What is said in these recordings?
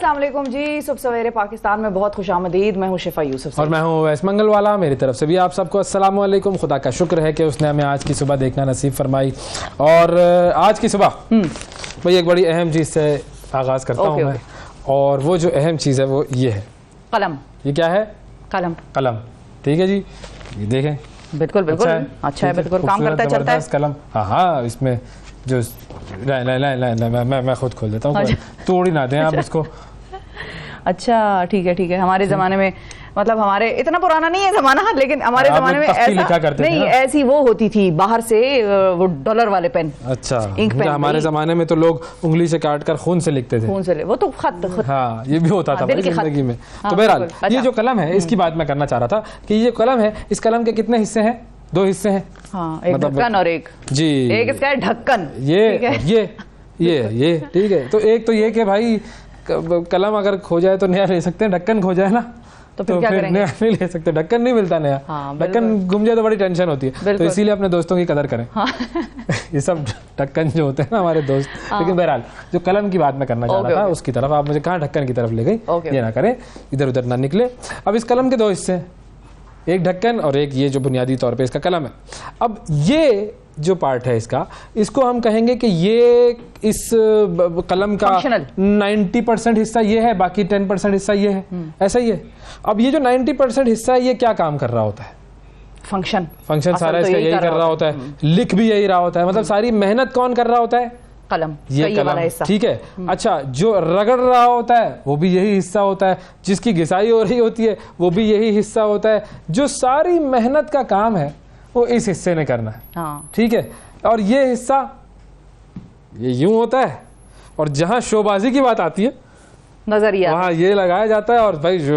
अस्सलाम वालेकुम जी। सुबह सवेरे पाकिस्तान में बहुत खुशामदीद। मैं हूँ शिफा यूसुफ और मैं हूँ वैस मंगल वाला। मेरी तरफ से भी आप सबको अस्सलाम वालेकुम। खुदा का शुक्र है कि उसने हमें आज की सुबह देखना नसीब फरमाई। और आज की सुबह भाई एक बड़ी अहम चीज़ से आगाज़ करता हूँ मैं। और वो जो अहम चीज़ है वो ये है कलम। ये क्या है? कलम। कलम, ठीक है जी। ये देखें, बिल्कुल बिल्कुल अच्छा है, बिल्कुल काम करता है, चलता है कलम। हाँ, इसमें जो मैं खुद खोल देता हूँ, तोड़ ही ना दें आप इसको। अच्छा ठीक है। हमारे ज़माने में, मतलब हमारे इतना पुराना नहीं है ज़माना, लेकिन हमारे ज़माने में ऐसा लिखा करते नहीं, ऐसी वो होती थी बाहर से वो डॉलर वाले पेन। अच्छा, इंक पेन। हमारे ज़माने में तो लोग उंगली से काट कर खून से लिखते थे। खून से वो तो खत। हाँ, ये भी होता था जिंदगी में। तो बहरहाल ये जो कलम है इसकी बात मैं करना चाह रहा था कि ये कलम है, इस कलम के कितने हिस्से हैं? 2 हिस्से हैं। हाँ, एक ढक्कन और एक जी, एक इसका है ढक्कन। ये ठीक है। तो एक तो ये कि भाई कलम अगर खो जाए तो नया ले सकते हैं, ढक्कन खो जाए ना तो फिर नया नहीं ले सकते, ढक्कन नहीं मिलता नया। हाँ, ढक्कन गुम जाए तो बड़ी टेंशन होती है। तो इसीलिए अपने दोस्तों की कदर करें। हाँ। ये सब ढक्कन जो होते हैं ना हमारे दोस्त। हाँ। लेकिन बहरहाल जो कलम की बात मैं करना चाह रहा था उसकी तरफ आप मुझे कहाँ ढक्कन की तरफ ले गई। ये ना करें, इधर उधर ना निकले। अब इस कलम के 2 हिस्से हैं, एक ढक्कन और एक ये जो बुनियादी तौर पे इसका कलम है। अब ये जो पार्ट है इसको हम कहेंगे कि ये इस कलम का 90% हिस्सा ये है, बाकी 10% हिस्सा ये है। ऐसा ही है। अब ये जो 90% हिस्सा है ये क्या काम कर रहा होता है? फंक्शन सारा इसका यही कर रहा होता है, लिख भी यही रहा होता है। मतलब सारी मेहनत कौन कर रहा होता है? कलम। ये कलम, ठीक है। अच्छा, जो रगड़ रहा होता है वो भी यही हिस्सा होता है, जिसकी घिसाई हो रही होती है वो भी यही हिस्सा होता है। जो सारी मेहनत का काम है वो इस हिस्से ने करना है। हाँ। ठीक है। और ये हिस्सा ये यूं होता है, और जहां शोबाजी की बात आती है नजरिया वहां ये लगाया जाता है। और भाई जो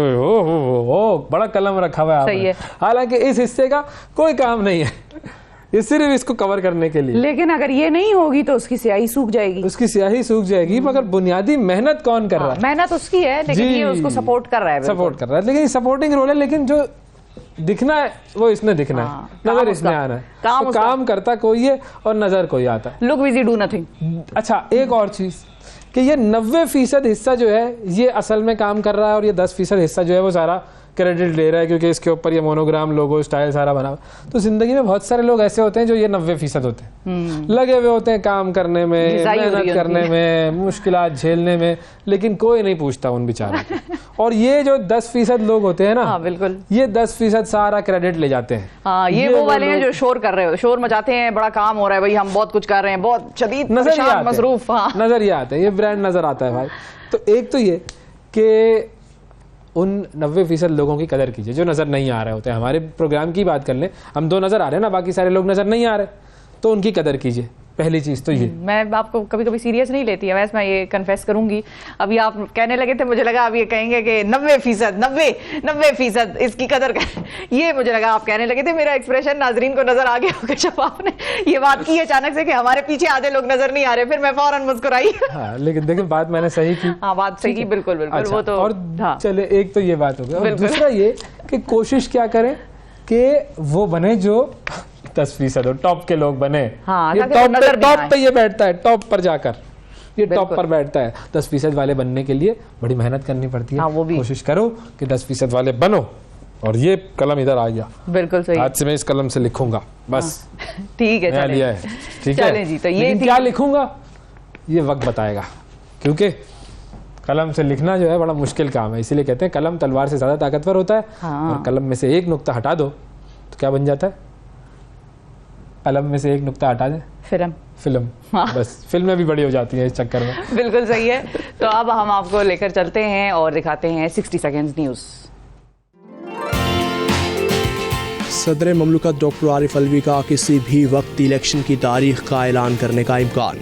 हो बड़ा कलम रखा हुआ है। हालांकि इस हिस्से का कोई काम नहीं है, ये सिर्फ इसको कवर करने के लिए। लेकिन अगर ये नहीं होगी तो उसकी स्याही सूख जाएगी। उसकी स्याही सूख जाएगी, मगर बुनियादी मेहनत कौन कर रहा है? मेहनत उसकी है, लेकिन ये उसको सपोर्ट कर रहा है। सपोर्ट कर रहा है, लेकिन सपोर्टिंग रोल है। लेकिन जो दिखना है वो इसने दिखना है, नजर इसमें आना है। तो काम करता कोई है और नजर कोई आता है। Look busy do nothing. अच्छा, एक और चीज कि ये 90% हिस्सा जो है ये असल में काम कर रहा है, और ये 10% हिस्सा जो है वो सारा क्रेडिट ले रहा है, क्योंकि इसके ऊपर ये मोनोग्राम लोगो स्टाइल सारा बना। तो जिंदगी में बहुत सारे लोग ऐसे होते हैं जो ये 90% होते हैं, लगे हुए होते हैं काम करने में, मेहनत करने में, मुश्किलात झेलने में, लेकिन कोई नहीं पूछता उन बेचारों को। और ये जो 10% लोग होते हैं ना, हाँ, बिल्कुल, ये 10% सारा क्रेडिट ले जाते हैं। हाँ, ये वो वाले हैं जो शोर कर रहे हो, शोर मचाते हैं, बड़ा काम हो रहा है भाई, हम बहुत कुछ कर रहे हैं, बहुत शदीद मसरूफ। नजरिया आते हैं, ये ब्रांड नजर आता है भाई। तो एक तो ये कि उन 90% लोगों की कदर कीजिए जो नज़र नहीं आ रहे होते हैं। हमारे प्रोग्राम की बात कर लें, हम 2 नज़र आ रहे हैं ना, बाकी सारे लोग नज़र नहीं आ रहे, तो उनकी कदर कीजिए। पहली चीज़ तो ये। मैं आपको कभी कभी सीरियस नहीं लेती है, वैसे मैं ये कन्फेस करूंगी। अभी आप कहने लगे थे, मुझे लगा आप ये कहेंगे कि 90% इसकी कदर कर। ये मुझे लगा आप कहने लगे थे, मेरा एक्सप्रेशन नाजरीन को नजर आ गया होगा जब आपने ये बात की अचानक से कि हमारे पीछे आधे लोग नजर नहीं आ रहे, फिर मैं फौरन मुस्कुराई। हाँ, लेकिन देखिए बात मैंने सही की। हाँ, बात सही की, बिल्कुल। अच्छा, वो तो और चले, एक तो ये बात हो गई। और दूसरा ये कि कोशिश क्या करें कि वो बने जो 10% हो, टॉप के लोग बने। हाँ, ये टॉप पे ये बैठता है, टॉप पर जाकर ये टॉप पर बैठता है। 10% वाले बनने के लिए बड़ी मेहनत करनी पड़ती है। हाँ, वो भी कोशिश करो कि 10% वाले बनो। और ये कलम इधर आ गया, बिल्कुल सही। आज से मैं इस कलम से लिखूंगा बस। ठीक है, लिया है, ठीक है जी। तो ये क्या लिखूंगा ये वक्त बताएगा, क्योंकि कलम से लिखना जो है बड़ा मुश्किल काम है। इसीलिए कहते हैं कलम तलवार से ज्यादा ताकतवर होता है। हाँ। और कलम में से एक नुक्ता हटा दो तो क्या बन जाता है? कलम में से एक नुक्ता हटा दे, फिल्म। हाँ। बस फिल्में भी बड़ी हो जाती हैं इस चक्कर में। बिल्कुल सही है। तो अब हम आपको लेकर चलते हैं और दिखाते हैं 60 सेकंड्स न्यूज़। सदर ममलकत डॉक्टर आरिफ अलवी का किसी भी वक्त इलेक्शन की तारीख का ऐलान करने का इम्कान।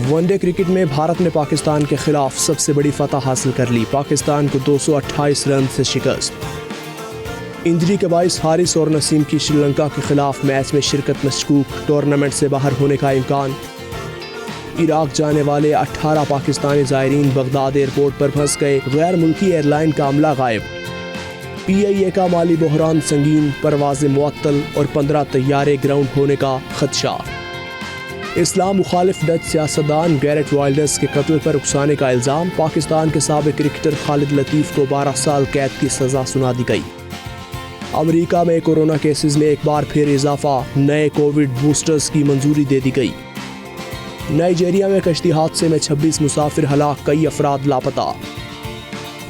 वनडे क्रिकेट में भारत ने पाकिस्तान के खिलाफ सबसे बड़ी फतह हासिल कर ली, पाकिस्तान को 228 रन से शिकस्त। इंजरी के बाइस हारिस और नसीम की श्रीलंका के खिलाफ मैच में शिरकत मशकूक, टूर्नामेंट से बाहर होने का इम्कान। इराक जाने वाले 18 पाकिस्तानी ज़ायरीन बगदाद एयरपोर्ट पर फंस गए, गैर मुल्की एयरलाइन का अमला गायब। PIA का माली बहरान संगीन, परवाज़ें मुअत्तल और 15 तैयारे ग्राउंड होने का खदशा। इस्लाम मुखालिफ डच सियासतदान गैरेट वाइल्डर्स के कत्ल पर उकसाने का इल्ज़ाम। पाकिस्तान के साबिक क्रिकेटर खालिद लतीफ़ को 12 साल कैद की सज़ा सुना दी गई। अमेरिका में कोरोना केसेस में एक बार फिर इजाफा, नए कोविड बूस्टर्स की मंजूरी दे दी गई। नाइजीरिया में कश्ती हादसे में 26 मुसाफिर हलाक, कई अफराद लापता।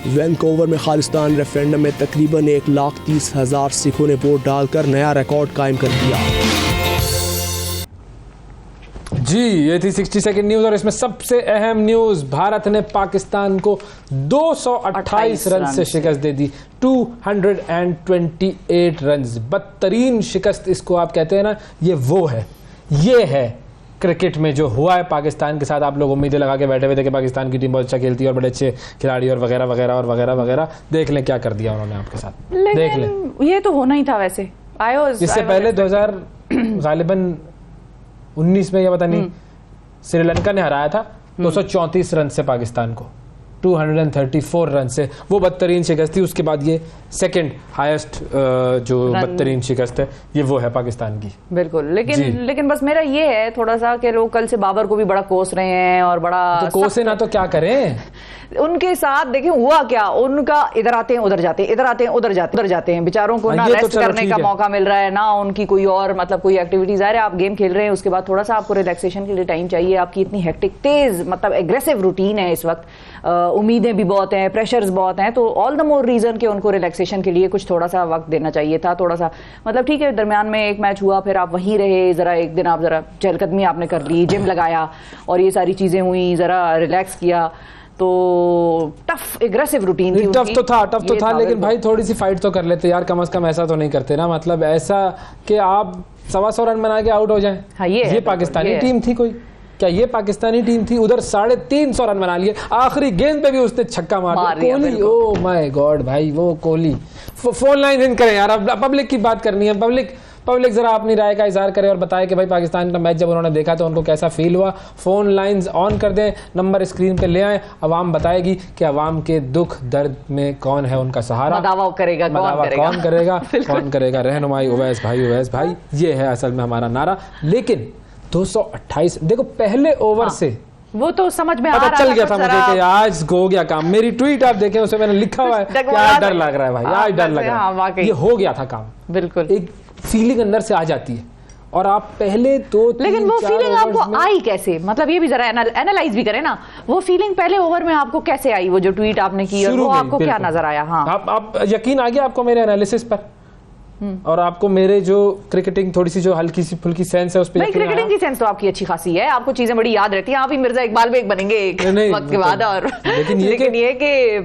वैंकूवर में खालिस्तान रेफरेंडम में तकरीबन 1,30,000 सिखों ने वोट डालकर नया रिकॉर्ड कायम कर दिया। जी, ये थी 60 सेकंड न्यूज और इसमें सबसे अहम न्यूज, भारत ने पाकिस्तान को 228 रन से शिकस्त दे दी। 228 रन, बदतरीन शिकस्त इसको आप कहते हैं ना, ये है क्रिकेट में जो हुआ है पाकिस्तान के साथ। आप लोग उम्मीदें लगा के बैठे हुए थे कि पाकिस्तान की टीम बहुत अच्छा खेलती है और बड़े अच्छे खिलाड़ी और वगैरह वगैरह और वगैरह वगैरह। देख लें क्या कर दिया उन्होंने आपके साथ, देख लें। ये तो होना ही था वैसे। इससे पहले 2000 गालिबन 19 में, या पता नहीं, श्रीलंका ने हराया था 234 रन से पाकिस्तान को, 234 रन से। वो बदतरीन शिकस्त थी। उसके बाद ये सेकंड हाईएस्ट जो बदतरीन शिकस्त है, ये वो है पाकिस्तान की। बिल्कुल, लेकिन बस मेरा ये है थोड़ा सा कि लोग कल से बाबर को भी बड़ा कोस रहे हैं और बड़ा तो कोसे ना तो क्या करें। उनके साथ देखें हुआ क्या, उनका इधर आते हैं उधर जाते हैं, इधर आते हैं उधर जाते हैं। बेचारों को ना रेस्ट करने का मौका मिल रहा है, ना उनकी कोई और मतलब कोई एक्टिविटीज आ रही है। आप गेम खेल रहे हैं, उसके बाद थोड़ा सा आपको रिलैक्सेशन के लिए टाइम चाहिए। आपकी इतनी हेक्टिक, तेज, मतलब एग्रेसिव रूटीन है इस वक्त, उम्मीदें भी बहुत हैं, प्रेशर्स बहुत हैं, तो ऑल द मोर रीजन कि उनको रिलैक्सेशन के लिए कुछ थोड़ा सा वक्त देना चाहिए था। थोड़ा सा मतलब ठीक है, दरमियान में एक मैच हुआ, फिर आप वहीं रहे, जरा एक दिन आप जरा चहलकदमी आपने कर ली, जिम लगाया और ये सारी चीजें हुई, जरा रिलैक्स किया। तो टफ एग्रेसिव रूटीन थी। टफ तो था लेकिन भाई थोड़ी सी फाइट तो कर लेते यार, कम से कम ऐसा तो नहीं करते ना, मतलब ऐसा कि आप 125 रन बना के आउट हो जाएं। हाँ, ये पाकिस्तानी टीम थी कोई? क्या ये पाकिस्तानी टीम थी? उधर 350 रन बना लिए, आखिरी गेंद पे भी उसने छक्का मार दिया। कोहली, ओ माय गॉड भाई, वो कोहली। फोन लाइन इन करें यार, अब पब्लिक की बात करनी है। पब्लिक जरा अपनी राय का इजहार करे और बताए कि भाई पाकिस्तान का मैच जब उन्होंने देखा तो उनको कैसा फील हुआ। फोन लाइंस ऑन कर दें, नंबर स्क्रीन पे ले आए, अवाम बताएगी कि अवाम के दुख दर्द में कौन है उनका सहारा। दावा करेगा कौन करेगा रहनुमाई। उवैस भाई, ये है असल में हमारा नारा। लेकिन 228, देखो पहले ओवर से वो तो समझ में पता चल गया था मुझे कि आज हो गया काम। मेरी ट्वीट आप देखें, उसमें मैंने लिखा हुआ है कि आज डर लग रहा है भाई, आज डर लग रहा है। ये हो गया था काम, बिल्कुल। एक फीलिंग अंदर से आ जाती है और आप पहले तो लेकिन वो फीलिंग आपको आई कैसे, मतलब ये भी जरा एनालाइज भी करें ना। वो फीलिंग पहले ओवर में आपको कैसे आई, वो जो ट्वीट आपने की और वो आपको क्या नजर आया? हाँ, आप यकीन आ गया आपको मेरे एनालिसिस पर और आपको मेरे जो क्रिकेटिंग थोड़ी सी जो हल्की सी फुल्की सेंस है उस पे? क्रिकेटिंग की सेंस तो आपकी अच्छी खासी है, आपको चीजें बड़ी याद रहती हैं। आप ही मिर्जा इकबाल बेग बनेंगे एक वक्त के बाद। और लेकिन ये कि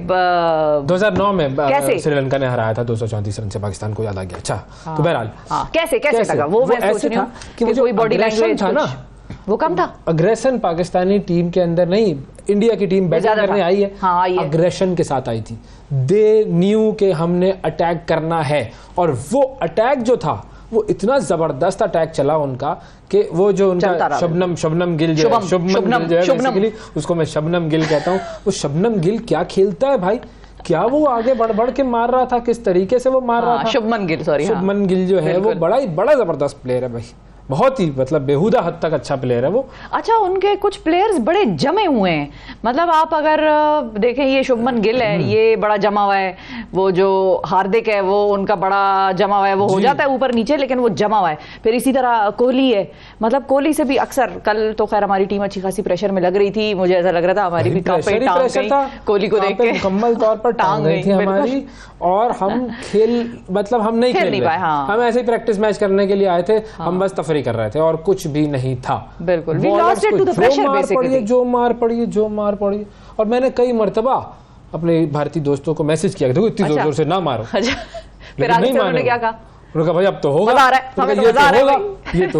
2009 में श्रीलंका ने हराया था 234 रन से पाकिस्तान को, याद आ गया। अच्छा, तो बहरहाल कैसे लगा वो? मैं सोच रही हूँ कि वो जो बॉडी लैंग्वेज था ना, वो कम था। अग्रेशन पाकिस्तानी टीम के अंदर नहीं, इंडिया की टीम बैटिंग करने आई है, अग्रेशन के साथ आई थी। दे न्यू के हमने अटैक करना है और वो अटैक जो था वो इतना जबरदस्त अटैक चला उनका कि वो जो उनका शबनम गिल जो है, उसको मैं शबनम गिल कहता हूँ। वो शबनम गिल क्या खेलता है भाई, क्या वो आगे बढ़ के मार रहा था, किस तरीके से वो मार रहा था। शुभमन गिल जो है वो बड़ा जबरदस्त प्लेयर है भाई, बहुत ही मतलब बेहुदा हद तक अच्छा प्लेयर है वो। अच्छा, उनके कुछ प्लेयर्स बड़े जमे हुए हैं, मतलब आप अगर देखें, ये शुभमन गिल है, ये बड़ा जमा हुआ है। वो जो हार्दिक है वो उनका बड़ा जमा हुआ है, वो हो जाता है ऊपर नीचे लेकिन वो जमा हुआ है। फिर इसी तरह कोहली है, मतलब कोहली से भी अक्सर, कल तो खैर हमारी टीम अच्छी खासी प्रेशर में लग रही थी, मुझे ऐसा लग रहा था हमारी भी कोहली को देख के मुकम्मल तौर पर टांग गई थी हमारी, और हम हम नहीं खेल पाए। हम ऐसे ही प्रैक्टिस मैच करने के लिए आए थे, हम बस तफरी कर रहे थे और कुछ भी नहीं था। बिल्कुल, जो मार पड़ी। और मैंने कई मरतबा अपने भारतीय दोस्तों को मैसेज किया, देखो इतनी जोर से ना मारो। फिर उन्होंने क्या कहा? उन्होंने कहा भाई अब तो होगा, ये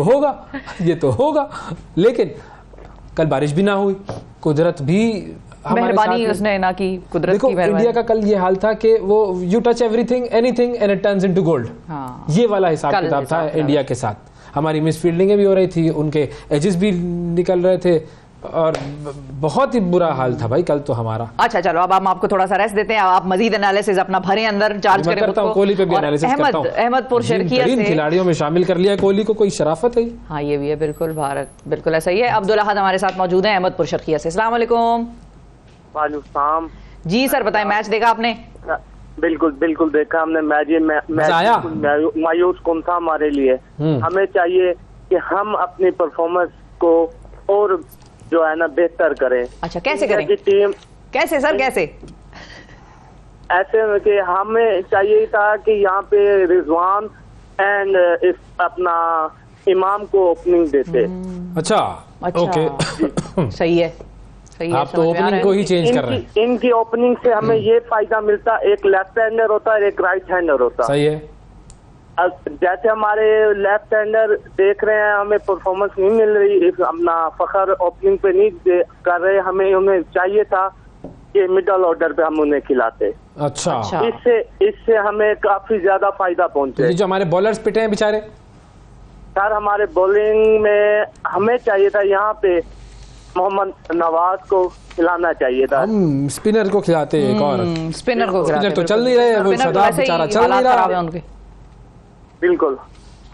तो होगा। लेकिन कल बारिश भी ना हुई, कुदरत भी मेहरबानी उसने ना की, कुदरत की मेहरबानी। इंडिया का कल ये हाल था कि वो you touch everything anything and it turns into gold. ये वाला हिसाब किताब था इंडिया के साथ। हमारी मिस फील्डिंगें भी हो रही थी, उनके एजेस भी निकल रहे थे, और बहुत ही बुरा हाल था भाई कल तो हमारा। अच्छा चलो अब हम आपको थोड़ा सा रेस्ट देते हैं, आप मजीद एनालिसिस अपना भरें अंदर, चार्ज करें खुद को। कोहली पे भी एनालिसिस करता हूं। अहमदपुर शर्किया से खिलाड़ियों में शामिल कर लिया कोहली को, कोई शराफत है? हाँ ये भी है, बिल्कुल भारत बिल्कुल ऐसा ही है। अब्दुल अहद हमारे साथ मौजूद है अहमदपुर शर्किया से। अस्सलाम वालेकुम। वालेकुम जी सर बताएं, मैच देखा आपने? बिल्कुल बिल्कुल देखा हमने मैच। ये मैच मायूस कौन था हमारे लिए। हमें चाहिए कि हम अपनी परफॉर्मेंस को और जो है ना बेहतर करें। अच्छा कैसे करें? टीम कैसे सर कैसे? ऐसे में कि हमें चाहिए था कि यहाँ पे रिजवान एंड इस अपना इमाम को ओपनिंग देते। अच्छा ओके सही है, सही है। आप तो ओपनिंग को ही चेंज कर रहे हैं। इनकी ओपनिंग से हमें ये फायदा मिलता, एक लेफ्ट हैंडर होता है एक राइट हैंडर होता। सही है। जैसे हमारे लेफ्ट हैंडर देख रहे हैं हमें परफॉर्मेंस नहीं मिल रही, अपना फखर ओपनिंग पे नहीं कर रहे, हमें उन्हें चाहिए था कि मिडल ऑर्डर पे हम उन्हें खिलाते। अच्छा। इससे हमें काफी ज्यादा फायदा पहुंचे। जो हमारे बॉलर्स पिटे हैं बेचारे सर, हमारे बॉलिंग में हमें चाहिए था यहाँ पे मोहम्मद नवाज को खिलाना चाहिए था। हम स्पिनर को खिलाते एक और स्पिनर को खिलाते। स्पिनर तो चल नहीं रहे, वो शदाब बेचारा चल नहीं रहा। बिल्कुल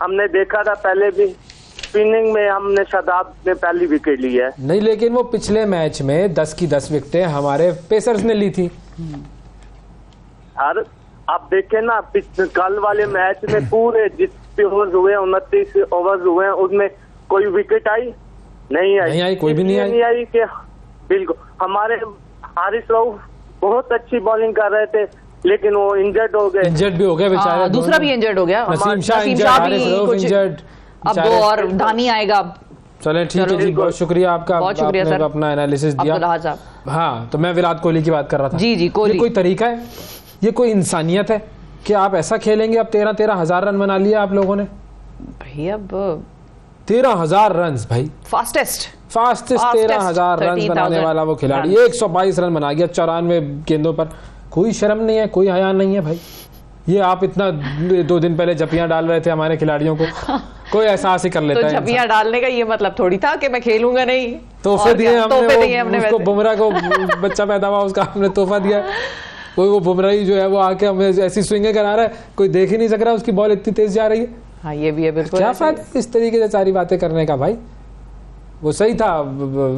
हमने देखा था पहले भी स्पिनिंग में हमने शदाब ने पहली विकेट ली है। नहीं लेकिन वो पिछले मैच में 10 की 10 विकेटें हमारे पेसर्स ने ली थी। यार आप देखें ना कल वाले मैच में पूरे जितने ओवर हुए 29 ओवर हुए उसमें कोई विकेट आई नहीं आई, कोई भी नहीं आई कि बिल्कुल हमारे हारिस रऊफ बहुत अच्छी बॉलिंग कर रहे थे लेकिन वो इंजर्ड हो गए। इंजर्ड भी हो गया बेचारा। दूसरा भी इंजर्ड हो गया, नसीम शाह इंजर्ड। अब दो और दानी आएगा अब। चले ठीक है जी, बहुत शुक्रिया आपका, बहुत शुक्रिया सर, अपना एनालिसिस दिया। हाँ तो मैं विराट कोहली की बात कर रहा था। जी जी कोहली। कोई तरीका है, ये कोई इंसानियत है कि आप ऐसा खेलेंगे? अब 13 हजार रन बना लिया आप लोगों ने भाई। अब 13,000 रन भाई, फास्टेस्ट 13,000 रन बनाने वाला वो खिलाड़ी 122 रन बना गया 94 गेंदों पर। कोई शर्म नहीं है, कोई हया नहीं है भाई। ये आप इतना 2 दिन पहले जपियां डाल रहे थे हमारे खिलाड़ियों को, कोई एहसास ही कर लेता है। तो जपियां डालने का ये मतलब थोड़ी था कि मैं खेलूंगा नहीं। तोहफे दिए हमने, उसको बुमराह को बच्चा पैदा हुआ उसका हमने तोहफा दिया। कोई वो बुमराह जो है वो आके हमें ऐसी स्विंगें करा रहा है, कोई देख ही नहीं सक रहा, उसकी बॉल इतनी तेज जा रही है। हाँ ये भी है बिल्कुल। क्या फायदा इस तरीके से सारी बातें करने का भाई। वो सही था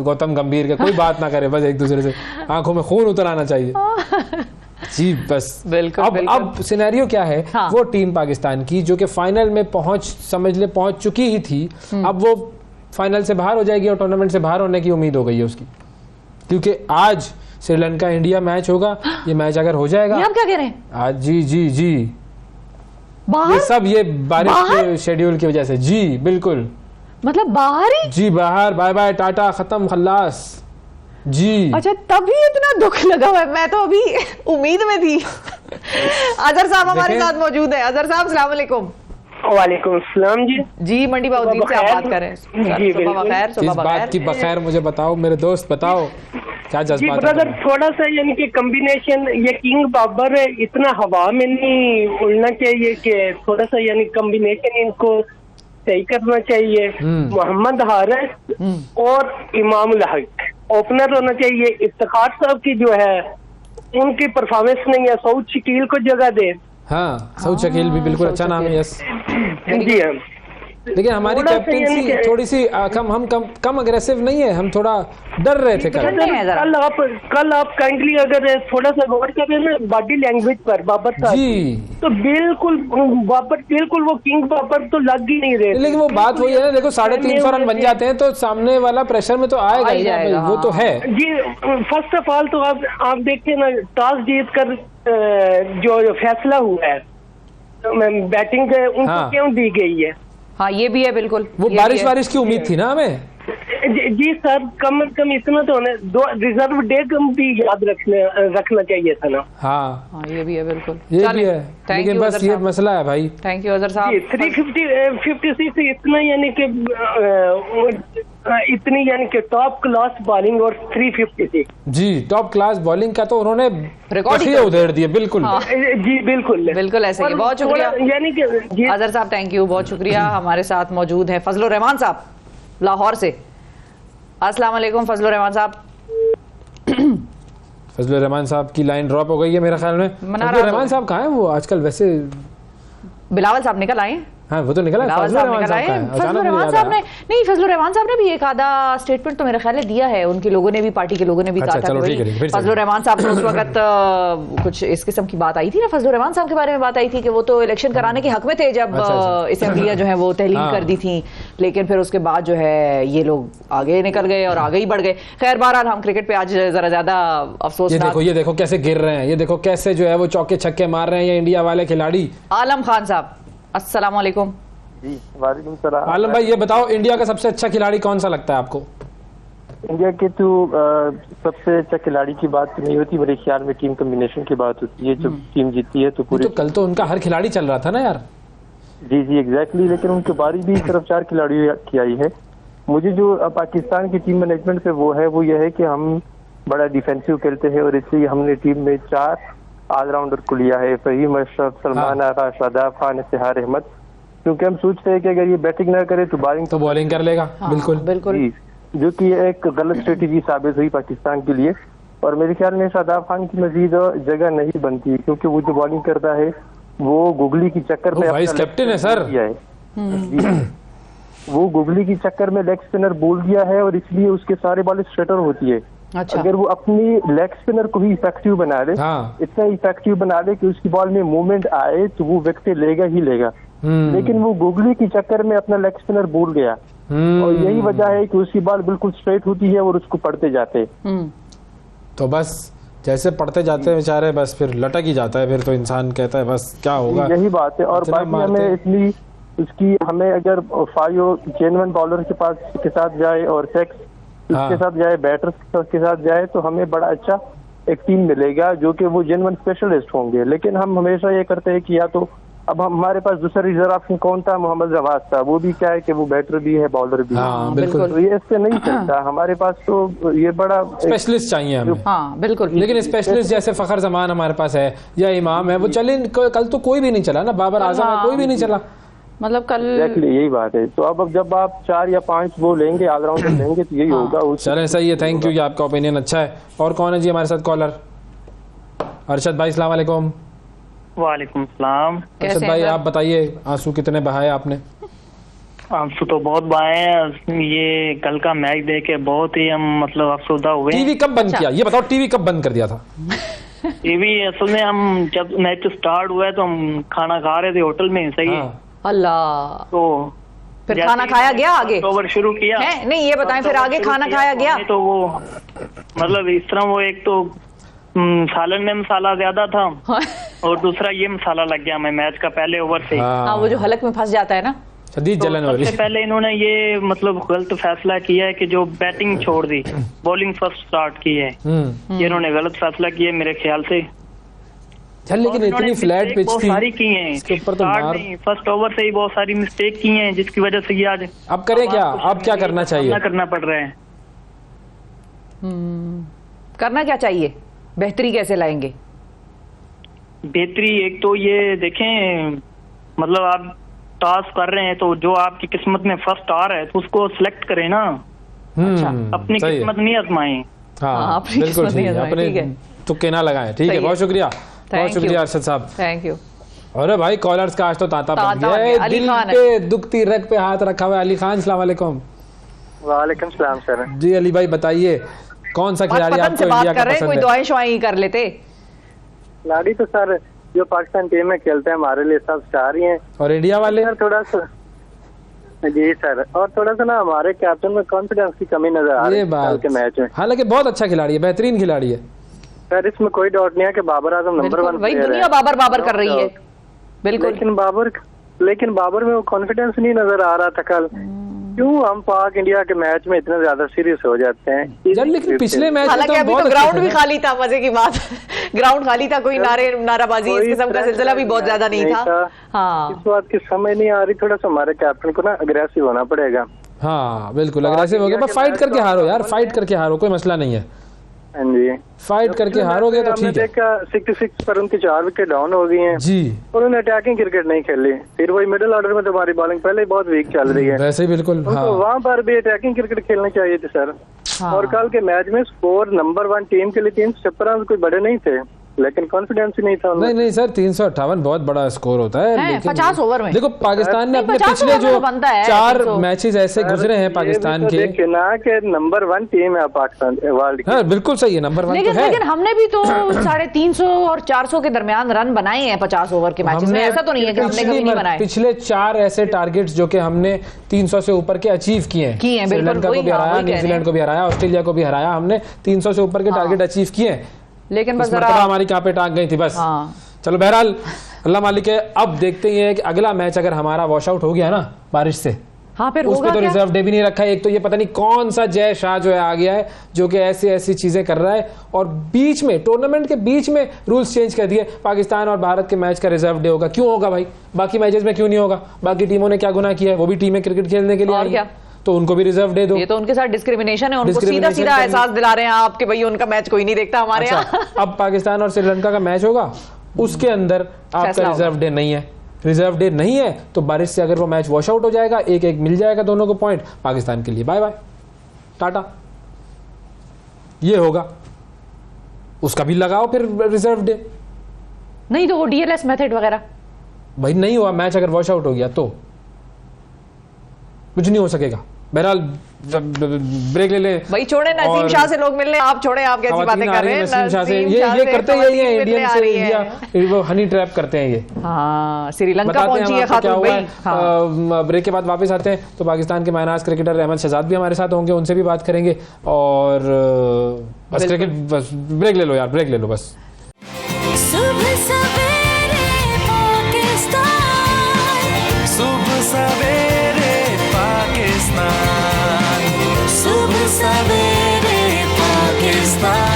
गौतम गंभीर का, कोई बात ना करे, बस एक दूसरे से आंखों में खून उतर आना चाहिए जी बस। बिल्कुल अब सिनेरियो क्या है? हाँ। वो टीम पाकिस्तान की जो कि फाइनल में पहुंच चुकी ही थी, अब वो फाइनल से बाहर हो जाएगी और टूर्नामेंट से बाहर होने की उम्मीद हो गई है उसकी, क्योंकि आज श्रीलंका इंडिया मैच होगा। ये मैच अगर हो जाएगा, आप क्या कह रहे हैं? आज जी बाहर? ये सब ये बारिश के शेड्यूल की वजह से। जी बिल्कुल, मतलब बाहर ही? जी बाहर, बाय बाय टाटा, खत्म खल्लास जी। अच्छा तभी इतना दुख लगा हुआ है, मैं तो अभी उम्मीद में थी। अजहर साहब हमारे साथ मौजूद है। अजहर साहब अस्सलाम वालेकुम। वालेकुम सलाम जी। जी मंडी बाउद्दीन से आप बात कर रहे हैं। जी बिल्कुल। इस बात की बखैर मुझे बताओ मेरे दोस्त, बताओ क्या जज्बात है? ब्रदर थोड़ा सा यानी कि कॉम्बिनेशन ये किंग बाबर है, इतना हवा में नहीं उड़ना चाहिए कि थोड़ा सा यानी कॉम्बिनेशन इनको सही करना चाहिए। मोहम्मद हारिस और इमाम उल हक ओपनर होना चाहिए। इफ्तिखार साहब की जो है उनकी परफॉर्मेंस नहीं है, सऊद शकील को जगह दे। हाँ सऊद शकील भी बिल्कुल अच्छा नाम है। यस जी हाँ, लेकिन हमारी कैप्टेंसी थोड़ी सी कम अग्रेसिव नहीं है, हम थोड़ा डर रहे थे कल आप काइंडली अगर थोड़ा सा गौर करें ना बॉडी लैंग्वेज पर बाबर साहब जी, तो बिल्कुल वो किंग बाबर तो लग ही नहीं रहे। लेकिन वो बात वही है ना, देखो 350 रन बन जाते हैं तो सामने वाला प्रेशर में तो आएगा ही, वो तो है जी। फर्स्ट ऑफ ऑल तो आप देखते ना टॉस जीत कर जो फैसला हुआ है बैटिंग उनको क्यों दी गई है? हाँ ये भी है बिल्कुल। वो बारिश की उम्मीद थी ना हमें। जी सर, कम से कम इतना तो होने दो, रिजर्व डे कम भी याद रखना चाहिए था ना। हाँ ये भी है बिल्कुल, ये भी है, लेकिन बस ये मसला है भाई। थैंक यू अजहर साहब। 356 इतना यानी कि इतनी यानी कि टॉप क्लास बॉलिंग और 356 जी टॉप क्लास बॉलिंग का तो उन्होंने रिकॉर्ड ही उधेड़ दिए। बिल्कुल जी बिल्कुल ऐसे ही। बहुत शुक्रिया यानी कि अजहर साहब, थैंक यू, बहुत शुक्रिया। हमारे साथ मौजूद है फजलुर रहमान साहब लाहौर से। अस्सलाम वालेकुम फजलुर रहमान साहब। फजलुर रहमान साहब की लाइन ड्रॉप हो गई है मेरे ख्याल में। फजलुर रहमान साहब कहाँ हैं वो आजकल? वैसे बिलावल साहब निकल आए। हाँ वो तो निकला। फजलुर रहमान साहब ने नहीं, फजलुर रहमान साहब ने भी एक आधा स्टेटमेंट तो मेरा ख्याल है दिया है। उनके लोगों ने भी, पार्टी के लोगों ने भी कहा था कि फजलुर रहमान साहब उस वक्त कुछ इस किस्म की बात आई थी ना, फजलुर रहमान साहब के बारे में बात आई थी कि वो तो इलेक्शन कराने के हक में थे जब असेंबलियां जो है वो तहलील कर दी थी, लेकिन फिर उसके बाद जो है ये लोग आगे निकल गए और आगे ही बढ़ गए। खैर बहरहाल हम क्रिकेट पे आज जरा ज्यादा अफसोस। ये देखो कैसे गिर रहे हैं, ये देखो कैसे जो है वो चौके छक्के मार रहे हैं ये इंडिया वाले खिलाड़ी। आलम खान साहब अस्सलाम वालेकुम। जी वालेकुम सलाम। आलम भाई ये बताओ इंडिया का सबसे अच्छा खिलाड़ी कौन सा लगता है आपको? इंडिया के तो सबसे अच्छा खिलाड़ी की बात नहीं होती, मेरे ख्याल में टीम कॉम्बिनेशन की बात होती है। जब टीम जीतती है तो पूरे, तो कल तो उनका हर खिलाड़ी चल रहा था ना यार। जी जी एग्जैक्टली, लेकिन उनकी बारी भी सिर्फ 4 खिलाड़ियों की आई है। मुझे जो पाकिस्तान की टीम मैनेजमेंट पे वो है वो यह है कि हम बड़ा डिफेंसिव खेलते हैं और इसलिए हमने टीम में 4 ऑलराउंडर को लिया है, फहीम अशरफ, सलमान आगा, शादाब खान, इश्तिहार अहमद, क्योंकि हम सोचते हैं कि अगर ये बैटिंग ना करे तो बॉलिंग कर लेगा। बिल्कुल बिल्कुल, जो कि एक गलत स्ट्रेटेजी साबित हुई पाकिस्तान के लिए। और मेरे ख्याल में शादाब खान की मजीद जगह नहीं बनती क्योंकि वो जो बॉलिंग करता है वो गुगली की चक्कर में वाइस कैप्टन है सर। वो गुगली की चक्कर में लेग स्पिनर बोल दिया है और इसलिए उसके सारे बॉल स्ट्रेटर होती है। अच्छा। अगर वो अपनी लेग स्पिनर को ही इफेक्टिव बना ले, इतना इफेक्टिव बना ले कि उसकी बॉल में मूवमेंट आए तो वो विकेट लेगा ही लेगा। लेकिन वो गुगली की चक्कर में अपना लेग स्पिनर भूल गया और यही वजह है कि उसकी बॉल बिल्कुल स्ट्रेट होती है और उसको पढ़ते जाते। तो बस जैसे पढ़ते जाते हैं बेचारे, बस फिर लटक ही जाता है। फिर तो इंसान कहता है बस क्या होगा, यही बात है। और बाकी हमें इतनी उसकी हमें अगर 5 जेन्युइन बॉलर के साथ जाए और सेक्स उसके साथ जाए, बैटर्स के साथ जाए तो हमें बड़ा अच्छा एक टीम मिलेगा जो कि वो जेन्युइन स्पेशलिस्ट होंगे। लेकिन हम हमेशा ये करते हैं कि या तो अब हमारे पास दूसरा रिजर्व ऑप्शन कौन था, मोहम्मद नवाज था, वो भी क्या है कि वो बैटर भी है बॉलर भी है। बिल्कुल, तो ये इससे नहीं चलता। हमारे पास तो ये बड़ा स्पेशलिस्ट चाहिए हमें। हाँ बिल्कुल, लेकिन स्पेशलिस्ट जैसे फखर जमान हमारे पास है या इमाम है, वो चले। कल तो कोई भी नहीं चला ना, बाबर आजम है, कोई भी नहीं चला। मतलब कल यही बात है। तो अब जब आप 4 या 5 वो लेंगे ऑलराउंडर लेंगे तो यही होगा। चलें सही है, थैंक यू, आपका ओपिनियन अच्छा है। और कौन है जी हमारे साथ कॉलर? अरशद भाई अस्सलाम वालेकुम। वालेकुम सलाम। अरशद भाई आप बताइए, आंसू कितने बहाए आपने? आंसू तो बहुत बहाए हैं। ये कल का मैच देख के बहुत ही हम मतलब अफसोदा हुए। टीवी कब बंद किया, ये बताओ, टीवी कब बंद कर दिया था? टीवी असल में हम जब मैच स्टार्ट हुआ है तो हम खाना खा रहे थे होटल में, सही है। अल्लाह, तो फिर खाना खाया गया आगे? ओवर शुरू किया है? नहीं ये बताएं, फिर आगे खाना खाया गया? तो वो मतलब इस तरह वो एक तो सालन में मसाला ज्यादा था और दूसरा ये मसाला लग गया हमें मैच का पहले ओवर से। हाँ, वो जो हलक में फंस जाता है ना, शदीद जलन हो रही है। सबसे पहले इन्होंने ये मतलब गलत फैसला किया है कि जो बैटिंग छोड़ दी, बॉलिंग फर्स्ट स्टार्ट की है, ये इन्होंने गलत फैसला किया मेरे ख्याल से। लेकिन इतनी फ्लैट पिच थी, सारी की हैं, इसके ऊपर तो मार नहीं, फर्स्ट ओवर से ही बहुत सारी मिस्टेक की हैं जिसकी वजह से ये आज। अब करें क्या, अब क्या करना चाहिए? करना पड़ रहा है। करना क्या चाहिए, बेहतरी कैसे लाएंगे? बेहतरी एक तो ये देखें, मतलब आप टॉस कर रहे हैं तो जो आपकी किस्मत में फर्स्ट आ रहा है तो उसको सिलेक्ट करें ना। अच्छा, अपनी किस्मत नहीं आजमाएं। हाँ बिल्कुल, अपने तुक्के ना लगाएं। ठीक है, बहुत शुक्रिया, बहुत शुक्रिया अरशद साहब, थैंक यू। अरे भाई कॉलर्स का आज तो तांता बन गया है। दिल पे दुखती रग पे हाथ रखा हुआ है अली खान। अस्सलाम वालेकुम। वालेकुम सलाम सर। जी अली भाई बताइए, कौन सा खिलाड़ी आपको इंडिया का पसंद है? कोई दुआएं शुआएं कर लेते। खिलाड़ी तो सर जो पाकिस्तान टीम में खेलते हैं हमारे लिए सब स्टार ही हैं। और इंडिया वाले थोड़ा सा जी सर, और थोड़ा सा ना हमारे कैप्टन में कॉन्फिडेंस की कमी नजर आ रही है के मैच में। हालांकि बहुत अच्छा खिलाड़ी है, बेहतरीन खिलाड़ी है सर, इसमें कोई डाउट नहीं है कि बाबर आजम नंबर 1 वही दुनिया बाबर बाबर कर रही है। बिल्कुल, लेकिन बाबर में वो कॉन्फिडेंस नहीं नजर आ रहा था कल। क्यों हम पाक इंडिया के मैच में इतना ज्यादा सीरियस हो जाते हैं? लेकिन पिछले मैच में तो अभी तो ग्राउंड भी खाली था, मजे की बात ग्राउंड खाली था, कोई नाराबाजी इस किस्म का सिलसिला भी बहुत ज्यादा नहीं था। हाँ, इस बात की समझ नहीं आ रही, थोड़ा सा हमारे कैप्टन को ना अग्रेसिव होना पड़ेगा। हाँ बिल्कुल अग्रेसिव हो गया, फाइट करके हारो यार, फाइट करके हारो, कोई मसला नहीं है। हाँ जी, फाइट करके हारोगे तो ठीक है। देखा 66 पर उनकी 4 विकेट डाउन हो गई हैं जी, और उन्होंने अटैकिंग क्रिकेट नहीं खेली। फिर वही मिडिल ऑर्डर में तो हमारी बॉलिंग पहले ही बहुत वीक चल रही है, वैसे ही बिल्कुल। हाँ, वहाँ पर भी अटैकिंग क्रिकेट खेलनी चाहिए थी सर। हाँ। और कल के मैच में स्कोर नंबर 1 टीम के लिए 356 रन कोई बड़े नहीं थे, लेकिन कॉन्फिडेंस ही नहीं था उनमें। नहीं सर, 358 बहुत बड़ा स्कोर होता है, लेकिन 50 ओवर में देखो पाकिस्तान ने अपने पिछले जो 4 मैचेस ऐसे गुजरे हैं पाकिस्तान के, देखिए ना कि नंबर 1 टीम है पाकिस्तान वर्ल्ड की। हाँ बिल्कुल सही है, नंबर 1 तो है। लेकिन हमने भी तो 350 और 400 के दरमियान रन बनाए हैं 50 ओवर के मैचेस में, ऐसा तो नहीं है कि हमने कभी नहीं बनाए। पिछले 4 ऐसे टारगेट्स जो कि हमने 300 से ऊपर के अचीव किए हैं, श्रीलंका को भी हराया, न्यूजीलैंड को भी हराया, ऑस्ट्रेलिया को भी हराया, हमने 300 से ऊपर के टारगेट अचीव किए हैं, लेकिन बस जरा हमारी कहाँ पे टांग गई थी बस। हाँ। चलो बहरहाल अल्लाह मालिक है। अब देखते ही हैं कि अगला मैच अगर हमारा वॉश आउट हो गया ना बारिश से, हाँ फिर उस पे तो रिजर्व डे भी नहीं रखा है। एक तो ये पता नहीं कौन सा जय शाह जो है आ गया है जो कि ऐसी चीजें कर रहा है, और बीच में टूर्नामेंट के बीच में रूल्स चेंज कर दिए। पाकिस्तान और भारत के मैच का रिजर्व डे होगा। क्यों होगा भाई? बाकी मैचेस में क्यों नहीं होगा? बाकी टीमों ने क्या गुनाह किया है? वो भी टीमें क्रिकेट खेलने के लिए आई हैं, तो उनको भी रिजर्व दे दो। ये तो उनके साथ डिस्क्रिमिनेशन है, उनको सीधा एहसास दिला रहे हैं आप कि भाई उनका मैच कोई नहीं देखता हमारे यहाँ। अब पाकिस्तान और श्रीलंका का मैच होगा, उसके अंदर आपका रिजर्व डे नहीं है। रिजर्व डे नहीं है तो बारिश से अगर वो मैच वॉश आउट हो जाएगा, 1-1 मिल जाएगा दोनों को पॉइंट, पाकिस्तान के लिए बाय बाय टाटा। ये होगा, उसका भी लगाओ फिर रिजर्व डे। नहीं तो वो डीएलएस मेथड वगैरह भाई नहीं हुआ मैच, अगर वॉश आउट हो गया तो कुछ नहीं हो सकेगा। बहरहाल ब्रेक ले ले भाई, छोड़े नसीम शाह से लोग मिलने, आप छोड़े, आप कैसी बातें कर रहे हैं? नसीम शाह से ये करते ही हैं इंडियन से, इंडिया वो हनी ट्रैप करते हैं ये। हाँ, श्रीलंका पहुंची है खातून भाई। हाँ। ब्रेक के बाद वापस आते हैं तो पाकिस्तान के मायनाज क्रिकेटर अहमद शहजाद भी हमारे साथ होंगे, उनसे भी बात करेंगे। और बस क्रिकेट, बस ब्रेक ले लो यार, ब्रेक ले लो बस। सुबह सवेरे पाकिस्तान, सुबह सवेरे पाकिस्तान, सुबह सवेरे पाकिस्तान।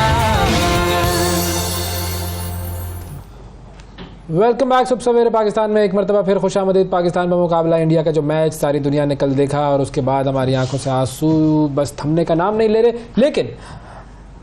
वेलकम बैक सुबह सवेरे पाकिस्तान में एक मरतबा फिर खुशामदीद। पाकिस्तान में मुकाबला इंडिया का जो मैच सारी दुनिया ने कल देखा, और उसके बाद हमारी आंखों से आंसू बस थमने का नाम नहीं ले रहे, लेकिन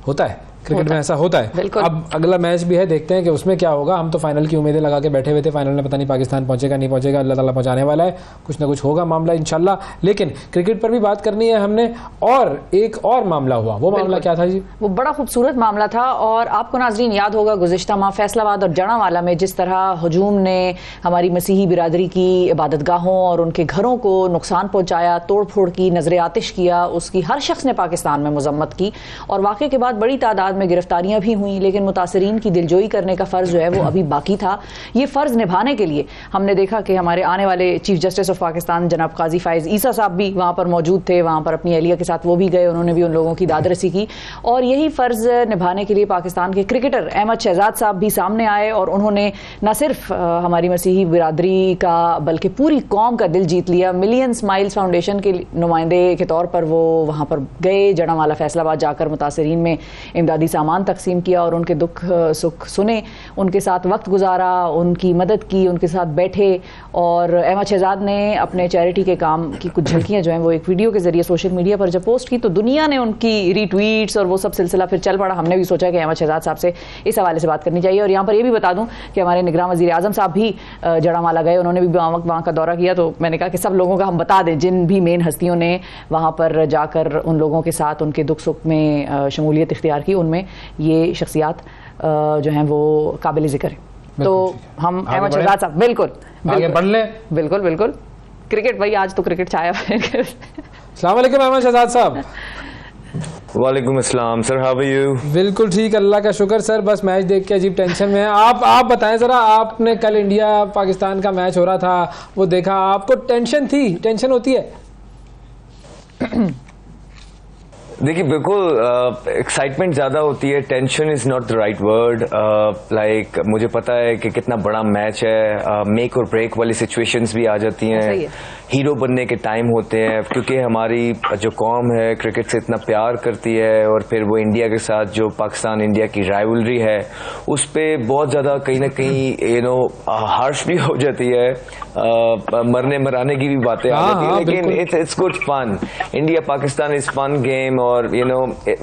होता है क्रिकेट में, ऐसा होता है। अब अगला मैच भी है, देखते हैं कि उसमें क्या होगा। हम तो फाइनल की उम्मीदें लगा के बैठे हुए थे, फाइनल में पता नहीं पाकिस्तान पहुंचेगा नहीं पहुंचेगा, अल्लाह ताला पहुंचाने वाला है, कुछ ना कुछ होगा मामला इंशाल्लाह। लेकिन क्रिकेट पर भी बात करनी है हमने, और एक और मामला हुआ। वो मामला क्या था जी? वो बड़ा खूबसूरत मामला था, और आपको नाजरीन याद होगा गुज़िश्ता माह फैसलाबाद और जड़ांवाला में जिस तरह हजूम ने हमारी मसीही बिरादरी की इबादतगाहों और उनके घरों को नुकसान पहुंचाया, तोड़ फोड़ की, नजर आतिश किया, उसकी हर शख्स ने पाकिस्तान में मजम्मत की, और वाक़े के बाद बड़ी तादाद में गिरफ्तारियां भी हुई, लेकिन मुतासरीन की दिलजोई करने का फ़र्ज़ जो है वो अभी बाकी था। ये फ़र्ज़ निभाने के लिए हमने देखा कि हमारे आने वाले चीफ जस्टिस ऑफ पाकिस्तान जनाब काजी फायज़ ईसा साहब भी वहाँ पर मौजूद थे, वहाँ पर अपनी अहलिया के साथ वो भी गए, उन्होंने भी उन लोगों की दादरसी की, और यही फ़र्ज़ निभाने के लिए पाकिस्तान के क्रिकेटर अहमद शहजाद साहब भी सामने आए, और उन्होंने न सिर्फ हमारी मसीही बिरादरी का बल्कि पूरी कौम का दिल जीत लिया। मिलियन स्माइल्स फाउंडेशन के नुमाइंदे के तौर पर वो वहाँ पर गए, जड़ांवाला फैसलाबाद जाकर मुतासरीन में इमदादी सामान तकसीम किया और उनके दुख सुख सुने, उनके साथ वक्त गुजारा, उनकी मदद की, उनके साथ बैठे। और अहमद शहजाद ने अपने चैरिटी के काम की कुछ झलकियाँ जो हैं वो एक वीडियो के जरिए सोशल मीडिया पर जब पोस्ट की तो दुनिया ने उनकी रीट्वीट्स और वो सब सिलसिला फिर चल पड़ा। हमने भी सोचा कि अहमद शहजाद साहब से इस हवाले से बात करनी चाहिए। और यहाँ पर ये भी बता दूँ कि हमारे निगरान वज़ीर आज़म साहब भी जड़ांवाला गए, उन्होंने भी वहाँ का दौरा किया, तो मैंने कहा कि सब लोगों का हम बता दें, जिन भी मेन हस्तियों ने वहाँ पर जाकर उन लोगों के साथ उनके दुख सुख में शमूलियत इख्तियार की, उनमें ये शख्सियात जो हैं वो काबिल ज़िक्र है। तो हम अहमद शहजाद साहब बिल्कुल बढ़ लें, बिल्कुल बिल्कुल क्रिकेट भाई, आज तो क्रिकेट छाया। अस्सलाम वालेकुम अहमद शहजाद साहब। वालेकुम अस्सलाम सर, हाउ आर यू? बिल्कुल ठीक, अल्लाह का शुक्र सर, बस मैच देख के अजीब टेंशन में है। आप बताएं जरा, आपने कल इंडिया पाकिस्तान का मैच हो रहा था वो देखा, आपको टेंशन थी? टेंशन होती है? देखिए बिल्कुल एक्साइटमेंट ज़्यादा होती है, tension is not the right word. Like मुझे पता है कि कितना बड़ा मैच है, मेक और ब्रेक वाली सिचुएशंस भी आ जाती हैं, हीरो बनने के टाइम होते हैं, क्योंकि हमारी जो कौम है क्रिकेट से इतना प्यार करती है, और फिर वो इंडिया के साथ जो पाकिस्तान इंडिया की राइवलरी है उस पर बहुत ज़्यादा कहीं ना कहीं हार्श भी हो जाती है। मरने मराने की भी बातें आ जाती है, लेकिन it's good fun. India Pakistan is fun game, और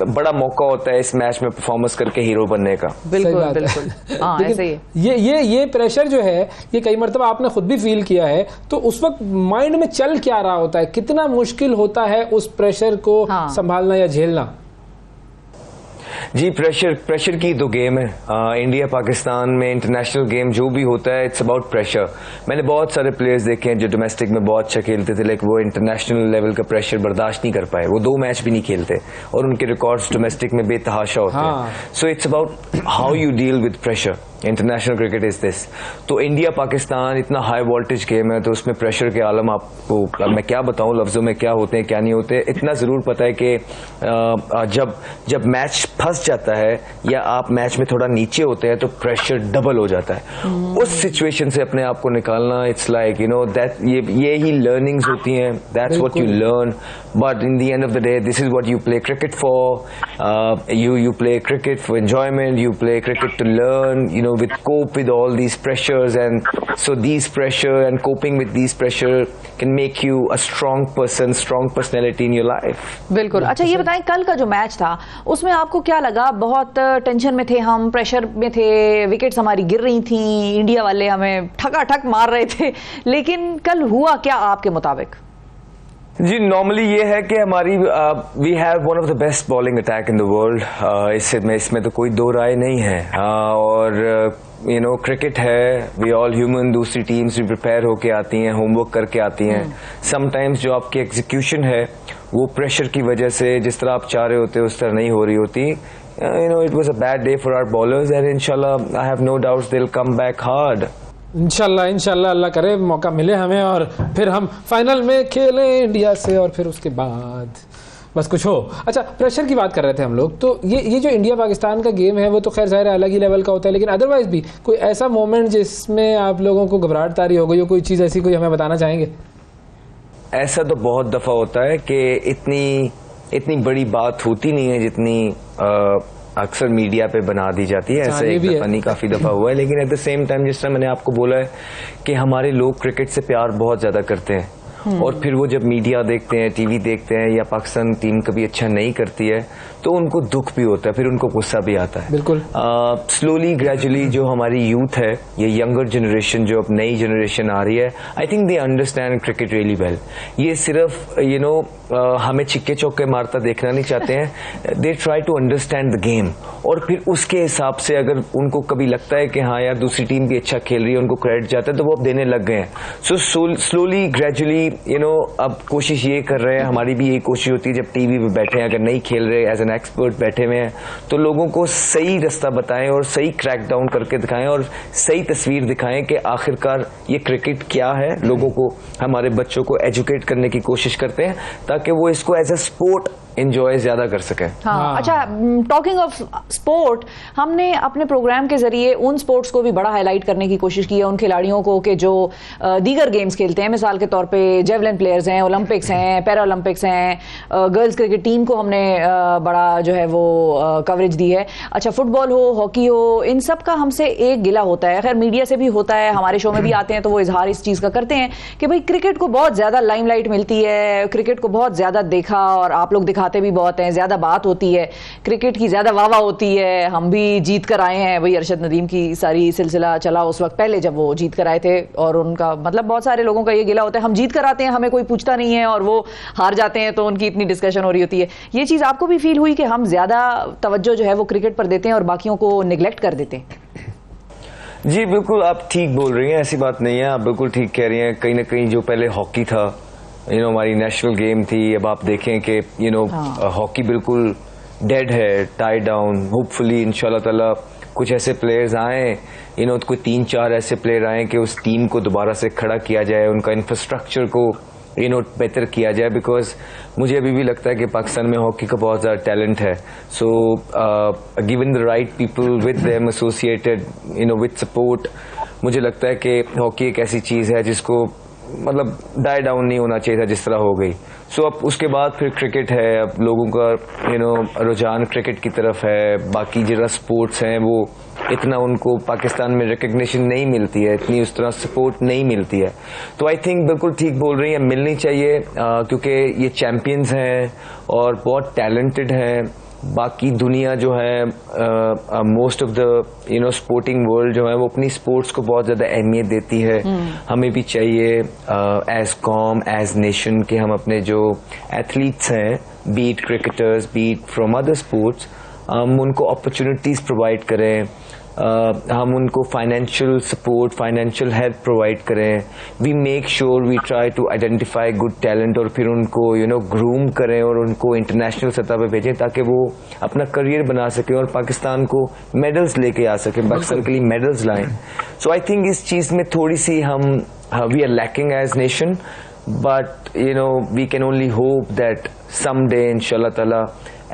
बड़ा मौका होता है इस मैच में परफॉर्मेंस करके हीरो बनने का. बिल्कुल बिल्कुल. ऐसे ही ये प्रेशर जो है, ये कई मरतबा आपने खुद भी फील किया है, तो उस वक्त माइंड में चल क्या रहा होता है, कितना मुश्किल होता है उस प्रेशर को संभालना या झेलना? जी, प्रेशर की तो गेम है. इंडिया पाकिस्तान में इंटरनेशनल गेम जो भी होता है, इट्स अबाउट प्रेशर. मैंने बहुत सारे प्लेयर्स देखे हैं जो डोमेस्टिक में बहुत अच्छा खेलते थे, लेकिन वो इंटरनेशनल लेवल का प्रेशर बर्दाश्त नहीं कर पाए. वो 2 मैच भी नहीं खेलते और उनके रिकॉर्ड्स डोमेस्टिक में बेतहाशा होते हैं. So it's about how you deal with pressure. International cricket is this. तो इंडिया पाकिस्तान इतना हाई वोल्टेज गेम है, तो उसमें प्रेशर के आलम आपको मैं क्या बताऊं लफ्जों में क्या होते हैं क्या नहीं होते. इतना जरूर पता है कि जब मैच फंस जाता है या आप मैच में थोड़ा नीचे होते हैं तो प्रेशर डबल हो जाता है. उस सिचुएशन से अपने आप को निकालना, इट्स लाइक दैट ये ही लर्निंग्स होती हैं. That's what you learn. But in the end of the day this is what you play cricket for. You play cricket for enjoyment. You play cricket to learn, with cope with all these pressures, and so these pressure and coping with these pressure can make you a strong person, strong personality in your life. बिल्कुल. अच्छा, ये बताएं, कल का जो match था उसमें आपको क्या लगा? बहुत टेंशन में थे हम, प्रेशर में थे, विकेट्स हमारी गिर रही थी, इंडिया वाले हमें ठकाठक मार रहे थे, लेकिन कल हुआ क्या आपके मुताबिक? जी, नॉर्मली ये है कि हमारी we have one of the best bowling attack in the world. इसमें तो कोई दो राय नहीं है. और क्रिकेट है, वी ऑल ह्यूमन. दूसरी टीम्स भी प्रिपेयर होके आती हैं, होमवर्क करके आती हैं. समटाइम्स जो आपकी एग्जीक्यूशन है वो प्रेशर की वजह से जिस तरह आप चाह रहे होते उस तरह नहीं हो रही होती. It was a bad day for our bowlers, and इंशाल्लाह I have no doubts they will come back hard. इंशाल्लाह अल्लाह करे मौका मिले हमें और फिर हम फाइनल में खेलें इंडिया से, और फिर उसके बाद बस कुछ हो. अच्छा, प्रेशर की बात कर रहे थे हम लोग, तो ये जो इंडिया पाकिस्तान का गेम है वो तो खैर ज़ाहिर है अलग ही लेवल का होता है, लेकिन अदरवाइज भी कोई ऐसा मोमेंट जिसमें आप लोगों को घबराहट तारी हो गई हो, कोई चीज़ ऐसी कोई हमें बताना चाहेंगे? ऐसा तो बहुत दफ़ा होता है कि इतनी बड़ी बात होती नहीं है जितनी अक्सर मीडिया पे बना दी जाती है. ऐसे एक दफा नहीं, काफी दफा हुआ है. लेकिन एट द सेम टाइम जिस तरह मैंने आपको बोला है कि हमारे लोग क्रिकेट से प्यार बहुत ज्यादा करते हैं, और फिर वो जब मीडिया देखते हैं, टीवी देखते हैं, या पाकिस्तान टीम कभी अच्छा नहीं करती है तो उनको दुख भी होता है, फिर उनको गुस्सा भी आता है. बिल्कुल. स्लोली ग्रेजुअली जो हमारी यूथ है, ये यंगर जनरेशन जो अब नई जनरेशन आ रही है, I think they understand cricket really well. ये सिर्फ हमें छिक्के चौके मारता देखना नहीं चाहते हैं. They try to understand the game, और फिर उसके हिसाब से अगर उनको कभी लगता है कि हाँ यार दूसरी टीम भी अच्छा खेल रही है, उनको क्रेडिट जाता है, तो वो अब देने लग गए हैं. सो स्लोली ग्रेजुअली अब कोशिश ये कर रहे हैं, हमारी भी यही कोशिश होती है जब टीवी पे बैठे हैं, अगर नहीं खेल रहे, एज एन एक्सपर्ट बैठे हुए हैं, तो लोगों को सही रास्ता बताएं और सही क्रैक डाउन करके दिखाएं और सही तस्वीर दिखाएं कि आखिरकार ये क्रिकेट क्या है. लोगों को, हमारे बच्चों को एजुकेट करने की कोशिश करते हैं ताकि वो इसको एज ए स्पोर्ट एंजॉय ज्यादा कर सकें. हाँ. अच्छा, टॉकिंग ऑफ स्पोर्ट, हमने अपने प्रोग्राम के जरिए उन स्पोर्ट्स को भी बड़ा हाईलाइट करने की कोशिश की है, उन खिलाड़ियों को कि जो दीगर गेम्स खेलते हैं. मिसाल के तौर पे जेवलिन प्लेयर्स हैं, ओलंपिक्स हैं, पैरा ओलंपिक्स हैं, गर्ल्स क्रिकेट टीम को हमने बड़ा जो है वो कवरेज दी है. अच्छा, फुटबॉल हो, हॉकी हो, इन सब का हमसे एक गिला होता है, खैर मीडिया से भी होता है, हमारे शो में भी आते हैं तो वो इजहार इस चीज़ का करते हैं कि भाई क्रिकेट को बहुत ज़्यादा लाइमलाइट मिलती है, क्रिकेट को बहुत ज़्यादा देखा और आप लोग दिखाते भी बहुत हैं, ज्यादा बात होती है, क्रिकेट की ज्यादा वाह होती है. हम भी जीत कर आए हैं, वही अरशद नदीम की सारी सिलसिला चला उस वक्त पहले जब वो जीत कर आए थे, और उनका मतलब बहुत सारे लोगों का ये गिला होता है, हम जीत कर आते हैं, हमें कोई पूछता नहीं है, और वो हार जाते हैं तो उनकी इतनी डिस्कशन हो रही होती है. ये चीज आपको भी फील हुई कि हम ज्यादा तवज्जो जो है वो क्रिकेट पर देते हैं और बाकियों को निगलेक्ट कर देते हैं? जी बिल्कुल, आप ठीक बोल रही हैं, ऐसी बात नहीं है, आप बिल्कुल ठीक कह रही हैं. कहीं ना कहीं जो पहले हॉकी था, हमारी नेशनल गेम थी, अब आप देखें कि हॉकी बिल्कुल डेड है, टाई डाउन. होपफुली इंशाल्लाह ताला कुछ ऐसे प्लेयर्स आए, कोई 3-4 ऐसे प्लेयर आए कि उस टीम को दोबारा से खड़ा किया जाए, उनका इंफ्रास्ट्रक्चर को बेहतर किया जाए. बिकॉज मुझे अभी भी लगता है कि पाकिस्तान में हॉकी का बहुत ज़्यादा टैलेंट है. So given the right people with them associated with support, मुझे लगता है कि हॉकी एक ऐसी चीज़ है जिसको मतलब डाई डाउन नहीं होना चाहिए था जिस तरह हो गई। सो अब उसके बाद फिर क्रिकेट है, अब लोगों का रुझान क्रिकेट की तरफ है। बाकी जरा स्पोर्ट्स हैं वो इतना उनको पाकिस्तान में रिकग्निशन नहीं मिलती है, इतनी उस तरह सपोर्ट नहीं मिलती है। तो आई थिंक बिल्कुल ठीक बोल रही है, मिलनी चाहिए क्योंकि ये चैंपियंस हैं और बहुत टैलेंटेड हैं। बाकी दुनिया जो है most of the sporting world जो है वो अपनी स्पोर्ट्स को बहुत ज्यादा अहमियत देती है। हमें भी चाहिए एज कॉम एज नेशन कि हम अपने जो एथलीट्स हैं, be it cricketers, be it from other sports, हम उनको अपॉर्चुनिटीज प्रोवाइड करें, हम उनको financial support, financial help provide करें। We make sure we try to identify good talent और फिर उनको ग्रूम करें और उनको इंटरनेशनल सतह पे भेजें ताकि वो अपना करियर बना सके और पाकिस्तान को मेडल्स लेके आ सके, पाकिस्तान के लिए मेडल्स लाएं। सो आई थिंक इस चीज में थोड़ी सी हम we are lacking as nation, but we can only hope that someday inshallah ta'ala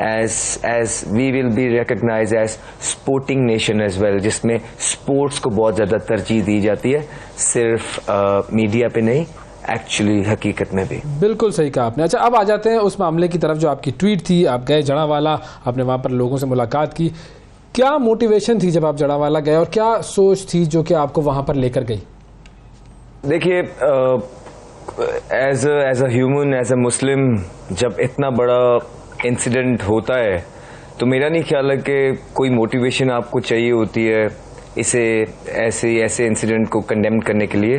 as we will be recognized as sporting nation as well, जिसमें स्पोर्ट्स को बहुत ज्यादा तरजीह दी जाती है, सिर्फ मीडिया पे नहीं, एक्चुअली हकीकत में भी। बिल्कुल सही कहा आपने। अच्छा, अब आ जाते हैं उस मामले की तरफ जो आपकी ट्वीट थी। आप गए जड़ावाला, आपने वहां पर लोगों से मुलाकात की। क्या मोटिवेशन थी जब आप जड़ावाला गए और क्या सोच थी जो कि आपको वहां पर लेकर गई? देखिए, as a human, as a Muslim, जब इतना बड़ा इंसिडेंट होता है तो मेरा नहीं ख्याल है कि कोई मोटिवेशन आपको चाहिए होती है इसे ऐसे इंसिडेंट को कंडेम करने के लिए।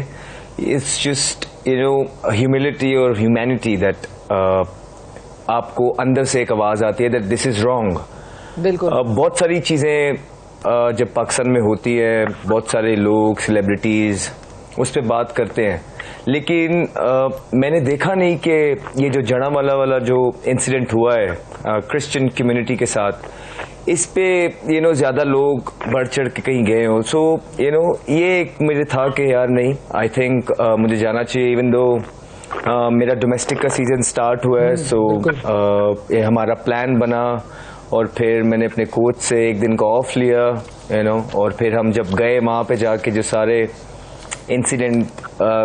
इट्स जस्ट ह्यूमिलिटी और ह्यूमैनिटी दैट आपको अंदर से एक आवाज आती है दैट दिस इज रॉन्ग। बिल्कुल। बहुत सारी चीजें जब पाकिस्तान में होती है, बहुत सारे लोग, सेलिब्रिटीज उस पर बात करते हैं, लेकिन मैंने देखा नहीं कि ये जो जड़ावाला वाला जो इंसिडेंट हुआ है क्रिश्चियन कम्युनिटी के साथ, इस पे ज्यादा लोग बढ़ चढ़ के कहीं गए हो। सो ये एक मुझे था कि यार नहीं, आई थिंक मुझे जाना चाहिए, इवन दो मेरा डोमेस्टिक का सीजन स्टार्ट हुआ है। सो ये हमारा प्लान बना और फिर मैंने अपने कोच से एक दिन का ऑफ लिया, और फिर हम जब गए वहां पे जाके जो सारे इंसिडेंट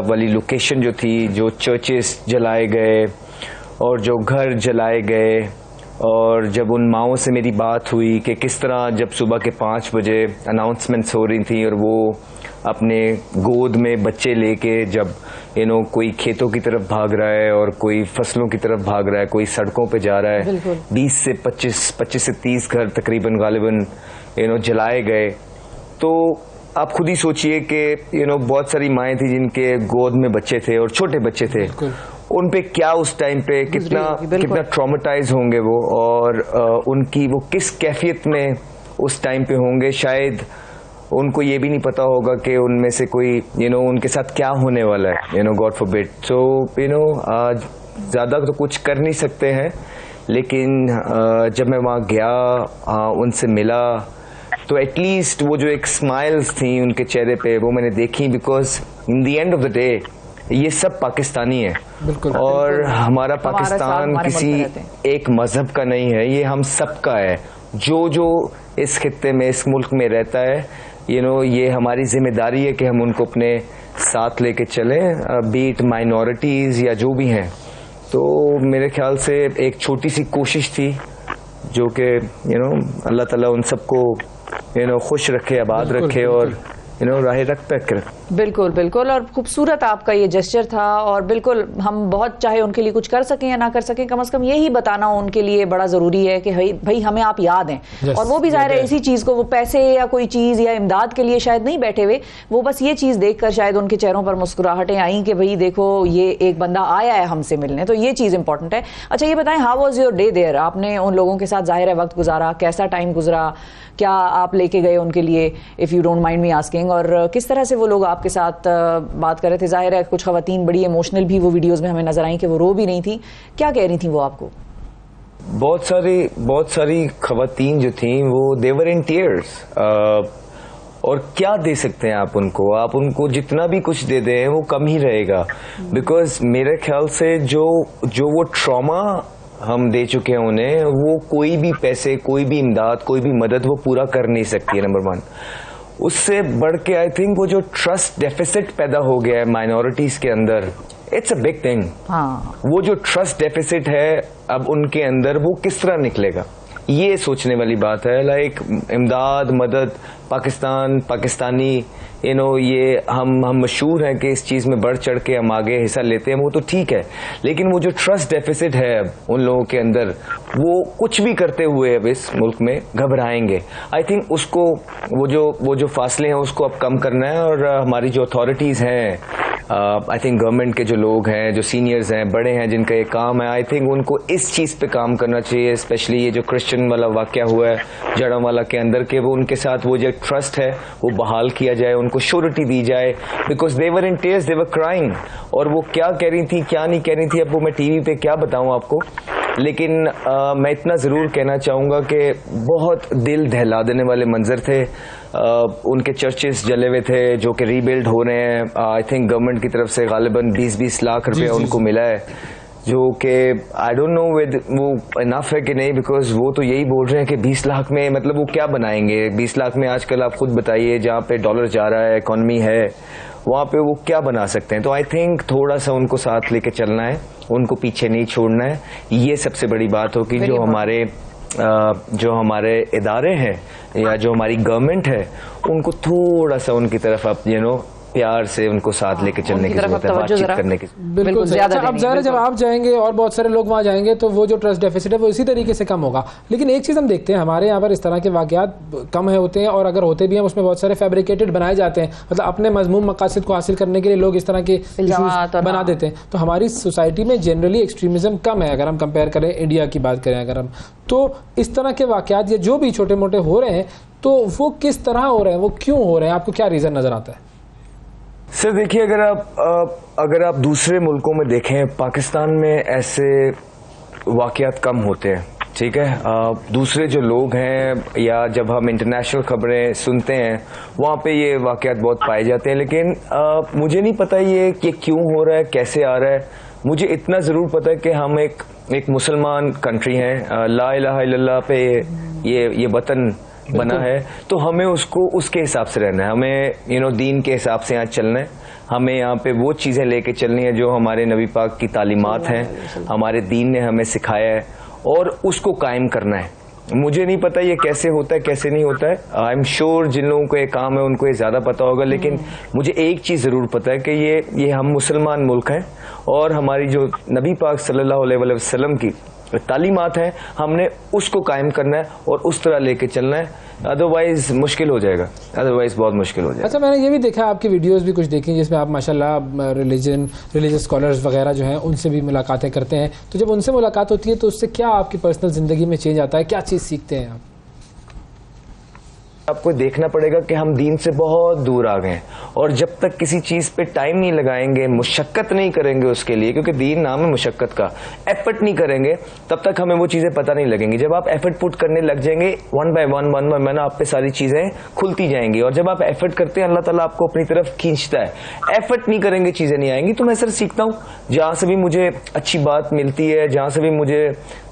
वाली लोकेशन जो थी, जो चर्चेस जलाए गए और जो घर जलाए गए, और जब उन माओं से मेरी बात हुई कि किस तरह जब सुबह के 5 बजे अनाउंसमेंट्स हो रही थी और वो अपने गोद में बच्चे लेके जब कोई खेतों की तरफ भाग रहा है और कोई फसलों की तरफ भाग रहा है, कोई सड़कों पे जा रहा है, 20 से 25 से 30 घर तकरीबन गालिबन जलाए गए। तो आप खुद ही सोचिए कि बहुत सारी माएँ थी जिनके गोद में बच्चे थे और छोटे बच्चे थे, उन पे क्या उस टाइम पे कितना ट्रॉमेटाइज होंगे वो, और उनकी वो किस कैफियत में उस टाइम पे होंगे। शायद उनको ये भी नहीं पता होगा कि उनमें से कोई उनके साथ क्या होने वाला है, गॉड फॉरबिड। सो आज ज्यादा तो कुछ कर नहीं सकते हैं, लेकिन जब मैं वहाँ गया, उनसे मिला, तो एटलीस्ट वो जो एक स्माइल्स थी उनके चेहरे पे वो मैंने देखी, because in the end of the day ये सब पाकिस्तानी है। और हमारा पाकिस्तान किसी एक मजहब का नहीं है, ये हम सब का है। जो इस खित्ते में, इस मुल्क में रहता है, ये हमारी जिम्मेदारी है कि हम उनको अपने साथ लेके चलें, बीट माइनॉरिटीज या जो भी हैं। तो मेरे ख्याल से एक छोटी सी कोशिश थी जो कि अल्लाह ताला उन सबको खुश रखे, आबाद रखे और राह रख पे। बिल्कुल बिल्कुल, और खूबसूरत आपका ये जेस्चर था, और बिल्कुल हम बहुत चाहे उनके लिए कुछ कर सकें या ना कर सकें, कम से कम यही बताना उनके लिए बड़ा जरूरी है कि भाई हमें आप याद हैं। और वो भी जाहिर है इसी चीज को, वो पैसे या कोई चीज या इमदाद के लिए शायद नहीं बैठे हुए, वो बस ये चीज देखकर शायद उनके चेहरों पर मुस्कुराहटें आई कि भाई देखो ये एक बंदा आया है हमसे मिलने, तो ये चीज इंपॉर्टेंट है। अच्छा, ये बताएं, how was your day there? आपने उन लोगों के साथ जाहिर है वक्त गुजारा, कैसा टाइम गुजरा, क्या आप लेके गए उनके लिए, if you don't mind me asking, और किस तरह से वो लोग आपके साथ बात कर रहे थे? जाहिर है कुछ खवातीन बड़ी इमोशनल भी वो वीडियोस में हमें नजर आई कि वो रो भी नहीं थी, क्या कह रही थी वो आपको? बहुत सारी खवातीन जो थी वो देवर इन टीयर्स। और क्या दे सकते हैं आप उनको जितना भी कुछ दे दें वो कम ही रहेगा, बिकॉज मेरे ख्याल से जो वो ट्रॉमा हम दे चुके हैं उन्हें, वो कोई भी पैसे, कोई भी इमदाद, कोई भी मदद वो पूरा कर नहीं सकती है। नंबर 1, उससे बढ़ के आई थिंक वो जो ट्रस्ट डेफिसिट पैदा हो गया है माइनॉरिटीज के अंदर, इट्स अ बिग थिंग। वो जो ट्रस्ट डेफिसिट है अब उनके अंदर, वो किस तरह निकलेगा, ये सोचने वाली बात है। लाइक इमदाद, मदद, पाकिस्तान, पाकिस्तानी, ये हम मशहूर हैं कि इस चीज में बढ़ चढ़ के हम आगे हिस्सा लेते हैं, वो तो ठीक है, लेकिन वो जो ट्रस्ट डेफिसिट है उन लोगों के अंदर, वो कुछ भी करते हुए अब इस मुल्क में घबराएंगे। आई थिंक उसको वो जो फासले हैं उसको अब कम करना है। और हमारी जो अथॉरिटीज हैं, आई थिंक गवर्नमेंट के जो लोग हैं, जो सीनियर्स हैं, बड़े हैं, जिनका ये काम है, आई थिंक उनको इस चीज पे काम करना चाहिए। स्पेशली ये जो क्रिश्चियन वाला वाकया हुआ है जड़ावाला के अंदर, के वो उनके साथ वो जो ट्रस्ट है वो बहाल किया जाए, उनको श्योरिटी दी जाए, because they were in tears, they were crying. और वो क्या कह रही थी, क्या नहीं कह रही थी, अब वो मैं टीवी पे क्या बताऊं आपको, लेकिन मैं इतना जरूर कहना चाहूंगा कि बहुत दिल दहला देने वाले मंजर थे। उनके चर्चेस जले हुए थे जो कि रीबिल्ड हो रहे हैं। आई थिंक गवर्नमेंट की तरफ से गालिबन 20-20 लाख रुपया उनको मिला है, जो कि आई डोंट नो विद वो इनफ है कि नहीं, बिकॉज वो तो यही बोल रहे हैं कि 20 लाख में मतलब वो क्या बनाएंगे। 20 लाख में आजकल आप खुद बताइए, जहाँ पे डॉलर जा रहा है, इकॉनमी है, वहाँ पे वो क्या बना सकते हैं। तो आई थिंक थोड़ा सा उनको साथ लेके चलना है, उनको पीछे नहीं छोड़ना है। ये सबसे बड़ी बात होगी। जो हमारे इदारे हैं या जो हमारी गवर्नमेंट है, उनको थोड़ा सा उनकी तरफ आप प्यार से उनको साथ लेके चलने की जरूरत है, बातचीत करने की। बिल्कुल ज्यादा। अब ज़ाहिर जब आप जाएंगे और बहुत सारे लोग वहाँ जाएंगे तो वो जो ट्रस्ट डेफिसिट है वो इसी तरीके से कम होगा। लेकिन एक चीज़ हम देखते हैं, हमारे यहाँ पर इस तरह के वाक़यात कम होते हैं, और अगर होते भी हैं उसमें बहुत सारे फैब्रिकेटेड बनाए जाते हैं, मतलब अपने मजमूम मकासद को हासिल करने के लिए लोग इस तरह के इश्यूज बना देते हैं। तो हमारी सोसाइटी में जनरली एक्सट्रीमिज्म कम है, अगर हम कंपेयर करें इंडिया की बात करें अगर हम, तो इस तरह के वाक़यात या जो भी छोटे मोटे हो रहे हैं तो वो किस तरह हो रहे हैं, वो क्यों हो रहे हैं, आपको क्या रीज़न नज़र आता है? सर देखिए, अगर आप दूसरे मुल्कों में देखें, पाकिस्तान में ऐसे वाक़यात कम होते हैं, ठीक है। दूसरे जो लोग हैं या जब हम इंटरनेशनल खबरें सुनते हैं वहाँ पे ये वाक़यात बहुत पाए जाते हैं, लेकिन मुझे नहीं पता ये क्यों हो रहा है, कैसे आ रहा है। मुझे इतना ज़रूर पता है कि हम एक मुसलमान कंट्री हैं, ला इलाहा इल्लल्लाह पे ये वतन बना है, तो हमें उसको उसके हिसाब से रहना है, हमें दीन के हिसाब से यहाँ चलना है। हमें यहाँ पे वो चीज़ें लेके चलनी है जो हमारे नबी पाक की तालीमात हैं, हमारे दीन ने हमें सिखाया है, और उसको कायम करना है। मुझे नहीं पता ये कैसे होता है, कैसे नहीं होता है। आई एम श्योर जिन लोगों को ये काम है उनको ये ज़्यादा पता होगा, लेकिन मुझे एक चीज़ ज़रूर पता है कि ये हम मुसलमान मुल्क हैं, और हमारी जो नबी पाक सल्लल्लाहु अलैहि वसल्लम की तालीमात है, हमने उसको कायम करना है और उस तरह लेके चलना है, अदरवाइज मुश्किल हो जाएगा, अदरवाइज बहुत मुश्किल हो जाएगा। अच्छा, मैंने ये भी देखा, आपकी वीडियोस भी कुछ देखी जिसमें आप माशाल्लाह रिलीजियस स्कॉलर्स वगैरह जो हैं उनसे भी मुलाकातें करते हैं। तो जब उनसे मुलाकात होती है तो उससे क्या आपकी पर्सनल ज़िंदगी में चेंज आता है, क्या चीज़ सीखते हैं आप? आपको देखना पड़ेगा कि हम दीन से बहुत दूर आ गए, और जब तक किसी चीज पे टाइम नहीं लगाएंगे, मुशक्कत नहीं करेंगे उसके लिए, क्योंकि दीन नाम है मुशक्कत का, एफर्ट नहीं करेंगे, तब तक हमें वो चीजें पता नहीं लगेंगी। जब आप एफर्ट पुट करने लग जाएंगे, वन बाय वन आप पे सारी चीजें खुलती जाएंगी, और जब आप एफर्ट करते हैं अल्लाह ताला आपको अपनी तरफ खींचता है। एफर्ट नहीं करेंगे, चीजें नहीं आएंगी। तो मैं सर सीखता हूँ, जहाँ से भी मुझे अच्छी बात मिलती है, जहाँ से भी मुझे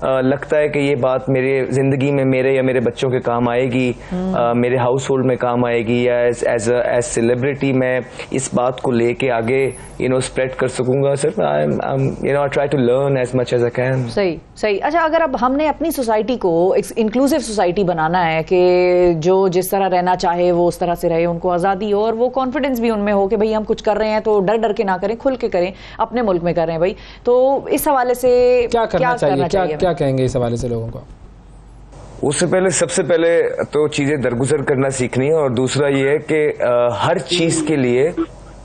लगता है कि ये बात मेरे जिंदगी में मेरे या मेरे बच्चों के काम आएगी, मेरे हाउस होल्ड में काम आएगी, या एज सेलिब्रिटी मैं इस बात को लेके आगे स्प्रेड कर सकूंगा। Sir I try to learn as much as I can. सही। अच्छा, अगर अब हमने अपनी सोसाइटी को एक इंक्लूसिव सोसाइटी बनाना है कि जो जिस तरह रहना चाहे वो उस तरह से रहे, उनको आज़ादी हो और वो कॉन्फिडेंस भी उनमें हो कि भाई हम कुछ कर रहे हैं तो डर डर के ना करें, खुल के करें, अपने मुल्क में कर रहे हैं भाई, तो इस हवाले से क्या करना चाहिए? क्या कहेंगे इस हवाले से लोगों को? उससे पहले सबसे पहले तो चीजें दरगुजर करना सीखनी है, और दूसरा ये है कि हर चीज के लिए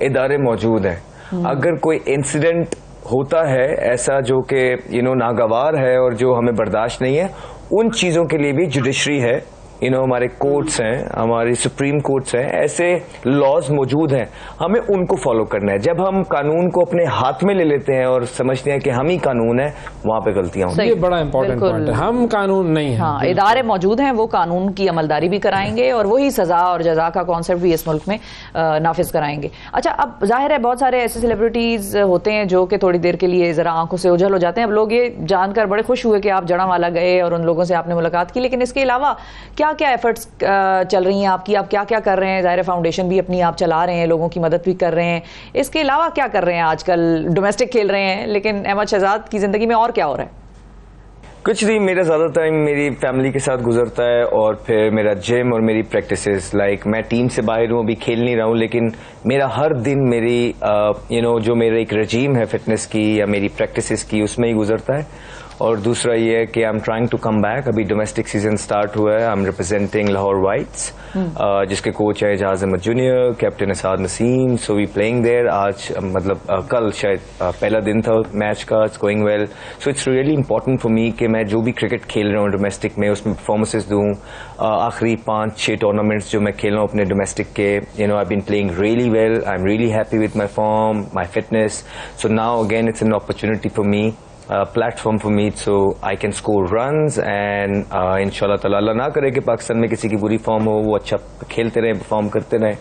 इदारे मौजूद हैं। अगर कोई इंसिडेंट होता है ऐसा जो कि नागवार है और जो हमें बर्दाश्त नहीं है, उन चीजों के लिए भी जुडिशरी है, हमारे कोर्ट्स हैं, हमारी सुप्रीम कोर्ट्स हैं, ऐसे लॉज मौजूद हैं, हमें उनको फॉलो करना है। जब हम कानून को अपने हाथ में ले लेते हैं और समझते हैं कि हम ही कानून है, वहां पे गलतियां होती हैं। ये बड़ा इंपॉर्टेंट पॉइंट है, हम कानून नहीं है। हाँ, इदारे मौजूद हैं, वो कानून की अमलदारी भी कराएंगे और वही सजा और जजा का कॉन्सेप्ट भी इस मुल्क में नाफिज कराएंगे। अच्छा, अब जाहिर है बहुत सारे ऐसे सेलिब्रिटीज होते हैं जो कि थोड़ी देर के लिए जरा आंखों से ओझल हो जाते हैं। अब लोग ये जानकर बड़े खुश हुए कि आप जड़ावाला गए और उन लोगों से आपने मुलाकात की, लेकिन इसके अलावा क्या क्या क्या एफर्ट्स चल रही हैं आपकी, आप क्या क्या कर रहे हैं? ज़ाहिर फाउंडेशन भी अपनी आप चला रहे हैं, लोगों की मदद भी कर रहे हैं, इसके अलावा क्या कर रहे हैं आजकल? डोमेस्टिक खेल रहे हैं, लेकिन अहमद शहजाद की ज़िंदगी में और क्या हो रहा है? कुछ नहीं, मेरा ज़्यादा टाइम मेरी फैमिली के साथ गुजरता है और फिर मेरा जिम और मेरी प्रैक्टिसेस। लाइक मैं टीम से बाहर हूँ, अभी खेल नहीं रहा हूँ, लेकिन मेरा हर दिन मेरी जो मेरा एक रजीम है फिटनेस की या मेरी प्रैक्टिसेस की, उसमें ही गुजरता है। और दूसरा ये है कि I am trying to come back. अभी डोमेस्टिक सीजन स्टार्ट हुआ है, I am representing Lahore whites, जिसके कोच है Ejaz Ahmed junior, captain Asad Naseem. So we playing there. आज कल शायद पहला दिन था मैच का। It's going well. So it's really important for me कि मैं जो भी क्रिकेट खेल रहा हूँ डोमेस्टिक में, उसमें परफॉर्मेंसेस दूँ। आखिरी 5-6 टूर्नामेंट्स जो मैं खेल रहा हूँ अपने डोमेस्टिक के, I been playing really well. I am really happy with my form, my fitness. So now again it's an opportunity for me, platform for me, so I can score runs and इंशाल्लाह ताला अल्लाह ना करे कि पाकिस्तान में किसी की बुरी form हो, वो अच्छा खेलते रहे, परफॉर्म करते रहे,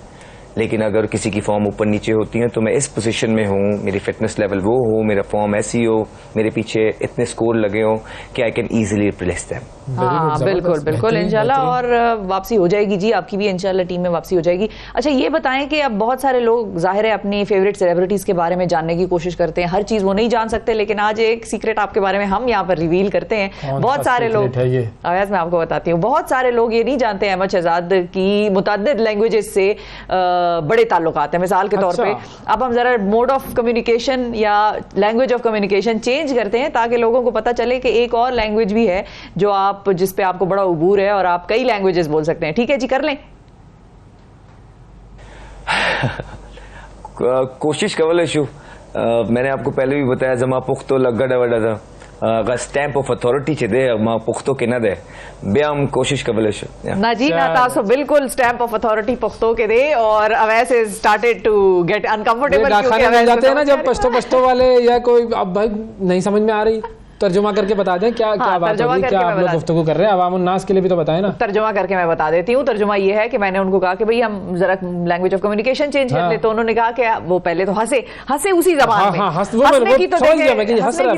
लेकिन अगर किसी की फॉर्म ऊपर नीचे होती है तो मैं इस पोजीशन में हूँ, मेरी फिटनेस लेवल वो हो, मेरा फॉर्म ऐसी हो, मेरे पीछे इतने स्कोर लगे हो कि I can easily replace them. हाँ बिल्कुल बिल्कुल, इंशाल्लाह। और वापसी हो जाएगी जी आपकी भी, इंशाल्लाह टीम में वापसी हो जाएगी। अच्छा ये बताएं कि अब बहुत सारे लोग जाहिर है अपनी फेवरेट सेलिब्रिटीज के बारे में जानने की कोशिश करते हैं, हर चीज वो नहीं जान सकते, लेकिन आज एक सीक्रेट आपके बारे में हम यहाँ पर रिवील करते हैं। बहुत सारे लोग, अवैस मैं आपको बताती हूँ, बहुत सारे लोग ये नहीं जानते अहमद शहजाद की मुतअद्दिद लैंग्वेजेस से बड़े ताल्लुकात हैं। मिसाल के तौर पे अब हम जरा मोड ऑफ कम्युनिकेशन या लैंग्वेज ऑफ कम्युनिकेशन चेंज करते हैं ताकि लोगों को पता चले कि एक और लैंग्वेज भी है जो आप जिस पे आपको बड़ा उबूर है और आप कई लैंग्वेजेस बोल सकते हैं। ठीक है जी, कर लें। कोशिश कवल शू। मैंने आपको पहले भी बताया जमा पुख्तो लग्गड़ वड़ा था, अगर स्टैंप ऑफ अथॉरिटी चे दे मां पुख्तो के ना दे बेम कोशिश कबल ना जी ना तासो बिल्कुल स्टैंप ऑफ अथॉरिटी पुख्तो के दे। और Awais is started to get uncomfortable क्योंकि अवैस जाते हैं ना जब पश्तो वाले या कोई अब भाई नहीं समझ में आ रही, तर्जुमा करके बता दें क्या क्या बात हो रही, क्या आप लोग गुफ्तगू कर रहे हैं, अवाम उन्नास के लिए भी तो बताएं ना। तर्जुमा करके मैं बता देती हूँ। तर्जुमा ये है कि मैंने उनको कहा कि भाई हम जरा लैंग्वेज ऑफ कम्युनिकेशन चेंज कर ले, तो उन्होंने कहा कि वो पहले तो हंसे उसी जबान में, हंसने की तो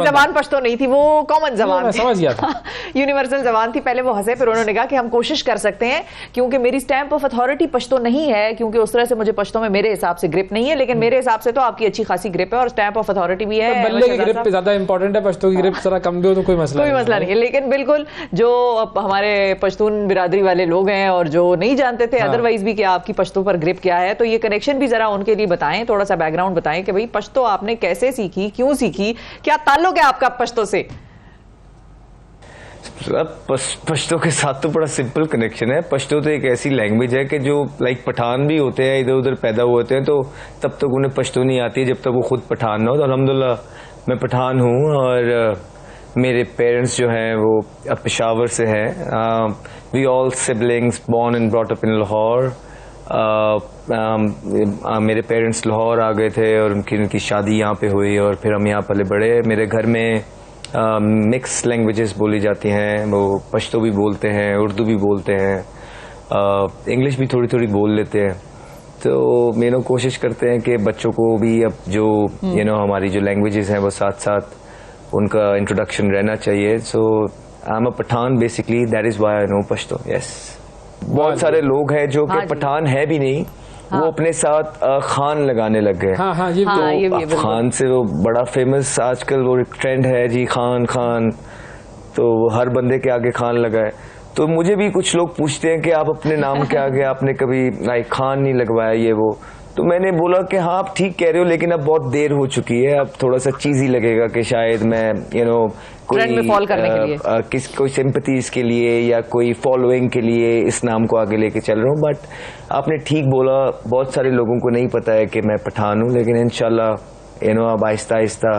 जबान पश्तो नहीं थी, वो कॉमन जबान समझ गया था, यूनिवर्सल जबान थी। पहले वो हंसे, फिर उन्होंने कहा कि हम कोशिश कर सकते हैं क्योंकि मेरी स्टैंप ऑफ अथॉरिटी पश्तो नहीं है, क्योंकि उस तरह से मुझे पश्तो में मेरे हिसाब से ग्रिप नहीं है, लेकिन मेरे हिसाब से तो आपकी अच्छी खासी ग्रिप है और स्टैंप ऑफ अथॉरिटी भी है। बल्ले की ग्रिप ज्यादा इंपॉर्टेंट है, पश्तो की ग्रिप जरा कम भी हो तो कोई मसला नहीं है। लेकिन बिल्कुल जो हमारे पश्तून बिरादरी वाले लोग हैं और जो नहीं जानते थे अदरवाइज भी कि आपकी पश्तो पर ग्रिप क्या है, तो ये कनेक्शन भी जरा उनके लिए बताएं, थोड़ा सा बैकग्राउंड बताएं कि भाई पश्तो आपने कैसे सीखी, क्यों सीखी, क्या ताल्लुक है आपका पश्तो से? पश्तो के साथ तो बड़ा सिंपल कनेक्शन है। पश्तो तो एक ऐसी लैंग्वेज है कि जो लाइक पठान भी होते हैं, इधर उधर पैदा हुए होते हैं, तो तब तक उन्हें पश्तो नहीं आती है जब तक वो खुद पठान ना हो। तो अल्हम्दुलिल्लाह मैं पठान हूँ और मेरे पेरेंट्स जो हैं वो पेशावर से हैं। We all siblings born and brought up in Lahore. मेरे पेरेंट्स लाहौर आ गए थे और उनकी शादी यहाँ पे हुई और फिर हम यहाँ पले बड़े। मेरे घर में मिक्स लैंग्वेजेस बोली जाती हैं, वो पश्तो भी बोलते हैं, उर्दू भी बोलते हैं, इंग्लिश भी थोड़ी थोड़ी बोल लेते हैं। तो मेरे कोशिश करते हैं कि बच्चों को भी अब जो हमारी जो लैंग्वेजेस हैं वो साथ साथ उनका इंट्रोडक्शन रहना चाहिए। So I am a Pathan basically, that is why I know Pashto. Yes, बहुत सारे लोग हैं जो कि पठान है भी नहीं, वो अपने साथ खान लगाने लग गए। तो खान से वो बड़ा फेमस आजकल वो ट्रेंड है जी, खान खान, तो हर बंदे के आगे खान लगाए। तो मुझे भी कुछ लोग पूछते हैं कि आप अपने नाम के आगे आपने कभी खान नहीं लगवाया ये वो, तो मैंने बोला कि हाँ आप ठीक कह रहे हो, लेकिन अब बहुत देर हो चुकी है, अब थोड़ा सा चीज़ी लगेगा कि शायद मैं कोई सिंपैथीज के लिए या कोई फॉलोइंग के लिए इस नाम को आगे लेके चल रहा हूँ। बट आपने ठीक बोला, बहुत सारे लोगों को नहीं पता है कि मैं पठान हूँ, लेकिन इंशाल्लाह अब आहिस्ता आहिस्ता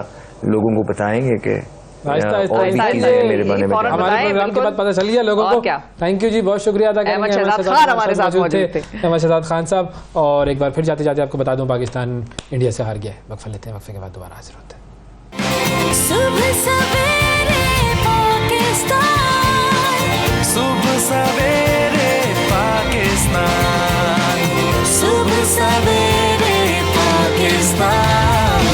लोगों को बताएंगे कि हमारे प्रोग्राम के बाद पता चल गया लोगों को। थैंक यू जी, बहुत शुक्रिया अदा करेंगे अहमद शहजाद खान साहब। और एक बार फिर जाते जाते आपको बता दूं पाकिस्तान इंडिया से हार गया है। वक्फा लेते हैं, वक्फे के बाद दोबारा हाजिर होते हैं। सुबह सवेरे पाकिस्तान, सुबह सवेरे पाकिस्तान, सुबह सवेरे पाकिस्तान।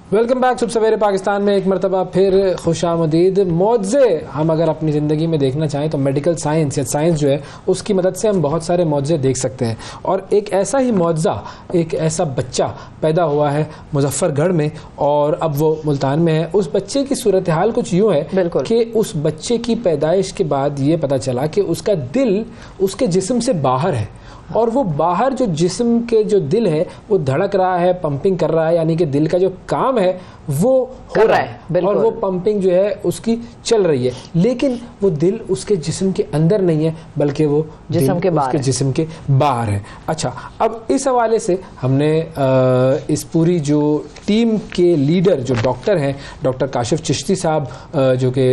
वेलकम बैक सुबह सवेरे पाकिस्तान में एक मरतबा फिर खुशामदीद। मौजे हम अगर अपनी ज़िंदगी में देखना चाहें तो मेडिकल साइंस या साइंस जो है उसकी मदद से हम बहुत सारे मौजे देख सकते हैं। और एक ऐसा ही मौजा, एक ऐसा बच्चा पैदा हुआ है मुजफ्फरगढ़ में और अब वो मुल्तान में है। उस बच्चे की सूरत हाल कुछ यूँ है कि उस बच्चे की पैदाइश के बाद ये पता चला कि उसका दिल उसके जिस्म से बाहर है और वो बाहर जो जिस्म के जो दिल है वो धड़क रहा है, पंपिंग कर रहा है, यानी कि दिल का जो काम है वो हो रहा है और वो पंपिंग जो है उसकी चल रही है, लेकिन वो दिल उसके जिस्म के अंदर नहीं है बल्कि वो जिस्म के बाहर, उसके जिस्म के बाहर है। अच्छा, अब इस हवाले से हमने इस पूरी जो टीम के लीडर जो डॉक्टर हैं, डॉक्टर काशिफ चिश्ती साहब जो कि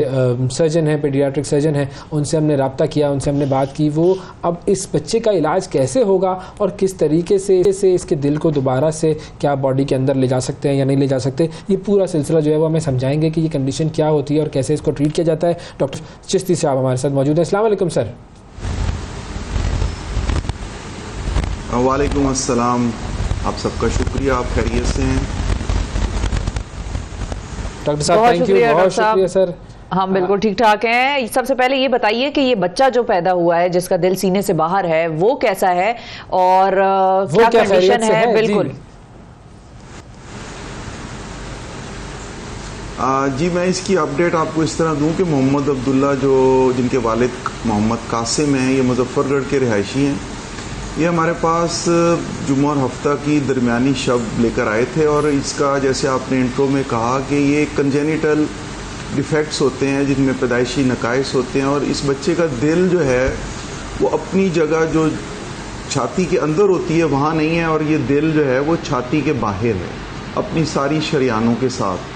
सर्जन हैं, पीडियाट्रिक सर्जन हैं, उनसे हमने रब्ता किया, उनसे हमने बात की वो अब इस बच्चे का इलाज कैसे होगा और किस तरीके से इसके दिल को दोबारा से क्या बॉडी के अंदर ले जा सकते हैं या नहीं ले जा सकते, ये पूरा सिलसिला जो है वो हमें समझाएंगे कि ये कंडीशन क्या होती है और कैसे इसको ट्रीट किया जाता है। डॉक्टर चिश्ती साहब हमारे साथ मौजूद हैं। अस्सलाम वालेकुम सर। वालेकुम अस्सलाम, आप सबका शुक्रिया, आप खैरियत से हैं? डॉक्टर साहब थैंक यू, बहुत शुक्रिया सर। हम बिल्कुल ठीक ठाक हैं। सबसे पहले ये बताइए कि ये बच्चा जो पैदा हुआ है जिसका दिल सीने से बाहर है वो कैसा है और क्या कंडीशन है? बिल्कुल जी, मैं इसकी अपडेट आपको इस तरह दूं कि मोहम्मद अब्दुल्ला जो जिनके वालिद मोहम्मद कासिम हैं, ये मुजफ्फरगढ़ के रिहायशी हैं। ये हमारे पास जुम्मा और हफ्ता की दरमियानी शब लेकर आए थे और इसका जैसे आपने इंट्रो में कहा कि ये कंजेनिटल डिफेक्ट्स होते हैं जिनमें पैदाइशी नकाइस होते हैं और इस बच्चे का दिल जो है वो अपनी जगह जो छाती के अंदर होती है वहाँ नहीं है और ये दिल जो है वो छाती के बाहर है अपनी सारी शरियानों के साथ।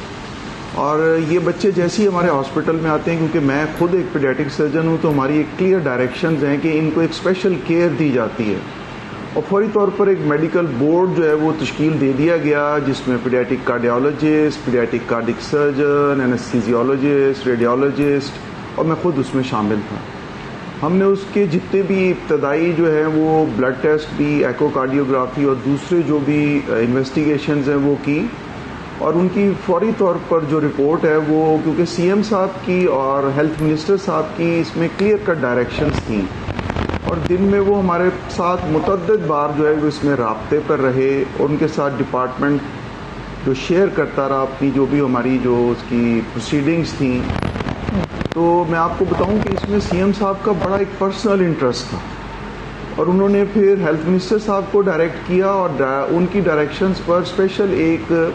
और ये बच्चे जैसे ही हमारे हॉस्पिटल में आते हैं, क्योंकि मैं खुद एक पीडियाट्रिक सर्जन हूँ, तो हमारी एक क्लियर डायरेक्शंस हैं कि इनको एक स्पेशल केयर दी जाती है और फौरी तौर पर एक मेडिकल बोर्ड जो है वो तश्कील दे दिया गया जिसमें paediatric cardiologist, paediatric cardiac surgeon, anaesthesiologist, radiologist और मैं खुद उसमें शामिल था। हमने उसके जितने भी इब्तदाई जो है वो ब्लड टेस्ट भी, एकोकार्डियोग्राफी और दूसरे जो भी इन्वेस्टिगेशंस हैं वो की और उनकी फौरी तौर पर जो रिपोर्ट है वो, क्योंकि सीएम साहब की और हेल्थ मिनिस्टर साहब की इसमें क्लियर कट डायरेक्शंस थी और दिन में वो हमारे साथ मुतअद्दिद बार जो है वो इसमें राब्ते पर रहे और उनके साथ डिपार्टमेंट जो शेयर करता रहा अपनी जो भी हमारी जो उसकी प्रोसीडिंग्स थी। तो मैं आपको बताऊं कि इसमें सीएम साहब का बड़ा एक पर्सनल इंटरेस्ट था और उन्होंने फिर हेल्थ मिनिस्टर साहब को डायरेक्ट किया और उनकी डायरेक्शंस पर स्पेशल एक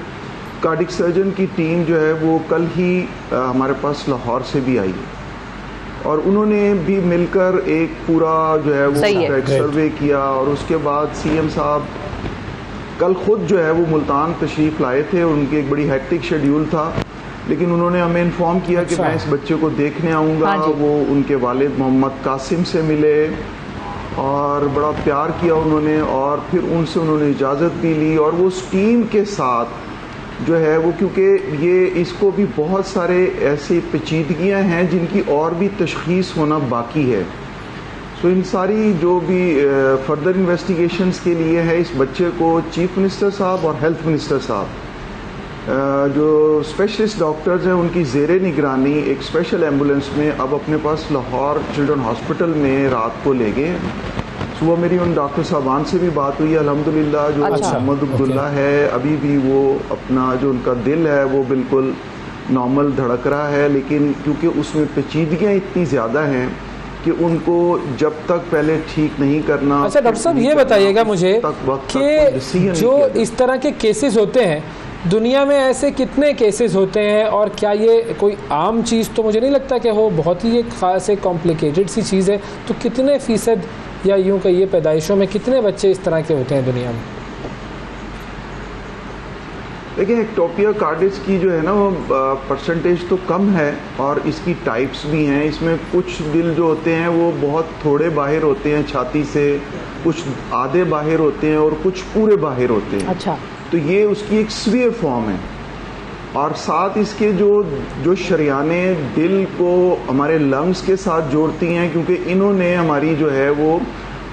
कार्डिक सर्जन की टीम जो है वो कल ही हमारे पास लाहौर से भी आई और उन्होंने भी मिलकर एक पूरा जो है वो एक सर्वे किया और उसके बाद सीएम साहब कल खुद जो है वो मुल्तान तशरीफ लाए थे। उनकी एक बड़ी हेक्टिक शेड्यूल था लेकिन उन्होंने हमें इन्फॉर्म किया कि मैं इस बच्चे को देखने आऊँगा। वो उनके वालिद मोहम्मद कासिम से मिले और बड़ा प्यार किया उन्होंने और फिर उनसे उन्होंने इजाज़त भी ली और वो उस टीम के साथ जो है वो, क्योंकि ये इसको भी बहुत सारे ऐसी पेचीदगियाँ हैं जिनकी और भी तशख़ीस होना बाकी है। सो इन सारी जो भी फर्दर इन्वेस्टिगेशंस के लिए है इस बच्चे को चीफ मिनिस्टर साहब और हेल्थ मिनिस्टर साहब जो स्पेशलिस्ट डॉक्टर्स हैं उनकी ज़ेरे निगरानी एक स्पेशल एम्बुलेंस में अब अपने पास लाहौर चिल्ड्रन हॉस्पिटल में रात को ले गए। सुबह मेरी उन डॉक्टर साहबान से भी बात हुई, अल्हम्दुलिल्लाह जो मोहम्मद अब्दुल्ला है अभी भी वो अपना जो उनका दिल है वो बिल्कुल नॉर्मल धड़क रहा है, लेकिन क्योंकि उसमें पेचीदगियाँ इतनी ज़्यादा हैं कि उनको जब तक पहले ठीक नहीं करना। अच्छा डॉक्टर साहब ये बताइएगा मुझे कि जो इस तरह के केसेस होते हैं दुनिया में ऐसे कितने केसेस होते हैं और क्या ये कोई आम चीज़ तो मुझे नहीं लगता कि वो बहुत ही एक ख़ास एक कॉम्प्लिकेटेड सी चीज़ है, तो कितने फ़ीसद या यूँ कहिए पैदाइशों में कितने बच्चे इस तरह के होते हैं दुनिया में? देखिए एक्टोपिया कार्डिस की जो है ना वो परसेंटेज तो कम है और इसकी टाइप्स भी हैं। इसमें कुछ दिल जो होते हैं वो बहुत थोड़े बाहर होते हैं छाती से, कुछ आधे बाहर होते हैं और कुछ पूरे बाहर होते हैं। अच्छा, तो ये उसकी एक सीवियर फॉर्म है और साथ इसके जो शरियाने दिल को हमारे लंग्स के साथ जोड़ती हैं, क्योंकि इन्होंने हमारी जो है वो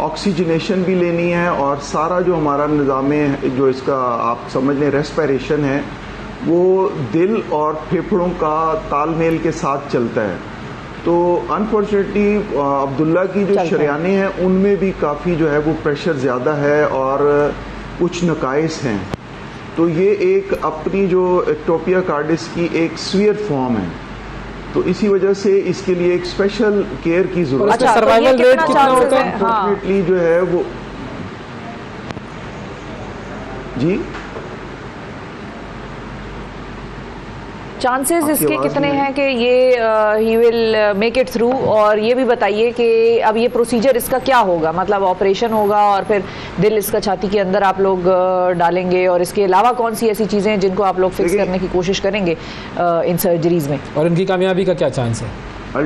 ऑक्सीजनेशन भी लेनी है और सारा जो हमारा निज़ाम जो इसका आप समझ लें रेस्पिरेशन है वो दिल और फेफड़ों का तालमेल के साथ चलता है। तो अनफॉर्चुनेटली अब्दुल्ला की जो शरियाने हैं उनमें भी काफ़ी जो है वो प्रेशर ज़्यादा है और कुछ नकाइस हैं। तो ये एक अपनी जो एक्टोपिया कार्डिस की एक सीवियर फॉर्म है, तो इसी वजह से इसके लिए एक स्पेशल केयर की जरूरत है। सर्वाइवल रेट कितना होता है? अनफॉर्चुनेटली जो है वो जी चांसेस इसके कितने हैं कि ये he will make it through? और ये भी बताइए कि अब ये प्रोसीजर इसका क्या होगा, मतलब ऑपरेशन होगा और फिर दिल इसका छाती के अंदर आप लोग डालेंगे, और इसके अलावा कौन सी ऐसी चीज़ें हैं जिनको आप लोग फिक्स करने की कोशिश करेंगे इन सर्जरीज में, और इनकी कामयाबी का क्या चांस है?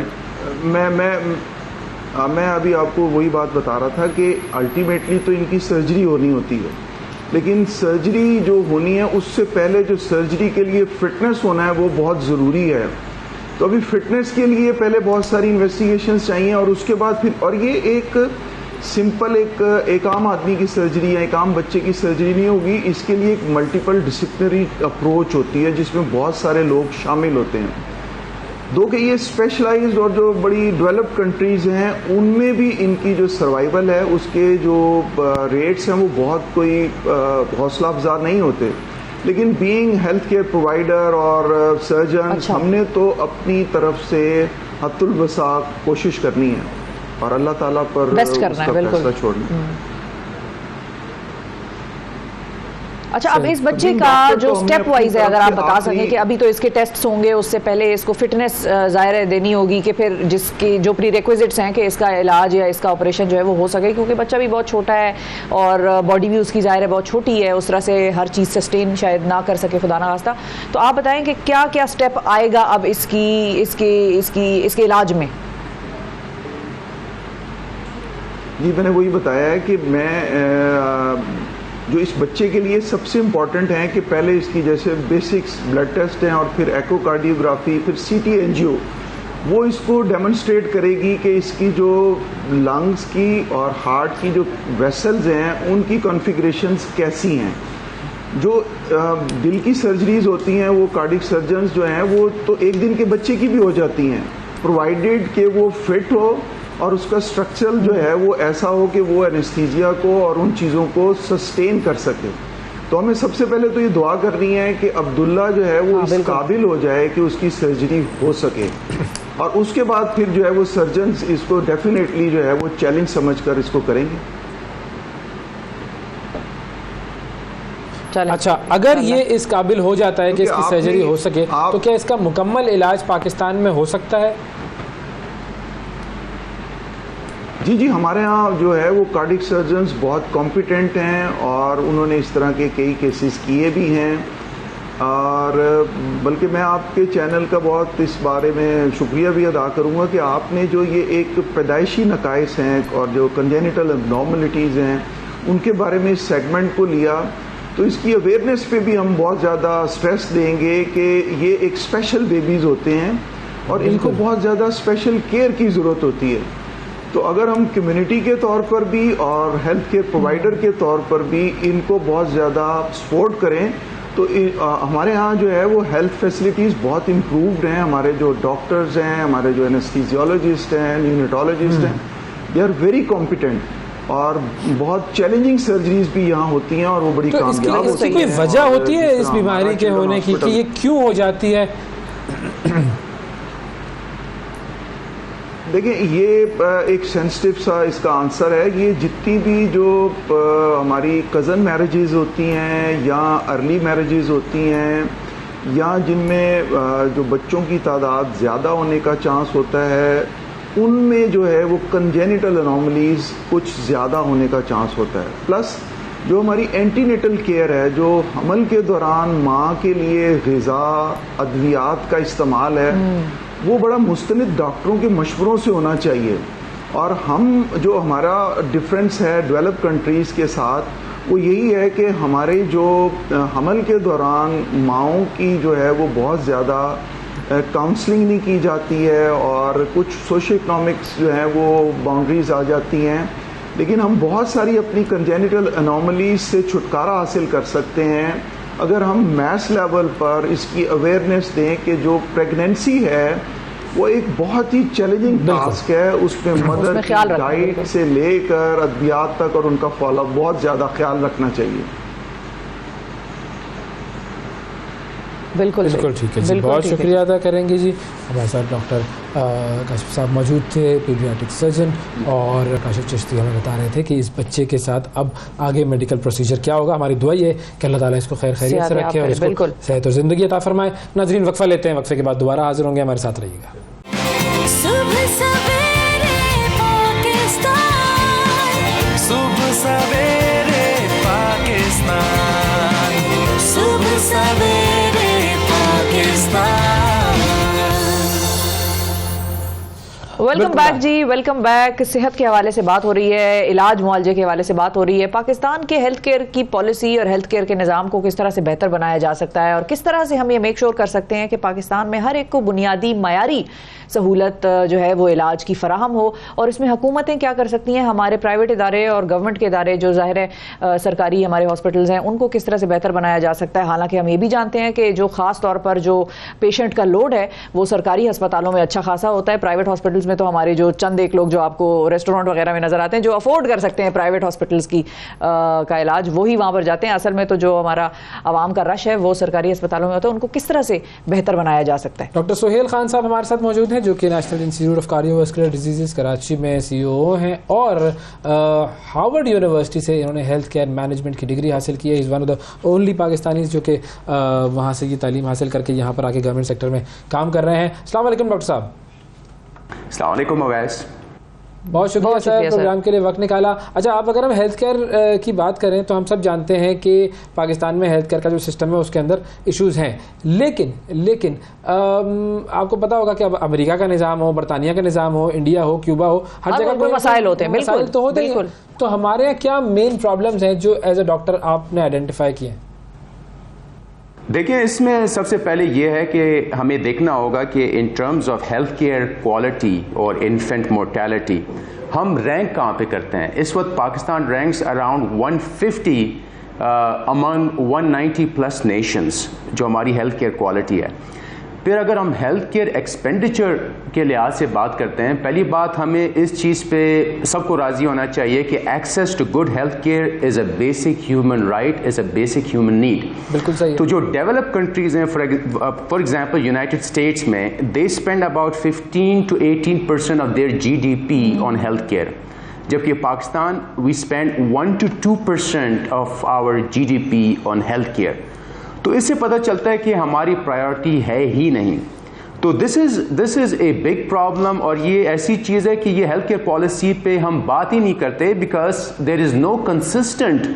मैं अभी आपको वही बात बता रहा था कि अल्टीमेटली तो इनकी सर्जरी होनी होती है, लेकिन सर्जरी जो होनी है उससे पहले जो सर्जरी के लिए फिटनेस होना है वो बहुत ज़रूरी है। तो अभी फिटनेस के लिए पहले बहुत सारी इन्वेस्टिगेशंस चाहिए और उसके बाद फिर, और ये एक सिंपल एक आम आदमी की सर्जरी या एक आम बच्चे की सर्जरी नहीं होगी, इसके लिए एक मल्टीपल डिसिप्लिनरी अप्रोच होती है जिसमें बहुत सारे लोग शामिल होते हैं। दो कि ये स्पेशलाइज्ड और जो बड़ी डेवलप्ड कंट्रीज़ हैं उनमें भी इनकी जो सर्वाइवल है उसके जो रेट्स हैं वो बहुत कोई हौसला अफजा नहीं होते, लेकिन बीइंग हेल्थ केयर प्रोवाइडर और सर्जन हमने तो अपनी तरफ से हत्तुल वसा कोशिश करनी है और अल्लाह ताला पर बेस्ट करना है, बिल्कुल छोड़ना। अच्छा, अब इस बच्चे का जो स्टेप वाइज है अगर आप बता सकें कि अभी तो इसके टेस्ट्स होंगे, उससे पहले इसको फिटनेस ज़ाहिर है देनी होगी कि फिर जिसकी जो प्री रिक्विजिट्स हैं कि इसका इलाज या इसका ऑपरेशन जो है वो हो सके, क्योंकि बच्चा भी बहुत छोटा है और बॉडी भी उसकी ज़ाहिर है बहुत छोटी है, उस तरह से हर चीज़ सस्टेन शायद ना कर सके खुदा ना खास्ता। तो आप बताएं कि क्या क्या स्टेप आएगा अब इसके इलाज में? जी मैंने वही बताया है कि मैं जो इस बच्चे के लिए सबसे इम्पॉर्टेंट है कि पहले इसकी जैसे बेसिक्स ब्लड टेस्ट हैं और फिर एकोकार्डियोग्राफी, फिर सीटी एंजियो, वो इसको डेमोन्स्ट्रेट करेगी कि इसकी जो लंग्स की और हार्ट की जो वेसल्स हैं उनकी कॉन्फ़िगरेशंस कैसी हैं। जो दिल की सर्जरीज होती हैं वो कार्डियक सर्जन्स जो हैं वो तो एक दिन के बच्चे की भी हो जाती हैं, प्रोवाइडेड कि वो फिट हो और उसका स्ट्रक्चर जो है वो ऐसा हो कि वो एनेस्थीसिया को और उन चीज़ों को सस्टेन कर सके। तो हमें सबसे पहले तो ये दुआ करनी है कि अब्दुल्ला जो है वो इस काबिल हो जाए कि उसकी सर्जरी हो सके, और उसके बाद फिर जो है वो सर्जन्स इसको डेफिनेटली जो है वो चैलेंज समझकर इसको करेंगे। अच्छा, अगर ये इस काबिल हो जाता है कि इसकी सर्जरी हो सके तो क्या इसका मुकम्मल इलाज पाकिस्तान में हो सकता है? जी, हमारे यहाँ जो है वो कार्डियक सर्जन्स बहुत कॉम्पिटेंट हैं और उन्होंने इस तरह के कई केसेस किए भी हैं, और बल्कि मैं आपके चैनल का बहुत इस बारे में शुक्रिया भी अदा करूँगा कि आपने जो ये एक पैदाइशी नकाइस हैं और जो कंजेनिटल एब्नॉर्मलिटीज़ हैं उनके बारे में इस सेगमेंट को लिया। तो इसकी अवेयरनेस पे भी हम बहुत ज़्यादा स्ट्रेस देंगे कि ये एक स्पेशल बेबीज़ होते हैं और इनको बहुत ज़्यादा स्पेशल केयर की ज़रूरत होती है। तो अगर हम कम्युनिटी के तौर पर भी और हेल्थ केयर प्रोवाइडर के तौर पर भी इनको बहुत ज़्यादा सपोर्ट करें तो हमारे यहाँ जो है वो हेल्थ फैसिलिटीज़ बहुत इम्प्रूव्ड हैं। हमारे जो डॉक्टर्स हैं, हमारे जो एनेस्थीसियोलॉजिस्ट हैं, न्यूनेटोलॉजिस्ट हैं, दे आर वेरी कॉम्पिटेंट और बहुत चैलेंजिंग सर्जरीज भी यहाँ होती हैं और वो बड़ी कामयाब होती हैं। कोई वजह होती है इस बीमारी के होने की कि ये क्यों हो जाती है? देखिए, ये एक सेंसिटिव सा इसका आंसर है। ये जितनी भी जो हमारी कज़न मैरिजेस होती हैं या अर्ली मैरिजेस होती हैं या जिनमें जो बच्चों की तादाद ज़्यादा होने का चांस होता है, उनमें जो है वो कंजेनिटल एनोमलीज कुछ ज़्यादा होने का चांस होता है। प्लस जो हमारी एंटीनेटल केयर है, जो हमल के दौरान माँ के लिए ग़िज़ा अद्वियात का इस्तेमाल है, वो बड़ा मुस्तनिद डॉक्टरों के मशवरों से होना चाहिए। और हम जो हमारा डिफरेंस है डेवलप कंट्रीज़ के साथ वो यही है कि हमारे जो हमल के दौरान माँओं की जो है वो बहुत ज़्यादा काउंसलिंग नहीं की जाती है और कुछ सोशो इकनॉमिक्स जो है वो बाउंड्रीज आ जाती हैं, लेकिन हम बहुत सारी अपनी कंजेनिटल एनोमलीज से छुटकारा हासिल कर सकते हैं अगर हम मैस लेवल पर इसकी अवेयरनेस दें कि जो प्रेगनेंसी है वो एक बहुत ही चैलेंजिंग टास्क है, उसमें मदर की डाइट से लेकर अद्वियात तक और उनका फॉलोअप बहुत ज़्यादा ख्याल रखना चाहिए। बिल्कुल ठीक है जी, बहुत शुक्रिया अदा करेंगे जी। हमारे साथ डॉक्टर काशिफ साहब मौजूद थे, पीडियाट्रिक सर्जन, और काशिफ चिश्ती हमें बता रहे थे कि इस बच्चे के साथ अब आगे मेडिकल प्रोसीजर क्या होगा। हमारी दुआ ये कि अल्लाह ताला इसको खैर खैरियत से रखे और इसको सेहत और ज़िंदगी अता फरमाए। नाज़रीन, वक्फा लेते हैं, वक्फे के बाद दोबारा हाजिर होंगे, हमारे साथ रहिएगा। सुबह सवेरे पाकिस्तान, सुबह सवेरे पाकिस्तान, सुबह सवेरे पाकिस्तान। वेलकम बैक जी, वेलकम बैक। सेहत के हवाले से बात हो रही है, इलाज मुआवजे के हवाले से बात हो रही है। पाकिस्तान के हेल्थ केयर की पॉलिसी और हेल्थ केयर के निज़ाम को किस तरह से बेहतर बनाया जा सकता है और किस तरह से हम ये मेक श्योर कर सकते हैं कि पाकिस्तान में हर एक को बुनियादी मयारी सहूलत जो है वो इलाज की फराहम हो। और इसमें हुकूमतें क्या कर सकती हैं, हमारे प्राइवेट इदारे और गवर्नमेंट के इदारे जो ज़ाहिर है सरकारी हमारे हॉस्पिटल्स हैं, उनको किस तरह से बेहतर बनाया जा सकता है। हालांकि हम ये भी जानते हैं कि जो ख़ास तौर पर जो पेशेंट का लोड है वो सरकारी अस्पतालों में अच्छा खासा होता है। प्राइवेट हॉस्पिटल्स में तो हमारे जो चंद एक लोग जो आपको रेस्टोरेंट वगैरह में नजर आते हैं, जो अफोर्ड कर सकते हैं प्राइवेट हॉस्पिटल्स की का इलाज, वही वहाँ पर जाते हैं। असल में तो जो हमारा आवाम का रश है वो सरकारी अस्पतालों में होता है। उनको किस तरह से बेहतर बनाया जा सकता है। डॉक्टर सोहेल खान साहब हमारे साथ मौजूद हैं, जो कि national institute of cardiovascular diseases Karachi में CEO हैं और हार्वर्ड यूनिवर्सिटी से इन्होंने हेल्थ केयर मैनेजमेंट की डिग्री हासिल की है। Is one of the only Pakistani जो कि वहाँ से ये तालीम हासिल करके यहाँ पर आके गवर्नमेंट सेक्टर में काम कर रहे हैं। अस्सलाम वालेकुम डॉक्टर साहब। अस्सलाम वालेकुम अवैस। बहुत शुक्रिया सर प्रोग्राम के लिए वक्त निकाला। अच्छा, आप अगर हम हेल्थ केयर की बात करें तो हम सब जानते हैं कि पाकिस्तान में हेल्थ केयर का जो सिस्टम है उसके अंदर इश्यूज हैं, लेकिन आपको पता होगा कि अब अमेरिका का निज़ाम हो, बरतानिया का निज़ाम हो, इंडिया हो, क्यूबा हो, हर जगह कोई मसाइल होते हैं। बिल्कुल तो होते हैं। तो हमारे यहाँ क्या मेन प्रॉब्लम्स हैं जो एज अ डॉक्टर आपने आइडेंटिफाई किए हैं? देखिए, इसमें सबसे पहले ये है कि हमें देखना होगा कि इन terms of health care quality और इन्फेंट मोर्टेलिटी हम रैंक कहाँ पे करते हैं। इस वक्त Pakistan ranks around 150 among 190 plus Nations जो हमारी हेल्थ केयर क्वालिटी है। फिर अगर हम हेल्थ केयर एक्सपेंडिचर के लिहाज से बात करते हैं, पहली बात हमें इस चीज़ पे सबको राज़ी होना चाहिए कि access to good health care is a basic human right, is a basic human need. बिल्कुल सही। तो जो डेवलप कंट्रीज़ हैं, फॉर एग्जांपल यूनाइटेड स्टेट्स में, they spend about 15 to 18% of their GDP on health care, जबकि Pakistan we spend 1 to 2% of our GDP on health care. तो इससे पता चलता है कि हमारी प्रायोरिटी है ही नहीं। तो this is a big problem, और ये ऐसी चीज़ है कि ये हेल्थ केयर पॉलिसी पे हम बात ही नहीं करते because there is no consistent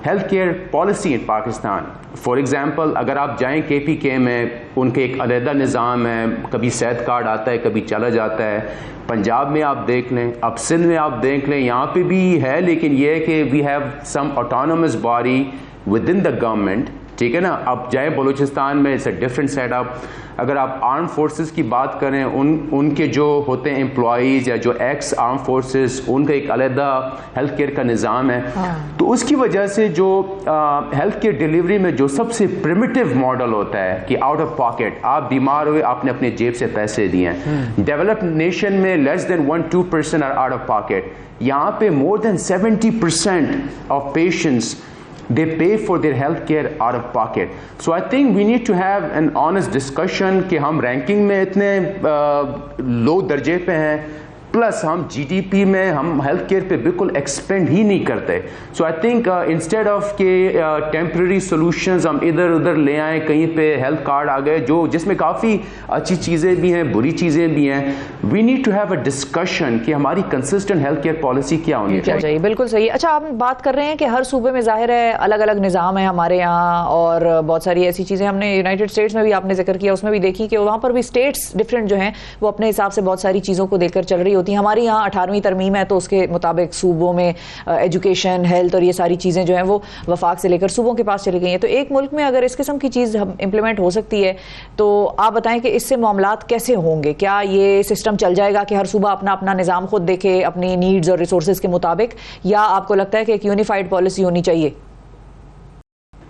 health care policy in Pakistan. For example, अगर आप जाएं KPK में, उनके एक अलहदा निज़ाम है, कभी सेहत कार्ड आता है, कभी चला जाता है। पंजाब में आप देख लें, अब सिंध में आप देख लें, यहाँ पे भी है, लेकिन ये है कि we have some autonomous body within the government, ठीक है ना। अब जाए बलूचिस्तान में, इट्स अ डिफरेंट सेटअप। अगर आप आर्म फोर्सेस की बात करें, उनके जो होते हैं एम्प्लॉयज़ या जो एक्स आर्म फोर्सेस, उनका एक अलहदा हेल्थ केयर का निज़ाम है। तो उसकी वजह से जो हेल्थ केयर डिलीवरी में जो सबसे प्रिमिटिव मॉडल होता है कि आउट ऑफ पॉकेट, आप बीमार हुए, आपने अपने जेब से पैसे दिए हैं। डेवलप्ड नेशन में less than 1-2% are out of pocket. यहाँ पे more than 70% of patients they pay for their health care out of pocket. So I think we need to have an honest discussion कि हम ranking में इतने लो दर्जे पे हैं, प्लस हम GDP में हम हेल्थ केयर पे बिल्कुल एक्सपेंड ही नहीं करते। सो आई थिंक इंस्टेड ऑफ के टेम्पररी सॉल्यूशंस हम इधर उधर ले आए, कहीं पे हेल्थ कार्ड आ गए जो जिसमें काफ़ी अच्छी चीज़ें भी हैं, बुरी चीज़ें भी हैं। We need to have a discussion कि हमारी कंसिस्टेंट हेल्थ केयर पॉलिसी क्या होनी चाहिए। बिल्कुल सही। अच्छा, आप बात कर रहे हैं कि हर सूबे में जाहिर है अलग अलग निज़ाम है हमारे यहाँ, और बहुत सारी ऐसी चीज़ें हमने यूनाइटेड स्टेट्स में भी आपने जिक्र किया, उसमें भी देखी कि वहाँ पर भी स्टेट्स डिफरेंट जो हैं वो अपने हिसाब से बहुत सारी चीज़ों को देखकर चल रही होती हैं। हमारी यहाँ 18वीं तरमीम है, तो उसके मुताबिक सूबों में एजुकेशन, हेल्थ और ये सारी चीज़ें जो हैं वो वफाक से लेकर सूबों के पास चली गई हैं। तो एक मुल्क में अगर इस किस्म की चीज़ इम्प्लीमेंट हो सकती है, तो आप बताएं कि इससे मामलात कैसे होंगे? क्या ये सिस्टम चल जाएगा कि हर सूबा अपना अपना निज़ाम खुद देखे अपनी नीड्स और रिसोर्सेज के मुताबिक, या आपको लगता है कि एक यूनिफाइड पॉलिसी होनी चाहिए?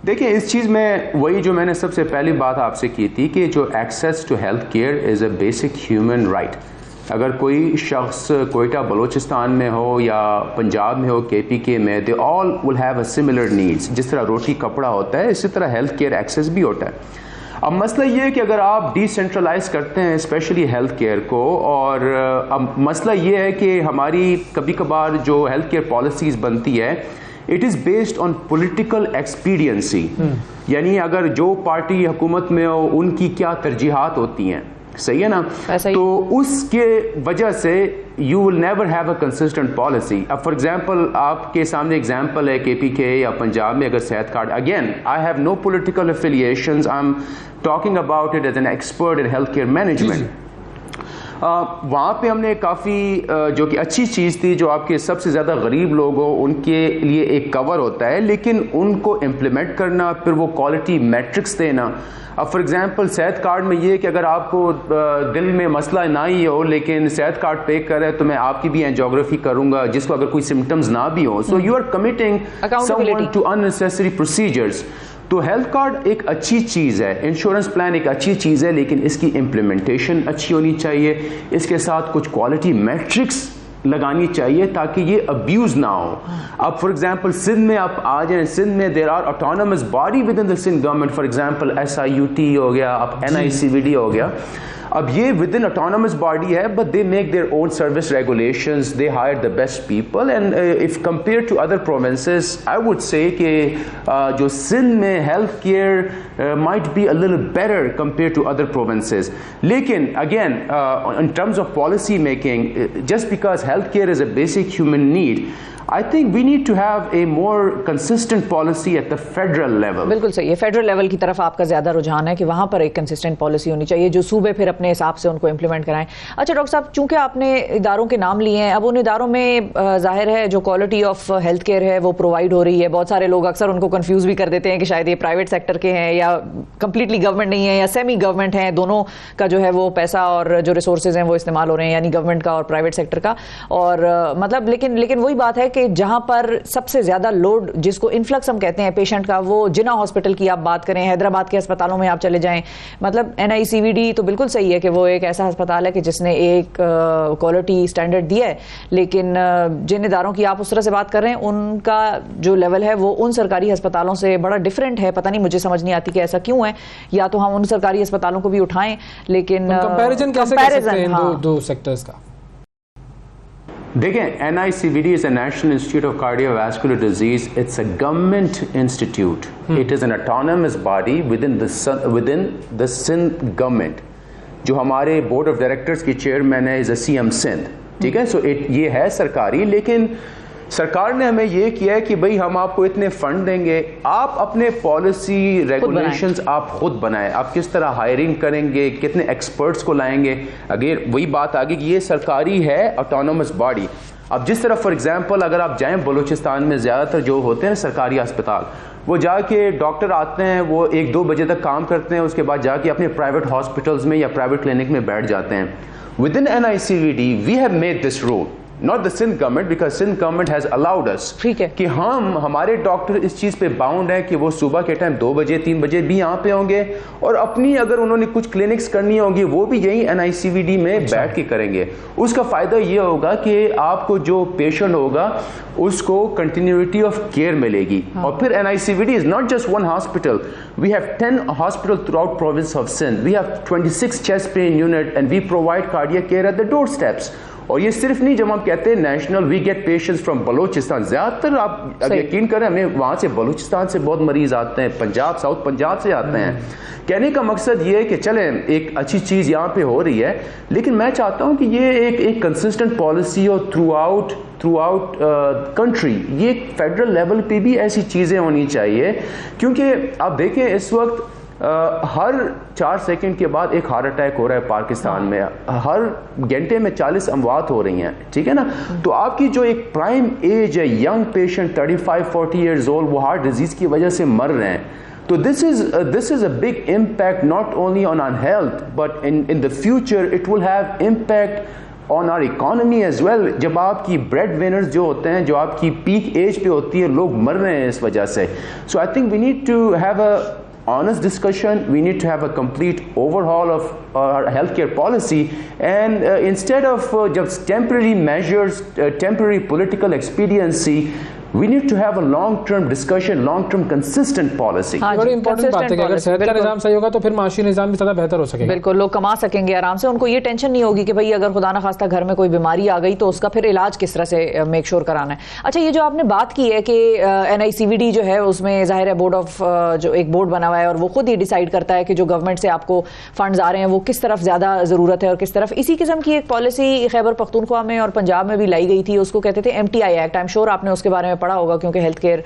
देखिए इस चीज़ में वही जो मैंने सबसे पहली बात आपसे की थी कि जो access to health care is a basic human right. अगर कोई शख्स कोयटा बलूचिस्तान में हो या पंजाब में हो, KPK में, they all will have a similar needs. जिस तरह रोटी कपड़ा होता है इसी तरह हेल्थ केयर एक्सेस भी होता है। अब मसला ये है कि अगर आप डिसेंट्रलाइज करते हैं स्पेशली हेल्थ केयर को, और अब मसला ये है कि हमारी कभी कभार जो हेल्थ केयर पॉलिसीज़ बनती है it is based on political expediency, यानी अगर जो पार्टी हुकूमत में हो उनकी क्या तरजीहात होती हैं, सही है ना, तो उसके वजह से you will never have a consistent policy. अब फॉर एग्जांपल आपके सामने एग्जांपल है KPK या पंजाब में अगर सेहत card, again I have no political affiliations, I am talking about it as an expert in health care management. वहाँ पे हमने काफ़ी जो कि अच्छी चीज़ थी, जो आपके सबसे ज़्यादा गरीब लोग हो उनके लिए एक कवर होता है, लेकिन उनको इम्प्लीमेंट करना, फिर वो क्वालिटी मैट्रिक्स देना। अब फॉर एग्जांपल सेहत कार्ड में ये कि अगर आपको दिल में मसला ना ही हो लेकिन सेहत कार्ड पे करे तो मैं आपकी भी एंजियोग्राफी करूंगा जिसको अगर कोई सिम्टम्स ना भी हो, so you are committing someone to unnecessary procedures. तो हेल्थ कार्ड एक अच्छी चीज़ है, इंश्योरेंस प्लान एक अच्छी चीज़ है, लेकिन इसकी इम्प्लीमेंटेशन अच्छी होनी चाहिए, इसके साथ कुछ क्वालिटी मैट्रिक्स लगानी चाहिए ताकि ये अब्यूज़ ना हो। अब फॉर एग्जांपल सिंध में आप आ जाएं, सिंध में there are autonomous body within the Sindh government, for example SIUT हो गया, अब NICVD हो गया। अब ये विद इन ऑटोनमस बॉडी है, but they make their own service regulations, they hire the best people, and if compare to other provinces I would say कि जो सिंध में health care might be a little better compare to other provinces. लेकिन again in terms of policy making, just because health care is a basic human need, I think we need to have a more consistent policy at the federal level. बिल्कुल सही है, federal level की तरफ आपका ज्यादा रुझान है कि वहां पर एक कंसिस्टेंट पॉलिसी होनी चाहिए जो सूबे फिर अपने हिसाब से उनको इम्प्लीमेंट कराएं। अच्छा डॉक्टर साहब, चूंकि आपने इदारों के नाम लिए हैं, अब उन इदारों में जाहिर है जो क्वालिटी ऑफ हेल्थ केयर है वो प्रोवाइड हो रही है। बहुत सारे लोग अक्सर उनको कंफ्यूज भी कर देते हैं कि शायद ये प्राइवेट सेक्टर के हैं या कंप्लीटली गवर्नमेंट नहीं है या सेमी गवर्नमेंट है, दोनों का जो है वो पैसा और जो रिसोर्सेज हैं वो इस्तेमाल हो रहे हैं, यानी गवर्नमेंट का और प्राइवेट सेक्टर का। और मतलब लेकिन वही बात है कि जहां पर सबसे ज्यादा लोड, जिसको इन्फ्लक्स हम कहते हैं पेशेंट का, वो जिन्ना हॉस्पिटल की आप बात करें, हैदराबाद के अस्पतालों में आप चले जाएं, मतलब NICVD तो बिल्कुल सही है कि वो एक ऐसा अस्पताल है कि जिसने एक क्वालिटी स्टैंडर्ड दिया है, लेकिन जिन इदारों की आप उस तरह से बात कर रहे हैं उनका जो लेवल है वो उन सरकारी अस्पतालों से बड़ा डिफरेंट है। पता नहीं, मुझे समझ नहीं आती कि ऐसा क्यों है, या तो हम उन सरकारी अस्पतालों को भी उठाएं, लेकिन कंपैरिजन कैसे कर सकते हैं इन दो सेक्टर्स का? देखें, NICVD is a National Institute of Cardiovascular Disease. It's a government institute. It is an autonomous body within the Sindh government. जो हमारे बोर्ड ऑफ डायरेक्टर्स की चेयरमैन है इज CM सिंध, ठीक है। सो ये है सरकारी, लेकिन सरकार ने हमें ये किया है कि भाई हम आपको इतने फंड देंगे, आप अपने पॉलिसी रेगुलेशंस आप खुद बनाएं, आप किस तरह हायरिंग करेंगे, कितने एक्सपर्ट्स को लाएंगे। अगर वही बात आ गई कि ये सरकारी है, ऑटोनोमस बॉडी। अब जिस तरह फॉर एग्जांपल अगर आप जाएं बलूचिस्तान में ज़्यादातर जो होते हैं सरकारी अस्पताल, वो जाके डॉक्टर आते हैं, वो 1-2 बजे तक काम करते हैं, उसके बाद जाके अपने प्राइवेट हॉस्पिटल्स में या प्राइवेट क्लिनिक में बैठ जाते हैं। Within NICVD we have made this rule, not the Sindh government, because Sindh government has allowed us कि हम हमारे डॉक्टर इस चीज़ पे बाउंड है कि वो सुबह के टाइम 2 बजे 3 बजे भी यहाँ पे होंगे, और अपनी अगर उन्होंने कुछ क्लिनिक्स करनी होगी वो भी यही NICVD में बैठ के करेंगे। उसका फ़ायदा ये होगा कि आपको जो पेशेंट होगा उसको कंटिन्यूटी ऑफ केयर मिलेगी। और फिर NICVD is not just one hospital, we have 10 hospitals throughout province of Sindh, we have 26 chest pain unit and we provide cardiac care at the doorsteps। और ये सिर्फ नहीं, जब हम कहते हैं national, we get patients from Balochistan, ज़्यादातर आप यकीन करें हमें वहाँ से बलूचिस्तान से बहुत मरीज आते हैं, पंजाब, साउथ पंजाब से आते हैं। कहने का मकसद ये है कि चलें एक अच्छी चीज़ यहाँ पे हो रही है, लेकिन मैं चाहता हूँ कि ये एक कंसिस्टेंट पॉलिसी हो थ्रू आउट कंट्री। ये फेडरल लेवल पे भी ऐसी चीज़ें होनी चाहिए, क्योंकि आप देखें इस वक्त हर 4 सेकंड के बाद एक हार्ट अटैक हो रहा है पाकिस्तान में, हर घंटे में 40 अमवात हो रही हैं, ठीक है ना। तो आपकी जो एक प्राइम एज है, यंग पेशेंट 35-40 ईयर्स ओल्ड, वो हार्ट डिजीज की वजह से मर रहे हैं। तो this is a big impact not only on our health, but in the future it will have impact on our economy as well. जब आपकी ब्रेड विनर्स जो होते हैं, जो आपकी पीक एज पे होती है, लोग मर रहे हैं इस वजह से। So I think we need to have a honest discussion. We need to have a complete overhaul of our healthcare policy, and instead of just temporary measures, temporary political expediency, we need to have a long-term discussion, long-term consistent policy. बड़ी important बात है कि अगर सेहत का निजाम सही होगा तो फिर माशी निजाम भी ज़्यादा बेहतर हो सकेगा। बिल्कुल, लोग कमा सकेंगे आराम से, उनको ये टेंशन नहीं होगी कि भाई अगर खुदा ना खास्ता घर में कोई बीमारी आ गई तो उसका फिर इलाज किस तरह से मेक श्योर कराना है। अच्छा, ये जो आपने बात की है कि NICVD जो है उसमें जाहिर है बोर्ड ऑफ जो एक बोर्ड बना हुआ है और वो खुद ही डिसाइड करता है कि जो गवर्नमेंट से आपको फंड्स आ रहे हैं वो किस तरफ ज़्यादा ज़रूरत है और किस तरफ। इसी किस्म की एक पॉलिसी खैबर पख्तूनख्वा में और पंजाब में भी लाई गई थी, उसको कहते थे MTI act. I am sure आपने उसके बारे में पढ़ा होगा क्योंकि हेल्थ केयर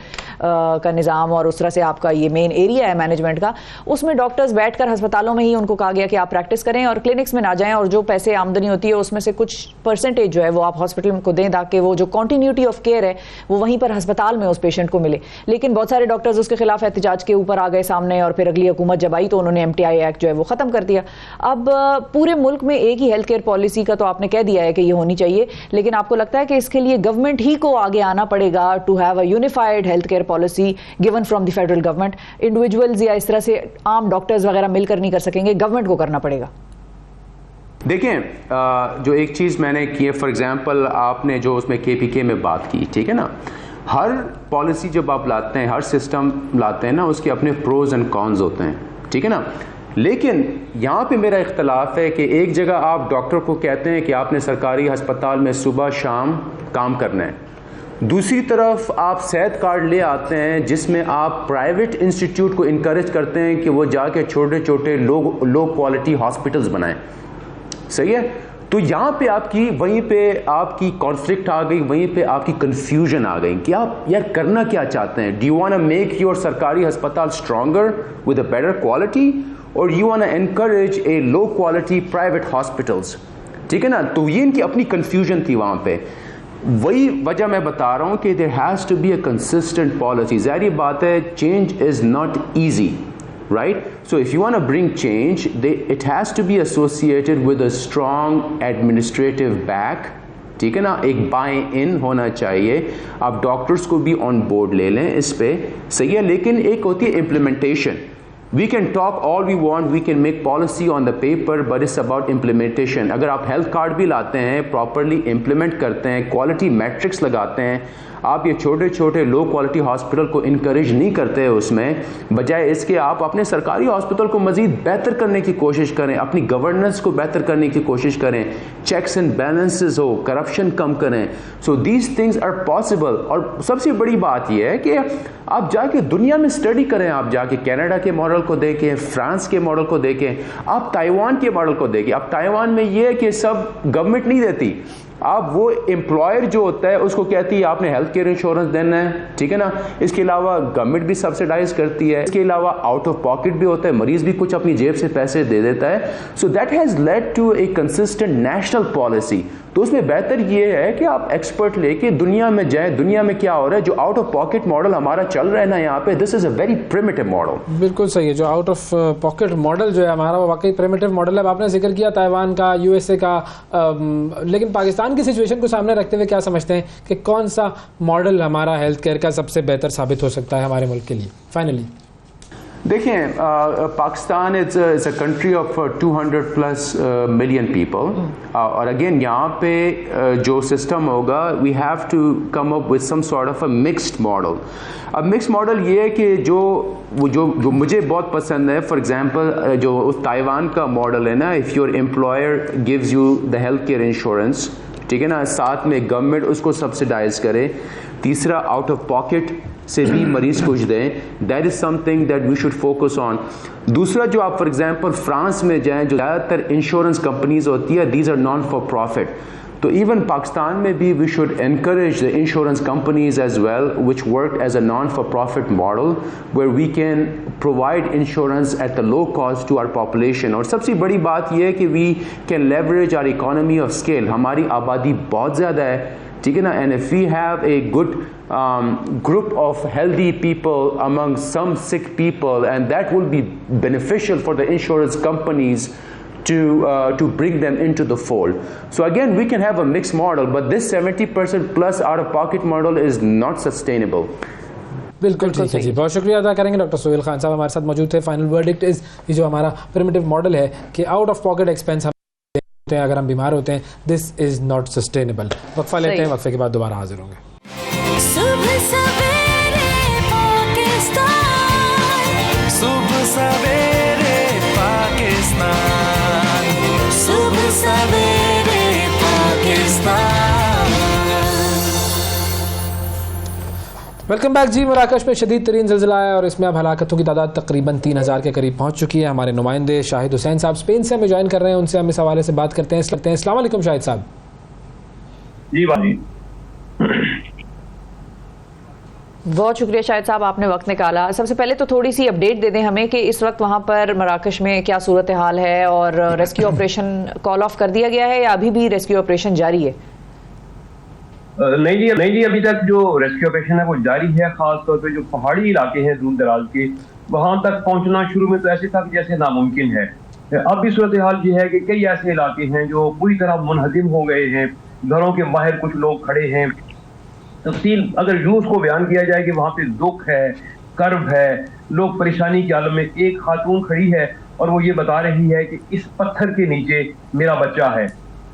का निज़ाम और उस तरह से आपका ये मेन एरिया है मैनेजमेंट का। उसमें डॉक्टर्स बैठकर अस्पतालों में ही उनको कहा गया कि आप प्रैक्टिस करें और क्लिनिक्स में ना जाएं, और जो पैसे आमदनी होती है उसमें से कुछ परसेंटेज जो है वो आप हॉस्पिटल को दें ताकि वो जो कॉन्टीन्यूटी ऑफ केयर है वो वहीं पर अस्पताल में उस पेशेंट को मिले। लेकिन बहुत सारे डॉक्टर्स उसके खिलाफ एहतजाज के ऊपर आ गए सामने, और फिर अगली हुकूमत जब आई तो उन्होंने MTI एक्ट जो है वो ख़त्म कर दिया। अब पूरे मुल्क में एक ही हेल्थ केयर पॉलिसी का तो आपने कह दिया है कि ये होनी चाहिए, लेकिन आपको लगता है कि इसके लिए गवर्नमेंट ही को आगे आना पड़ेगा to have a unified health care policy given from the federal government? Individuals या इस तरह से आम डॉक्टर्स वगैरह मिलकर नहीं कर सकेंगे, गवर्नमेंट को करना पड़ेगा? देखें, जो एक चीज़ मैंने की है, फॉर एग्जांपल आपने जो उसमें KPK में बात की, ठीक है ना, हर पॉलिसी जब आप लाते हैं, हर सिस्टम लाते हैं ना, उसके अपने प्रोज एंड कॉन्स होते हैं, ठीक है ना। लेकिन यहाँ पे मेरा इख्तलाफ है कि एक जगह आप डॉक्टर को कहते हैं कि आपने सरकारी अस्पताल में सुबह शाम काम करना है, दूसरी तरफ आप सेहत कार्ड ले आते हैं जिसमें आप प्राइवेट इंस्टीट्यूट को इनकरेज करते हैं कि वो जाके छोटे छोटे लो क्वालिटी हॉस्पिटल्स बनाएं। सही है? तो यहाँ पे वहीं पे आपकी कॉन्फ्लिक्ट आ गई, वहीं पे आपकी कंफ्यूजन आ गई कि आप यार करना क्या चाहते हैं। Do you want to make your सरकारी अस्पताल stronger with a better quality, और you want to encourage a low quality private hospitals? ठीक है ना। तो ये इनकी अपनी कंफ्यूजन थी वहाँ पे। वही वजह मैं बता रहा हूँ कि there has to be a consistent policy. ज़ाहिर बात है, change is not easy, right? So if you want to bring change, it has to be associated with a strong administrative back, ठीक है ना, एक बाय इन होना चाहिए। आप डॉक्टर्स को भी ऑन बोर्ड ले लें इस पे, सही है। लेकिन एक होती है implementation. We can talk all we want, we can make policy on the paper, but it's about implementation. अगर आप हेल्थ कार्ड भी लाते हैं, प्रॉपरली इम्प्लीमेंट करते हैं, क्वालिटी मैट्रिक्स लगाते हैं, आप ये छोटे छोटे लो क्वालिटी हॉस्पिटल को इनकरेज नहीं करते हैं उसमें, बजाय इसके आप अपने सरकारी हॉस्पिटल को मज़ीद बेहतर करने की कोशिश करें, अपनी गवर्नेंस को बेहतर करने की कोशिश करें, चेक्स एंड बैलेंसेस हो, करप्शन कम करें। So these things are possible. और सबसे बड़ी बात यह है कि आप जाके दुनिया में स्टडी करें, आप जाके कनाडा के मॉडल को देखें, फ्रांस के मॉडल को देखें, आप ताइवान के मॉडल को देखें। अब ताइवान में ये है कि सब गवर्नमेंट नहीं देती, आप वो एम्प्लॉयर जो होता है उसको कहती है आपने हेल्थ केयर इंश्योरेंस देना है, ठीक है ना। इसके अलावा गवर्नमेंट भी सब्सिडाइज करती है, इसके अलावा आउट ऑफ पॉकेट भी होता है, मरीज भी कुछ अपनी जेब से पैसे दे देता है। So that has led to a consistent national policy. तो उसमें बेहतर ये है कि आप एक्सपर्ट लेके दुनिया में जाएं, दुनिया में क्या हो रहा है। जो आउट ऑफ पॉकेट मॉडल हमारा चल रहा है ना यहाँ पे, this is a very primitive model. बिल्कुल सही है, जो आउट ऑफ पॉकेट मॉडल जो है हमारा वो वाकई प्रिमिटिव मॉडल है। आपने जिक्र किया ताइवान का, USA का, लेकिन पाकिस्तान की सिचुएशन को सामने रखते हुए क्या समझते हैं कि कौन सा मॉडल हमारा हेल्थ केयर का सबसे बेहतर साबित हो सकता है हमारे मुल्क के लिए? फाइनली देखें, Pakistan is a country of 200+ million people, और अगेन यहाँ पे जो सिस्टम होगा, we have to come up with some sort of a mixed model. अब मिक्स्ड मॉडल ये है कि जो मुझे बहुत पसंद है, फॉर एग्जांपल जो उस ताइवान का मॉडल है ना, if your employer gives you the health care insurance, ठीक है ना, साथ में गवर्नमेंट उसको सब्सिडाइज करे, तीसरा आउट ऑफ पॉकेट से भी मरीज कुछ दें, that is something that we should focus on. दूसरा, जो आप फॉर एग्जांपल फ्रांस में जाएं, जो ज़्यादातर इंश्योरेंस कंपनीज होती है, these are non for profit. तो इवन पाकिस्तान में भी we should encourage the insurance companies as well which work as a non for profit model, where we can provide insurance at the low cost to our population. और सबसे बड़ी बात यह है कि we can leverage our economy of scale. हमारी आबादी बहुत ज़्यादा है, ठीक है ना, and if we have a good group of healthy people among some sick people, and that will be beneficial for the insurance companies to bring them into the fold. So again, we can have a mixed model, but this 70% plus out-of-pocket model is not sustainable. बिल्कुल ठीक है जी, बहुत शुक्रिया अदा करेंगे। Doctor Sohail Khan साहब हमारे साथ मौजूद थे। फाइनल वर्डिक्ट इज, ये जो हमारा प्रिमिटिव मॉडल है कि आउट ऑफ पॉकेट एक्सपेंस हम देते हैं अगर हम बीमार होते हैं, दिस इज नॉट सस्टेनेबल। वक्फा लेते हैं, वक्फे के बाद दोबारा हाजिर होंगे। सुबह सवेरे पाकिस्तान, सुबह सवेरे पाकिस्तान, सुबह सवेरे पाकिस्तान। वेलकम बैक जी। मराकश में शदीद तरीन ज़िलज़िला है और इसमें अब हलाकतों की तादाद तकरीबन 3000 के करीब पहुंच चुकी है। हमारे नुमाइंदे शाहिद हुसैन साहब स्पेन से हमें ज्वाइन कर रहे हैं, उनसे हम इस हवाले से बात करते हैं। अस्सलाम वालेकुम शाहिद साहब। जी भाई, बहुत शुक्रिया शाहिद साहब, आपने वक्त निकाला। सबसे पहले तो थोड़ी सी अपडेट दे दें हमें कि इस वक्त वहाँ पर मराकश में क्या सूरत हाल है और रेस्क्यू ऑपरेशन कॉल ऑफ कर दिया गया है या अभी भी रेस्क्यू ऑपरेशन जारी है? नहीं जी, अभी तक जो रेस्क्यू ऑपरेशन है वो जारी है। खास तौर पे जो पहाड़ी इलाके हैं दूर दराज के, वहां तक पहुंचना शुरू में तो ऐसे था कि जैसे नामुमकिन है। अब भी सूरत हाल ये है कि कई ऐसे इलाके हैं जो पूरी तरह मुनहदिम हो गए हैं, घरों के बाहर कुछ लोग खड़े हैं। तफसील अगर यूं उसको बयान किया जाए कि वहाँ पे दुख है, कर्ब है, लोग परेशानी के आलम में। एक खातून खड़ी है और वो ये बता रही है कि इस पत्थर के नीचे मेरा बच्चा है,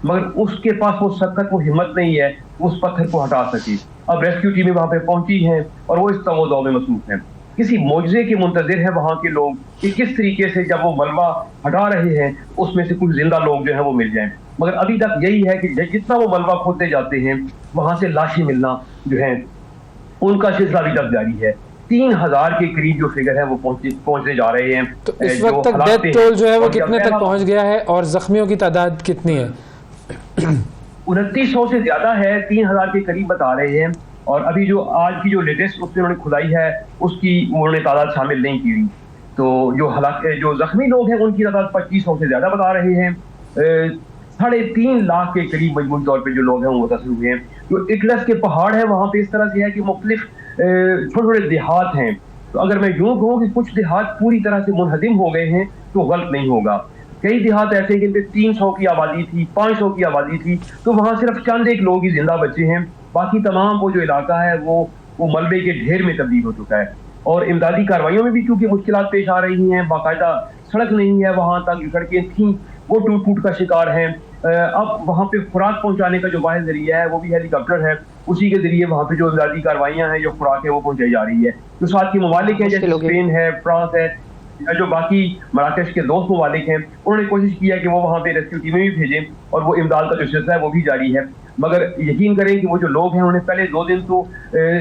मगर उसके पास वो सकत, वो हिम्मत नहीं है उस पत्थर को हटा सके। अब रेस्क्यू टीमें वहाँ पे पहुंची हैं और वो इस तवोदो में मसरूफ हैं। किसी मौजज़े के मुंतज़िर है वहाँ के लोग कि किस तरीके से जब वो मलबा हटा रहे हैं उसमें से कुछ जिंदा लोग जो है वो मिल जाएं। मगर अभी तक यही है कि जितना वो मलबा खोदते जाते हैं वहां से लाशें मिलना जो है उनका सिलसिला अभी तक जारी है। 3000 के करीब जो फिगर है वो पहुंचते जा रहे हैं। तो इस वक्त तक डेथ टोल जो है वो कितने तक पहुंच गया है और जख्मियों की तादाद कितनी है? 2900 से ज्यादा है, 3000 के करीब बता रहे हैं। और अभी जो आज की जो लेटेस्ट उसमें उन्होंने खुदाई है उसकी उन्होंने तादाद शामिल नहीं की हुई। तो जो जख्मी लोग हैं उनकी तादाद 2500 से ज्यादा बता रहे हैं। 3.5 लाख के करीब मजमूई तौर पे जो लोग हैं वो मुतासिर हुए हैं। जो इटलस के पहाड़ है वहाँ पे इस तरह से है कि मुख्तलिफ छोटे छोटे देहात हैं। तो अगर मैं यूँ कहूँ कि कुछ देहात पूरी तरह से मुनहदिम हो गए हैं तो गलत नहीं होगा। कई देहात ऐसे हैं जिनमें 300 की आबादी थी, 500 की आबादी थी, तो वहाँ सिर्फ चंद एक लोग ही जिंदा बचे हैं। बाकी तमाम वो जो इलाका है वो मलबे के ढेर में तब्दील हो चुका है। और इमदादी कार्रवाइयों में भी क्योंकि मुश्किलात पेश आ रही हैं, बाकायदा सड़क नहीं है वहाँ तक, जो सड़कें थीं वो टूट का शिकार हैं। अब वहाँ पे खुराक पहुँचाने का जो वाहिद जरिया है वो भी हेलीकॉप्टर है, उसी के जरिए वहाँ पे जो इमदादी कार्रवाइयाँ हैं, जो खुराक है वो पहुँचाई जा रही है। जो साथ के ममालिक हैं जैसे स्पेन है, फ्रांस है, जो बाकी मराकश के दोस्त ममालिक हैं, उन्होंने कोशिश की है कि वो वहाँ पे रेस्क्यू टीमें भी भेजें और वो इमदाद का जो सिलसिला है वो भी जारी है। मगर यकीन करें कि वो जो लोग हैं उन्हें पहले 2 दिन तो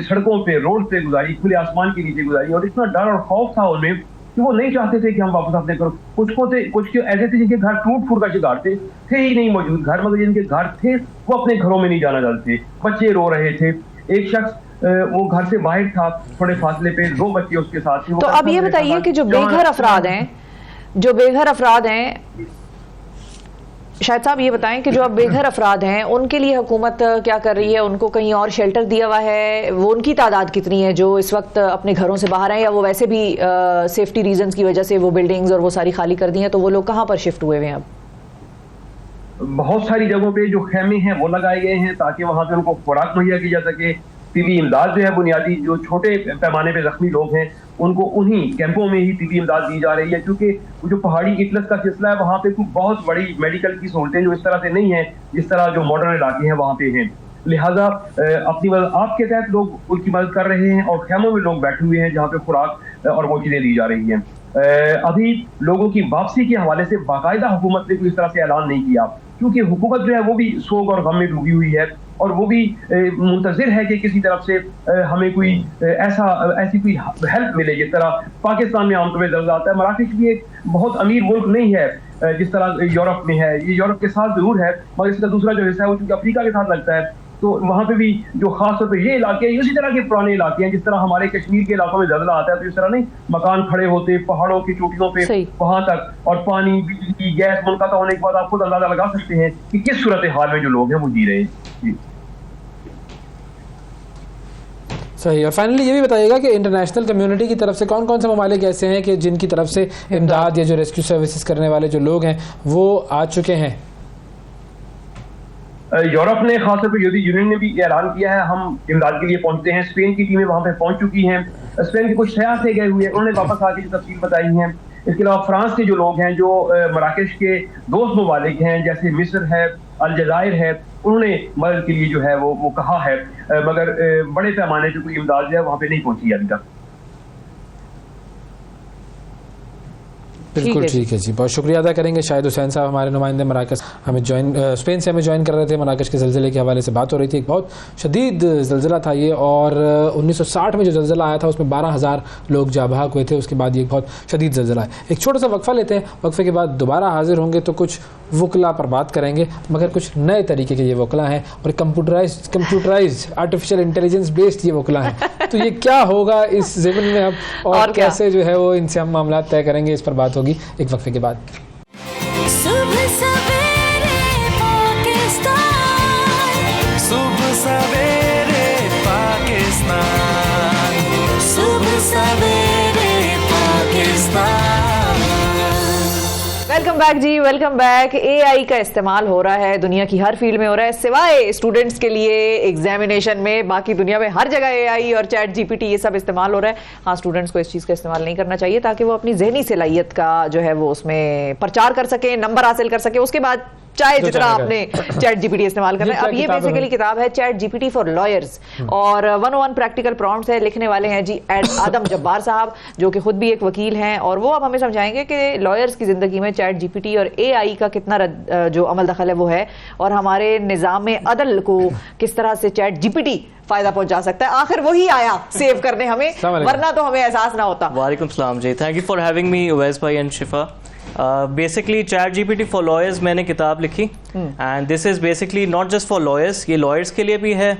सड़कों पे, रोड पे गुजारी, खुले आसमान के नीचे गुजारी, और इतना डर और खौफ था उनमें कि वो नहीं चाहते थे कि हम वापस अपने करो। कुछ ऐसे थे जिनके घर टूट फूट का शिकार थे ही नहीं मौजूद घर, मगर जिनके घर थे वो अपने घरों में नहीं जाना चाहते थे। बच्चे रो रहे थे। एक शख्स वो घर से बाहर था, थोड़े फासले पे 2 बच्चे उसके साथ थे। तो अब ये बताइए कि जो बेघर अफराद हैं शायद साहब, ये बताएं कि जो अब बेघर अफराद हैं उनके लिए हुकूमत क्या कर रही है? उनको कहीं और शेल्टर दिया हुआ है? वो उनकी तादाद कितनी है जो इस वक्त अपने घरों से बाहर हैं, या वो वैसे भी सेफ्टी रीजंस की वजह से वो बिल्डिंग्स और वो सारी खाली कर दी हैं, तो वो लोग कहाँ पर शिफ्ट हुए हुए हैं? अब बहुत सारी जगहों पे जो खेमे हैं वो लगाए गए हैं ताकि वहाँ पे उनको खुराक मुहैया की जा सके। तिबी इमदाद जो है बुनियादी, जो छोटे पैमाने पे जख्मी लोग हैं उनको उन्हीं कैंपों में ही तिबी इमदाद दी जा रही है, क्योंकि जो पहाड़ी इटलस का सिलसिला है वहाँ पे कुछ बहुत बड़ी मेडिकल की सहूलतें जो इस तरह से नहीं है जिस तरह जो मॉडर्न इलाके हैं वहाँ पे हैं। लिहाजा अपनी मदद आपके तहत लोग उनकी मदद कर रहे हैं और खेमों में लोग बैठे हुए हैं जहाँ पे खुराक और वो चीज़ें दी जा रही हैं। अभी लोगों की वापसी के हवाले से बाकायदा हुकूमत ने कोई इस तरह से ऐलान नहीं किया, क्योंकि हुकूमत जो है वो भी सोग और गम में डूबी हुई है और वो भी मुंतज़िर है कि किसी तरफ से हमें कोई ऐसी कोई हेल्प मिले जिस तरह पाकिस्तान में आमतौर पर दर्ज आता है। मराकश भी एक बहुत अमीर मुल्क नहीं है जिस तरह यूरोप में है, ये यूरोप के साथ जरूर है, मगर इसका दूसरा जो हिस्सा है वो चूँकि अफ्रीका के साथ लगता है, तो वहाँ पे भी जो खास तौर पे ये इलाके हैं, इसी तरह के पुराने इलाके हैं जिस तरह हमारे कश्मीर के इलाकों में ज़लज़ला आता है तो इस तरह नहीं, मकान खड़े होते पहाड़ों की चोटियों पे वहाँ तक, और पानी, बिजली, गैस मुनक़ता होने के बाद आप खुद अंदाजा लगा सकते हैं कि किस सूरत हाल में जो लोग हैं वो जी रहे हैं। सही। और फाइनली ये भी बताइएगा कि इंटरनेशनल कम्युनिटी की तरफ से कौन कौन से ममालिक ऐसे हैं कि जिनकी तरफ से इमदाद या जो रेस्क्यू सर्विसेज करने वाले जो लोग हैं वो आ चुके हैं? यूरोप ने खासतौर पर यूरोपीय यूनियन ने भी ऐलान किया है हम इमदाद के लिए पहुंचते हैं। स्पेन की टीमें वहां पे पहुंच चुकी हैं। स्पेन के कुछ सयाह से गए हुए हैं, उन्होंने वापस आके जो तफसील बताई है। इसके अलावा फ्रांस के जो लोग हैं जो मराकेश के दोस्त ममालिक हैं जैसे मिस्र है, अलजायर है, उन्होंने मदद के लिए जो है वो कहा है, मगर बड़े पैमाने पर कोई इमदाद जो है वहाँ पे नहीं पहुंची अभी तक। बिल्कुल ठीक है जी, बहुत शुक्रिया अदा करेंगे। शाहिद हुसैन साहब हमारे नुमाइंदे मराकश हमें स्पेन से हमें ज्वाइन कर रहे थे। मराकश के ज़लज़ले के हवाले से बात हो रही थी। एक बहुत शदीद ज़लज़ला था ये, और 1960 में जो ज़लज़ला आया था उसमें 12,000 लोग जाभाग हुए थे। उसके बाद ये बहुत शदीद ज़लज़ला है। एक छोटा सा वक्फ़ा लेते हैं, वक्फ़े के बाद दोबारा हाजिर होंगे तो कुछ वकला पर बात करेंगे, मगर कुछ नए तरीके के ये वकला हैं और कंप्यूटराइज आर्टिफिशियल इंटेलिजेंस बेस्ड ये वकला हैं। तो ये क्या होगा इस ज़िम्न में अब, और कैसे जो है वो इनसे हम मामला तय करेंगे, इस पर बात होगी एक वक्फे के बाद। सुबह सवेरे पाकिस्तान, सुबह सवेरे पाकिस्तान, सुबह सवेरे पाकिस्तान। वेलकम बैक जी, वेलकम बैक। एआई का इस्तेमाल हो रहा है, दुनिया की हर फील्ड में हो रहा है, सिवाय स्टूडेंट्स के लिए एग्जामिनेशन में। बाकी दुनिया में हर जगह एआई और चैट जीपीटी ये सब इस्तेमाल हो रहा है। हाँ, स्टूडेंट्स को इस चीज़ का इस्तेमाल नहीं करना चाहिए ताकि वो अपनी जहनी सलाहियत का जो है वो उसमें प्रचार कर सके, नंबर हासिल कर सके। उसके बाद चाहे जितना आपने चैट जीपीटी इस्तेमाल करना है। अब ये बेसिकली किताब है चैट जीपीटी फॉर लॉयर्स, और 101 प्रैक्टिकल प्रॉम्प्ट्स है। लिखने वाले हैं जी आदम जब्बार साहब, जो कि खुद भी एक वकील हैं, और वो अब हमें समझाएंगे कि लॉयर्स की जिंदगी में चैट जीपीटी और एआई का कितना जो अमल दखल है वो है, और हमारे निज़ाम अदल को किस तरह से चैट जीपीटी फायदा पहुंचा सकता है। आखिर वही आया सेव करने हमें, वरना तो हमें एहसास ना होता। वालेकुम सलाम जी, thank you for having me Uwais भाई and Shifa. Basically ChatGPT for lawyers मैंने किताब लिखी, and this is basically not just for lawyers, ये लॉयर्स के लिए भी है,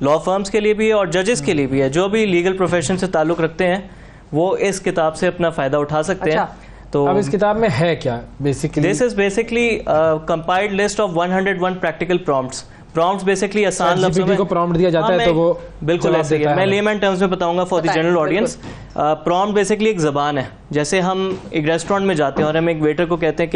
लॉ फर्म्स के लिए भी है, और जजेस के लिए भी है। जो भी लीगल प्रोफेशन से ताल्लुक रखते हैं वो इस किताब से अपना फायदा उठा सकते हैं। तो अब इस किताब में है क्या basically? This is basically compiled list of 101 practical prompts. Prompts basically आसान लफ्ज़ों में को प्रॉम्प्ट दिया जाता है तो वो बिल्कुल ऐसे ही है। मैं लेमैन टर्म्स में बताऊंगा for the general audience. Prompt basically एक ज़बान है। जैसे हम एक रेस्टोरेंट में जाते हैं और हम एक वेटर को कहते हैं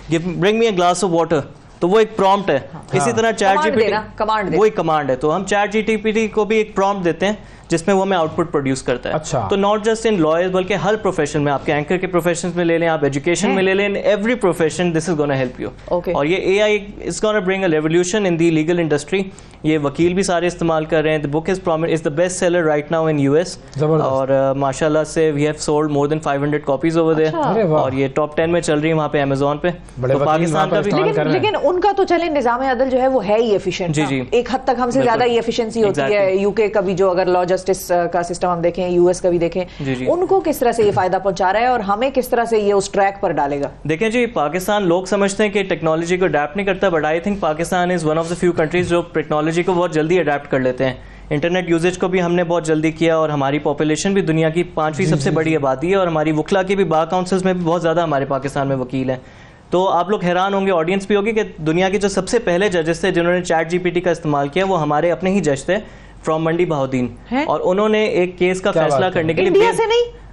कि bring me a glass of water, तो वो एक प्रॉम्प्ट है। इसी तरह चैट जीपीटी वो एक कमांड है। तो हम चैट जीपीटी को भी एक प्रॉम्प्ट देते हैं जिसमें वो हमें आउटपुट प्रोड्यूस करता है। अच्छा। तो नॉट जस्ट इन लॉयर्स बल्कि हर प्रोफेशन में, आपके एंकर के प्रोफेशन में ले लें, आप एजुकेशन में ले लें, every profession this is gonna help you. और ये AI is gonna bring a revolution in the legal industry. ये वकील भी सारे इस्तेमाल कर रहे हैं। The book is the best seller right now in US, और माशाल्लाह से we have sold more than 500 copies over there, और ये टॉप 10 में चल रही है वहाँ पे अमेज़न पे। तो पाकिस्तान का भी, लेकिन उनका तो चले निज़ाम अदल जो है वो है ही एफिशिएंट। जी जी, एक हद तक हमसे ज्यादा ही एफिशिएंसी होती है। यूके का भी जो अगर लॉ जस्टिस का सिस्टम हम देखें, यूएस का भी देखें, उनको किस तरह से ये फायदा पहुंचा रहा है और हमें किस तरह से ये उस ट्रैक पर डालेगा? देखें जी, पाकिस्तान लोग समझते हैं कि टेक्नोलॉजी को अडेप्ट नहीं करता, but I think Pakistan is one of the few countries जो टेक्नोलॉजी को बहुत जल्दी अडेप्ट कर लेते हैं। इंटरनेट यूजेज को भी हमने बहुत जल्दी किया, और हमारी पॉपुलेशन भी दुनिया की 5वीं सबसे बड़ी आबादी है, और हमारी वकला की भी बार काउंसिल्स में भी बहुत ज़्यादा हमारे पाकिस्तान में वकील हैं। तो आप लोग हैरान होंगे, ऑडियंस भी होगी, कि दुनिया के जो सबसे पहले जजेस थे जिन्होंने चैट जीपीटी का इस्तेमाल किया वो हमारे अपने ही जज थे फ्रॉम मंडी बहाउद्दीन, और उन्होंने एक केस का फैसला करने के लिए इंडिया से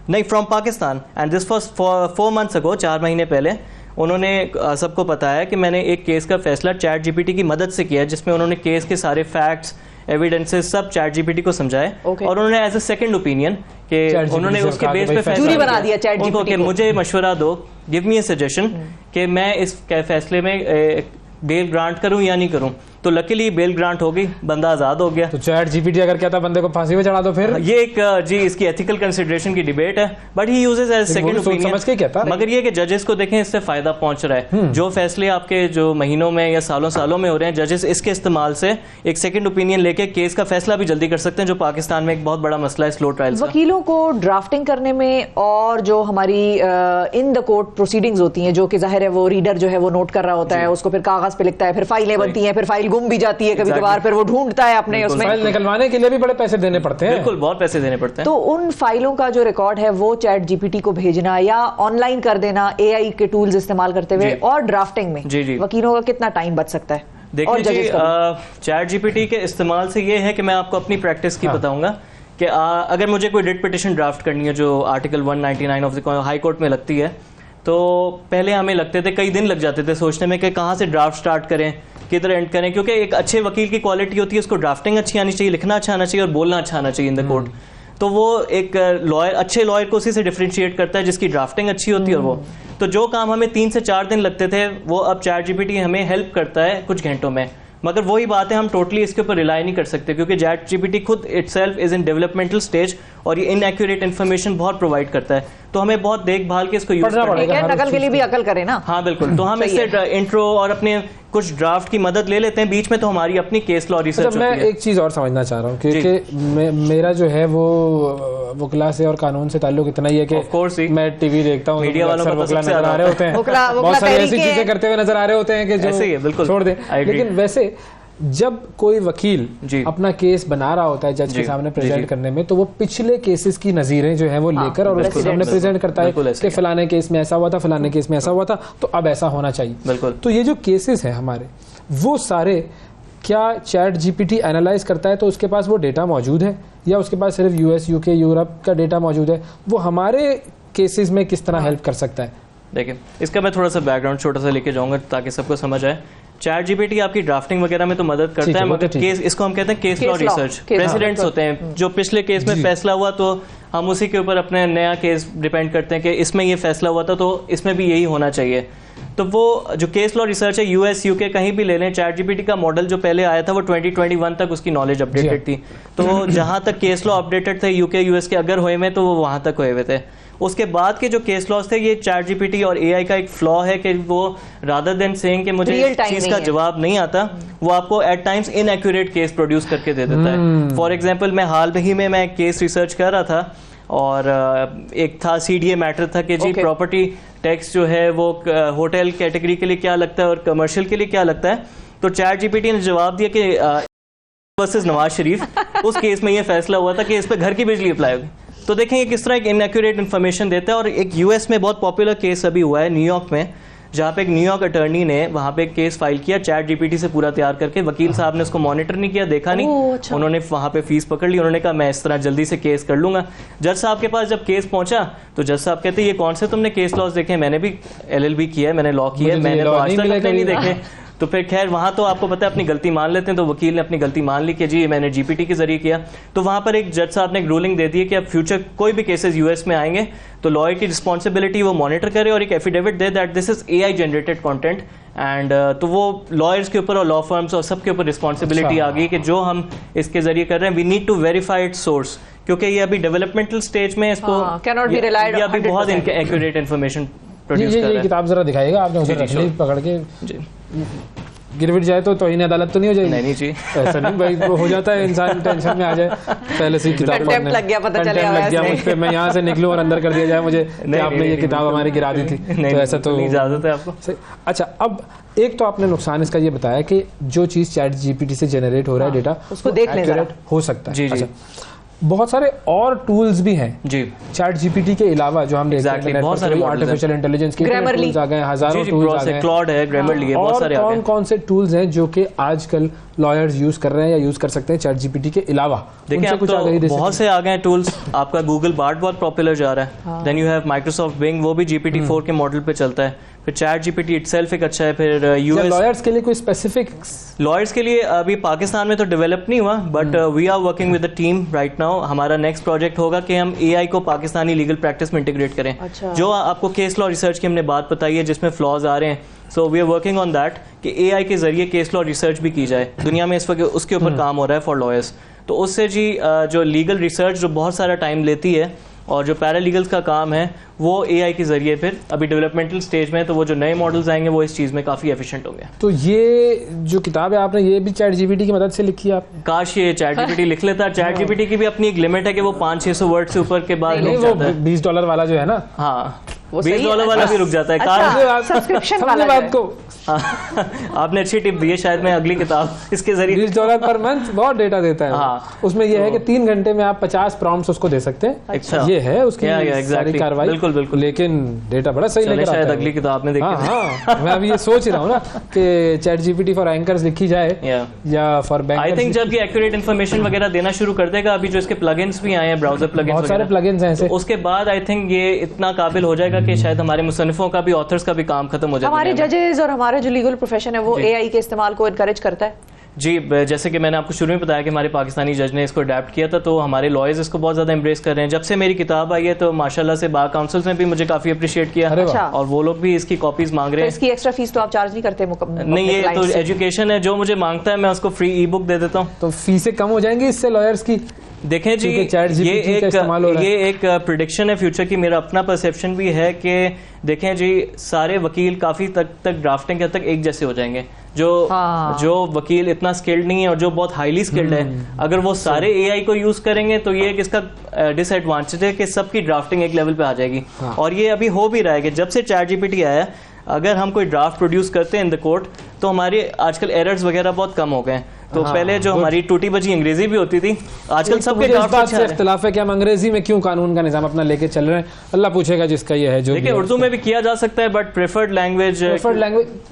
नहीं from Pakistan, and this was 4 months अगो, 4 महीने पहले उन्होंने सबको पता है कि मैंने एक केस का फैसला चैट जीपीटी की मदद से किया, जिसमें उन्होंने केस के सारे फैक्ट्स एविडेंसेस सब चैट जीपीटी को समझाए, और उन्होंने एज अ सेकंड ओपिनियन कि उन्होंने उसके बेस पे फैसला बना दिया चैट जीपीटी को, मुझे मशवरा दो, गिव मी अ सजेशन कि मैं इस फैसले में बेल ग्रांट करूं या नहीं करूं। तो लकीली बेल ग्रांट हो गई, बंदा आजाद हो गया। तो चैट जीपीटी अगर कहता बंदे को फांसी में चढ़ा दो, फिर ये एक जी इसकी एथिकल कंसिडरेशन की डिबेट है, but he uses as second opinion समझ के कहता है। मगर ये कि जजेस को देखें, इससे फायदा पहुंच रहा है। जो फैसले आपके जो महीनों में या सालों में हो रहे हैं, जजेस इसके इस्तेमाल से एक सेकंड ओपिनियन लेके केस का फैसला भी जल्दी कर सकते हैं, जो पाकिस्तान में एक बहुत बड़ा मसला है स्लो ट्रायल्स। वकीलों को ड्राफ्टिंग करने में, और जो हमारी इन द कोर्ट प्रोसीडिंग्स होती हैं, जो कि जाहिर है वो रीडर जो है वो नोट कर रहा होता है, उसको फिर कागज पे लिखता है, फिर फाइलें बनती हैं, फिर फाइल गुम भी जाती है कभी कभार, फिर वो ढूंढता है अपने उसमें। फाइल निकलवाने के लिए भी बड़े पैसे देने पड़ते हैं। बिल्कुल, बहुत पैसे देने पड़ते हैं। तो उन फाइलों का जो रिकॉर्ड है वो चैट जीपीटी को भेजना या ऑनलाइन कर देना एआई के टूल्स इस्तेमाल करते हुए, और ड्राफ्टिंग में वकीलों का कितना टाइम बच सकता है? देखिए जी, चैट जीपीटी के इस्तेमाल से ये है कि मैं आपको अपनी प्रैक्टिस की बताऊंगा कि अगर मुझे कोई रिट पिटिशन ड्राफ्ट करनी है जो article 199 of the high court में लगती है, तो पहले हमें लगते थे कई दिन लग जाते थे सोचने में कि कहाँ से ड्राफ्ट स्टार्ट करें, किधर एंड करें, क्योंकि एक अच्छे वकील की क्वालिटी होती है, उसको ड्राफ्टिंग अच्छी आनी चाहिए, लिखना अच्छा आना चाहिए और बोलना अच्छा आना चाहिए इन द कोर्ट। तो वो एक लॉयर, अच्छे लॉयर को उसी से डिफरेंशिएट करता है जिसकी ड्राफ्टिंग अच्छी होती है। और वो तो जो काम हमें 3 से 4 दिन लगते थे, वो अब चैट जीपीटी हमें हेल्प करता है कुछ घंटों में। मगर वही बात है, हम टोटली इसके ऊपर रिलाई नहीं कर सकते क्योंकि चैट जीपीटी खुद itself is in developmental stage और ये इनएक्यूरेट इन्फॉर्मेशन बहुत प्रोवाइड करता है, तो हमें बहुत देखभाल के इसको यूज करना है। नकल के लिए भी अकल करें ना। हाँ बिल्कुल, तो हम इससे इंट्रो और अपने कुछ ड्राफ्ट की मदद ले लेते हैं, बीच में तो हमारी अपनी केस लॉ रिसर्च मैं एक चीज और समझना चाह रहा हूँ क्योंकि मेरा जो है वो वकला से और कानून से ताल्लुक इतना ही है कि मैं टीवी देखता हूँ, मीडिया वालों को वकला नजर आ रहे होते हैं, बहुत सारी ऐसी चीजें करते हुए नजर आ रहे होते हैं कि जो छोड़ दें। लेकिन वैसे जब कोई वकील अपना केस बना रहा होता है जज के सामने प्रेजेंट करने में, तो वो पिछले केसेस की नजीरें जो है वो लेकर और उसके सामने प्रेजेंट करता है कि फलाने केस में ऐसा हुआ था, फलाने केस में ऐसा हुआ था, तो अब ऐसा होना चाहिए। बिल्कुल। तो ये जो केसेस हैं हमारे, वो सारे क्या चैट जीपीटी एनालाइज करता है तो उसके पास वो डेटा मौजूद है, या उसके पास सिर्फ यूएस, यूके, यूरोप का डेटा मौजूद है? वो हमारे केसेस में किस तरह हेल्प कर सकता है? देखिए, इसका मैं थोड़ा सा बैकग्राउंड छोटा सा लेके जाऊंगा ताकि सबको समझ आए। चैट जीपीटी आपकी ड्राफ्टिंग वगैरह में तो मदद करता है, मगर केस, इसको हम कहते हैं केस लॉ रिसर्च। प्रेसिडेंट्स होते हैं, जो पिछले केस में फैसला हुआ तो हम उसी के ऊपर अपने नया केस डिपेंड करते हैं कि इसमें ये फैसला हुआ था तो इसमें भी यही होना चाहिए। तो वो जो केस लॉ रिसर्च है, यूएस, यूके कहीं भी ले लें, चैट जीपीटी का मॉडल जो पहले आया था वो 2021 तक उसकी नॉलेज अपडेटेड थी। तो जहां तक केस लॉ अपडेटेड थे यूके, यूएस के अगर हुए में, तो वो वहां तक हुए हुए थे। उसके बाद के जो केस लॉस थे, ये चैट जीपीटी और एआई का एक फ्लॉ है कि वो रादर देन सेइंग कि मुझे इस चीज का जवाब नहीं आता, वो आपको at times inaccurate case produce करके दे देता है। फॉर एग्जांपल, मैं हाल ही में मैं केस रिसर्च कर रहा था और एक था सीडीए मैटर था कि जी प्रॉपर्टी टैक्स जो है वो होटल कैटेगरी के लिए क्या लगता है और कमर्शियल के लिए क्या लगता है। तो चैट जीपीटी ने जवाब दिया कि वर्सेस नवाज शरीफ, उस केस में ये फैसला हुआ था कि इस पर घर की बिजली अप्लाई होगी। तो देखेंगे किस तरह एक इनएक्यूरेट इन्फॉर्मेशन देता है। और एक यूएस में बहुत पॉपुलर केस अभी हुआ है न्यूयॉर्क में, जहाँ पे एक न्यूयॉर्क अटर्नी ने वहाँ पे केस फाइल किया चैट जीपीटी से पूरा तैयार करके। वकील साहब ने उसको मॉनिटर नहीं किया, देखा नहीं, अच्छा। उन्होंने वहाँ पे फीस पकड़ ली, उन्होंने कहा मैं इस तरह जल्दी से केस कर लूंगा। जज साहब के पास जब केस पहुंचा तो जज साहब कहते ये कौन से तुमने केस लॉस देखे? मैंने भी एलएलबी किया है, मैंने लॉ किया है, मैंने तो आज तक नहीं देखे। तो फिर खैर वहां तो आपको पता है अपनी गलती मान लेते हैं, तो वकील ने अपनी गलती मान ली कि जी मैंने जीपीटी के जरिए किया। तो वहां पर एक जज साहब ने एक रूलिंग दे दी है कि अब फ्यूचर कोई भी केसेस यूएस में आएंगे तो लॉयर की रिस्पॉन्सिबिलिटी वो मॉनिटर करे और एक affidavit they that this is AI generated content and तो वो लॉयर्स के ऊपर और लॉ फर्म्स और सबके ऊपर रिस्पॉन्सिबिलिटी आ गई कि जो हम इसके जरिए कर रहे हैं we need to verify its source, क्योंकि ये अभी डेवलपमेंट स्टेज में इसको ये अभी बहुत एक्यूरेट इन्फॉर्मेशन प्रोड्यूस कर रहा है। ये किताब जरा दिखाइएगा, आपने उसे रख ली पकड़ के, गिरविट जाए तो तौहीन अदालत तो नहीं हो जाएगी? नहीं जी, ऐसा नहीं भाई, वो हो जाता है इंसान टेंशन में आ जाए पहले से किताब पढ़ने लग गया, पता चल गया मुझ पे, मैं यहाँ से निकलूं और अंदर कर दिया जाए मुझे कि आपने ये किताब हमारी गिरा दी थी, तो ऐसा तो इजाजत है आपको। अच्छा, अब एक तो आपने नुकसान इसका ये बताया कि जो चीज चैट जीपीटी से जनरेट हो रहा है डेटा उसको देख लें, हो सकता है। जी। बहुत सारे और टूल्स भी हैं जी चैट जीपीटी के अलावा जो हम देखते हैं, बहुत सारे आर्टिफिशियल इंटेलिजेंस के टूल्स आ गए, हजारों टूल्स आ गए, क्लॉड है, ग्रामरली है, बहुत सारे आ गए। कौन से टूल्स हैं जो कि आजकल लॉयर्स यूज कर रहे हैं या यूज कर सकते हैं चैट जीपीटी के अलावा? देखिए कुछ बहुत से आ गए हैं टूल्स। आपका गूगल बार्ड बहुत पॉपुलर जा रहा है, then you have Microsoft Bing, वो भी जीपीटी 4 के मॉडल पे चलता है। फिर चैट जीपीटी इटसेल्फ एक अच्छा है। फिर यूएस लॉयर्स के लिए कोई स्पेसिफिक, लॉयर्स के लिए अभी पाकिस्तान में तो डेवलप नहीं हुआ, but we are working with the team right now. हमारा नेक्स्ट प्रोजेक्ट होगा कि हम एआई को पाकिस्तानी लीगल प्रैक्टिस में इंटीग्रेट करें। अच्छा। जो आपको केस लॉ रिसर्च की हमने बात बताई है जिसमें फ्लॉज आ रहे हैं, so we are working on that कि एआई के जरिए केस लॉ रिसर्च भी की जाए। दुनिया में इस वक्त उसके ऊपर काम हो रहा है फॉर लॉयर्स। तो उससे जी जो लीगल रिसर्च जो बहुत सारा टाइम लेती है और जो पैरालीगल्स का काम है वो एआई के जरिए फिर अभी डेवलपमेंटल स्टेज में, तो वो जो नए मॉडल्स आएंगे वो इस चीज में काफी एफिशिएंट होंगे। तो ये जो किताब है आपने ये भी चैट जीपीटी की मदद से लिखी है आप? काश ये चैट जीपीटी लिख लेता। चैट जीपीटी की भी अपनी एक लिमिट है कि वो 500-600 वर्ड से ऊपर के बाद वो $20 वाला जो है ना, हाँ $20 वाला भी रुक जाता है। अच्छा, सब्सक्रिप्शन वाला बात को आपने अच्छी टिप दी है, शायद मैं अगली किताब इसके जरिए। $20 पर मंथ बहुत डेटा देता है। हाँ, उसमें यह है कि 3 घंटे में आप 50 प्रॉम्प्ट्स उसको दे सकते हैं। अच्छा, ये है उसकी सारी कार्रवाई। बिल्कुल बिल्कुल, लेकिन डेटा बड़ा सही लेकर आता है। शायद अगली किताब में देखिए। हाँ, मैं अभी ये सोच रहा हूँ ना कि चैट जीपीटी फॉर एंकर्स लिखी जाए या फॉर बैंकर्स। आई थिंक जब ये एक्यूरेट इन्फॉर्मेशन वगैरह देना शुरू कर देगा, अभी जो इसके प्लगइन्स भी आए हैं, ब्राउजर प्लगइन्स, बहुत सारे प्लगइन्स हैं ऐसे, उसके बाद आई थिंक ये इतना काबिल हो जाएगा कि शायद हमारे मुसन्निफों का भी, ऑथर्स का भी काम खत्म हो जाएगा। हमारे जजेस और हमारे जो लीगल प्रोफेशन है वो एआई के इस्तेमाल को इनकरेज करता है। जी, जैसे कि मैंने आपको शुरू में बताया कि हमारे पाकिस्तानी जज ने इसको अडेप्ट किया था, तो हमारे लॉयर्स इसको बहुत ज़्यादा एम्ब्रेस कर रहे हैं। जब से मेरी किताब आई है तो माशाल्लाह से बार काउंसिल्स ने भी मुझे काफ़ी अप्रिशिएट किया। अच्छा। और वो लोग भी इसकी कॉपीज मांग रहे हैं। इसकी एक्स्ट्रा फीस तो आप चार्ज नहीं करते? नहीं, ये तो एजुकेशन है, जो मुझे मांगता है मैं उसको फ्री ई बुक दे देता हूँ। तो फीसें कम हो जाएंगी इससे लॉयर्स की? देखें जी, ये एक प्रेडिक्शन है फ्यूचर की। मेरा अपना परसेप्शन भी है कि देखें जी, सारे वकील काफी तक ड्राफ्टिंग के तक एक जैसे हो जाएंगे। जो वकील इतना स्किल्ड नहीं है और जो बहुत हाईली स्किल्ड है, अगर वो सारे एआई को यूज करेंगे तो ये इसका डिसएडवांटेज है कि सबकी ड्राफ्टिंग एक लेवल पे आ जाएगी। और ये अभी हो भी रहा है कि जब से चैट जीपीटी आया, अगर हम कोई ड्राफ्ट प्रोड्यूस करते हैं इन द कोर्ट, तो हमारे आजकल एरर्स वगैरह बहुत कम हो गए। तो पहले जो हमारी टूटी बची अंग्रेजी भी होती थी, आजकल सबके ड्राफ्ट बात से इख्तिलाफ है कि हम अंग्रेजी में क्यों कानून का निजाम अपना लेके चल रहे हैं। अल्लाह पूछेगा जिसका ये है। जो देखिए, उर्दू में भी किया जा सकता है, बट प्रेफर्ड लैंग्वेज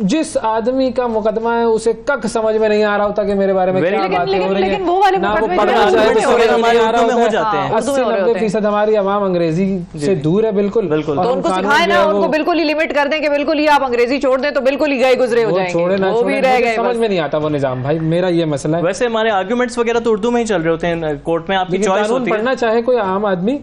जिस आदमी का मुकदमा है उसे कक समझ में नहीं आ रहा होता कि मेरे बारे में क्या बातें हो रही है, ना वो पढ़ना चाहे तो समझ में नहीं आ रहा होता है। 80-90% हमारी आवाम अंग्रेजी से दूर है। बिल्कुल बिल्कुल, तो उनको सिखाए ना, उनको बिल्कुल ही लिमिट कर दें कि बिल्कुल ही आप अंग्रेजी छोड़ दें तो बिल्कुल ही गए गुजरे हो जाएंगे, वो भी रह गए। समझ में नहीं आता वो निजाम भाई, मेरा ये मसला है। वैसे हमारे आर्गुमेंट्स वगैरह तो उर्दू में ही चल रहे होते हैं कोर्ट में, आपकी चॉइस होती है। पढ़ना चाहे कोई आम आदमी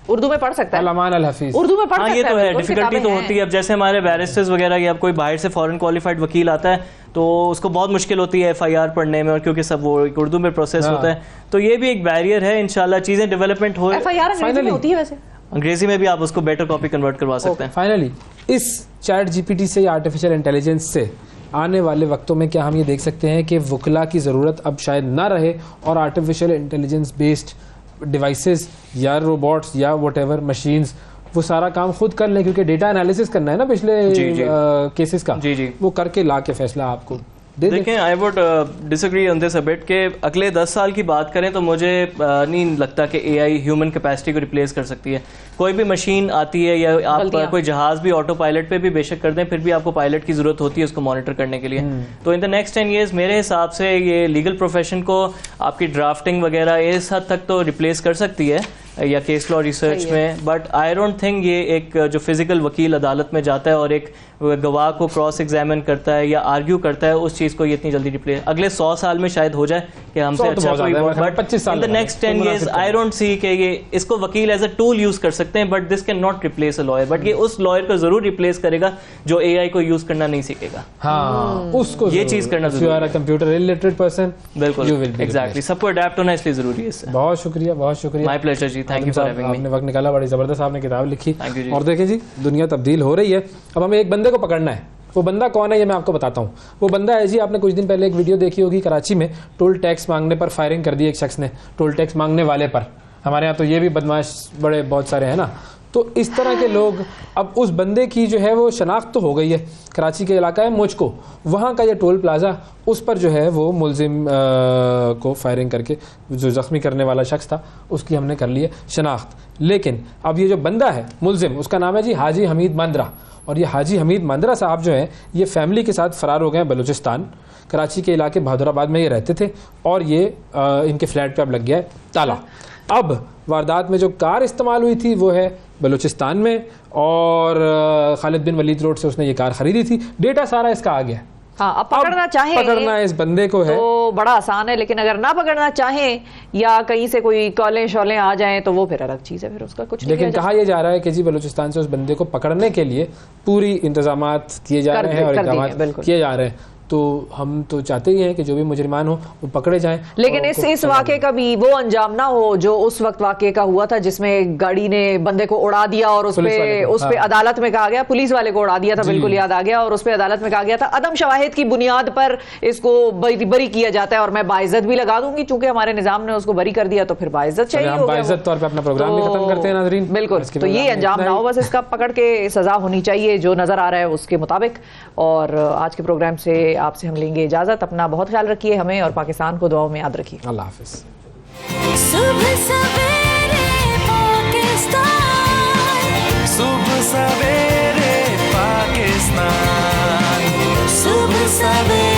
उर्दू में पढ़ सकता है, अल-अमान अल-हफीज उर्दू में पढ़ सकता है। ये तो है, डिफिकल्टी तो होती है। अब जैसे हमारे बैरिस्टर्स वगैरह या कोई बाहर से फॉरेन क्वालिफाइड वकील आता है तो उसको बहुत मुश्किल होती है एफआईआर पढ़ने में, और क्योंकि सब वो उर्दू में प्रोसेस होता है, तो ये भी एक बैरियर है। इंशाल्लाह चीजें डेवलपमेंट हो। एफआईआर अंग्रेजी में होती है, वैसे अंग्रेजी में भी आप उसको बेटर कॉपी कन्वर्ट करवा सकते हैं। फाइनली इस चैट जीपीटी से या आर्टिफिशियल इंटेलिजेंस से आने वाले वक्तों में क्या हम ये देख सकते हैं कि वकला की ज़रूरत अब शायद ना रहे और आर्टिफिशियल इंटेलिजेंस बेस्ड डिवाइसेस या रोबोट्स या व्हाटएवर मशीन्स वो सारा काम खुद कर लें, क्योंकि डेटा एनालिसिस करना है ना पिछले केसेस का, वो करके ला के फैसला आपको देखें। I would disagree on this a bit कि अगले 10 साल की बात करें तो मुझे नहीं लगता कि एआई ह्यूमन कैपेसिटी को रिप्लेस कर सकती है। कोई भी मशीन आती है या आप कोई जहाज भी ऑटो पायलट पे भी बेशक कर दें, फिर भी आपको पायलट की जरूरत होती है उसको मॉनिटर करने के लिए। तो इन द नेक्स्ट 10 years मेरे हिसाब से ये लीगल प्रोफेशन को आपकी ड्राफ्टिंग वगैरह इस हद तक तो रिप्लेस कर सकती है या केस लॉ रिसर्च में, बट आई डोंट थिंक ये एक जो फिजिकल वकील अदालत में जाता है और एक गवाह को क्रॉस एग्जामिन करता है या आर्ग्यू करता है, उस चीज को ये इतनी जल्दी रिप्लेस अगले 100 साल में शायद हो जाए कि हमसे अच्छा कोई, but in the next 10 years I don't see कि ये इसको वकील एज अ टूल यूज कर सकते हैं, but this can not replace a lawyer. But ये उस लॉयर को जरूर रिप्लेस करेगा जो एआई को यूज करना नहीं सीखेगा। हाँ, उसको ये चीज करना जरूरी है। कंप्यूटर इलिटरेट पर्सन, बिल्कुल एग्जैक्टली, सबको अडैप्ट होना इसलिए जरूरी है इससे। बहुत शुक्रिया, बहुत शुक्रिया, माय प्लेजर जी, thank you for having me. आपने वक्त निकाला, बड़ी जबरदस्त आपने किताब लिखी। और देखिए जी, दुनिया तब्दील हो रही है। अब हमें एक बंदे को पकड़ना है। वो बंदा कौन है ये मैं आपको बताता हूँ। वो बंदा है जी, आपने कुछ दिन पहले एक वीडियो देखी होगी, कराची में टोल टैक्स मांगने पर फायरिंग कर दी एक शख्स ने, टोल टैक्स मांगने वाले पर। हमारे यहाँ तो ये भी बदमाश बड़े बहुत सारे हैं ना। तो इस तरह के लोग, अब उस बंदे की जो है वो शनाख्त तो हो गई है, कराची के इलाका है मुझको, वहाँ का ये टोल प्लाजा, उस पर जो है वो मुलजिम को फायरिंग करके जो ज़ख्मी करने वाला शख्स था उसकी हमने कर ली है शनाख्त। लेकिन अब ये जो बंदा है मुलजिम, उसका नाम है जी हाजी हमीद मांद्रा। और ये हाजी हमीद मांद्रा साहब जो हैं ये फैमिली के साथ फ़रार हो गए हैं बलूचिस्तान। कराची के इलाके बहादुराबाद में ये रहते थे और ये इनके फ्लैट पे अब लग गया है ताला। अब वारदात में जो कार इस्तेमाल हुई थी वो है बलूचिस्तान में, और खालिद बिन वलीद रोड से उसने ये कार खरीदी थी। डेटा सारा इसका आ गया। हाँ, अब पकड़ना चाहे, पकड़ना इस बंदे को है तो बड़ा आसान है, लेकिन अगर ना पकड़ना चाहें या कहीं से कोई कॉलें शॉलें आ जाएं तो वो फिर अलग चीज़ है, फिर उसका कुछ नहीं। लेकिन कहा यह जा रहा है कि जी बलूचिस्तान से उस बंदे को पकड़ने के लिए पूरी इंतजामात किए जा रहे हैं और इक़दामात किए जा रहे हैं। तो हम तो चाहते ही हैं कि जो भी मुजरिमान हो वो पकड़े जाएं। लेकिन इस वाक़े का भी वो अंजाम ना हो जो उस वक्त वाक़े का हुआ था, जिसमें गाड़ी ने बंदे को उड़ा दिया और उस पे अदालत में कहा गया, पुलिस वाले को उड़ा दिया था, बिल्कुल याद आ गया, और उस पे अदालत में कहा गया था अदम शवाहिद की बुनियाद पर इसको बरी किया जाता है, और मैं बाइज्जत भी लगा दूंगी, चूंकि हमारे निजाम ने उसको बरी कर दिया तो फिर बाइज्जत चाहिए, बाइज्जत तौर पे अपना प्रोग्राम भी खत्म करते हैं नाज़रीन। बिल्कुल, तो ये अंजाम ना हो, बस इसका पकड़ के सजा होनी चाहिए जो नजर आ रहा है उसके मुताबिक। और आज के प्रोग्राम से आपसे हम लेंगे इजाजत। अपना बहुत ख्याल रखिए, हमें और पाकिस्तान को दुआओं में याद रखिए। अल्लाह हाफिज। सुबह सवेरे पाकिस्तान, सुबह सवेरे पाकिस्तान, सुबह सवेरे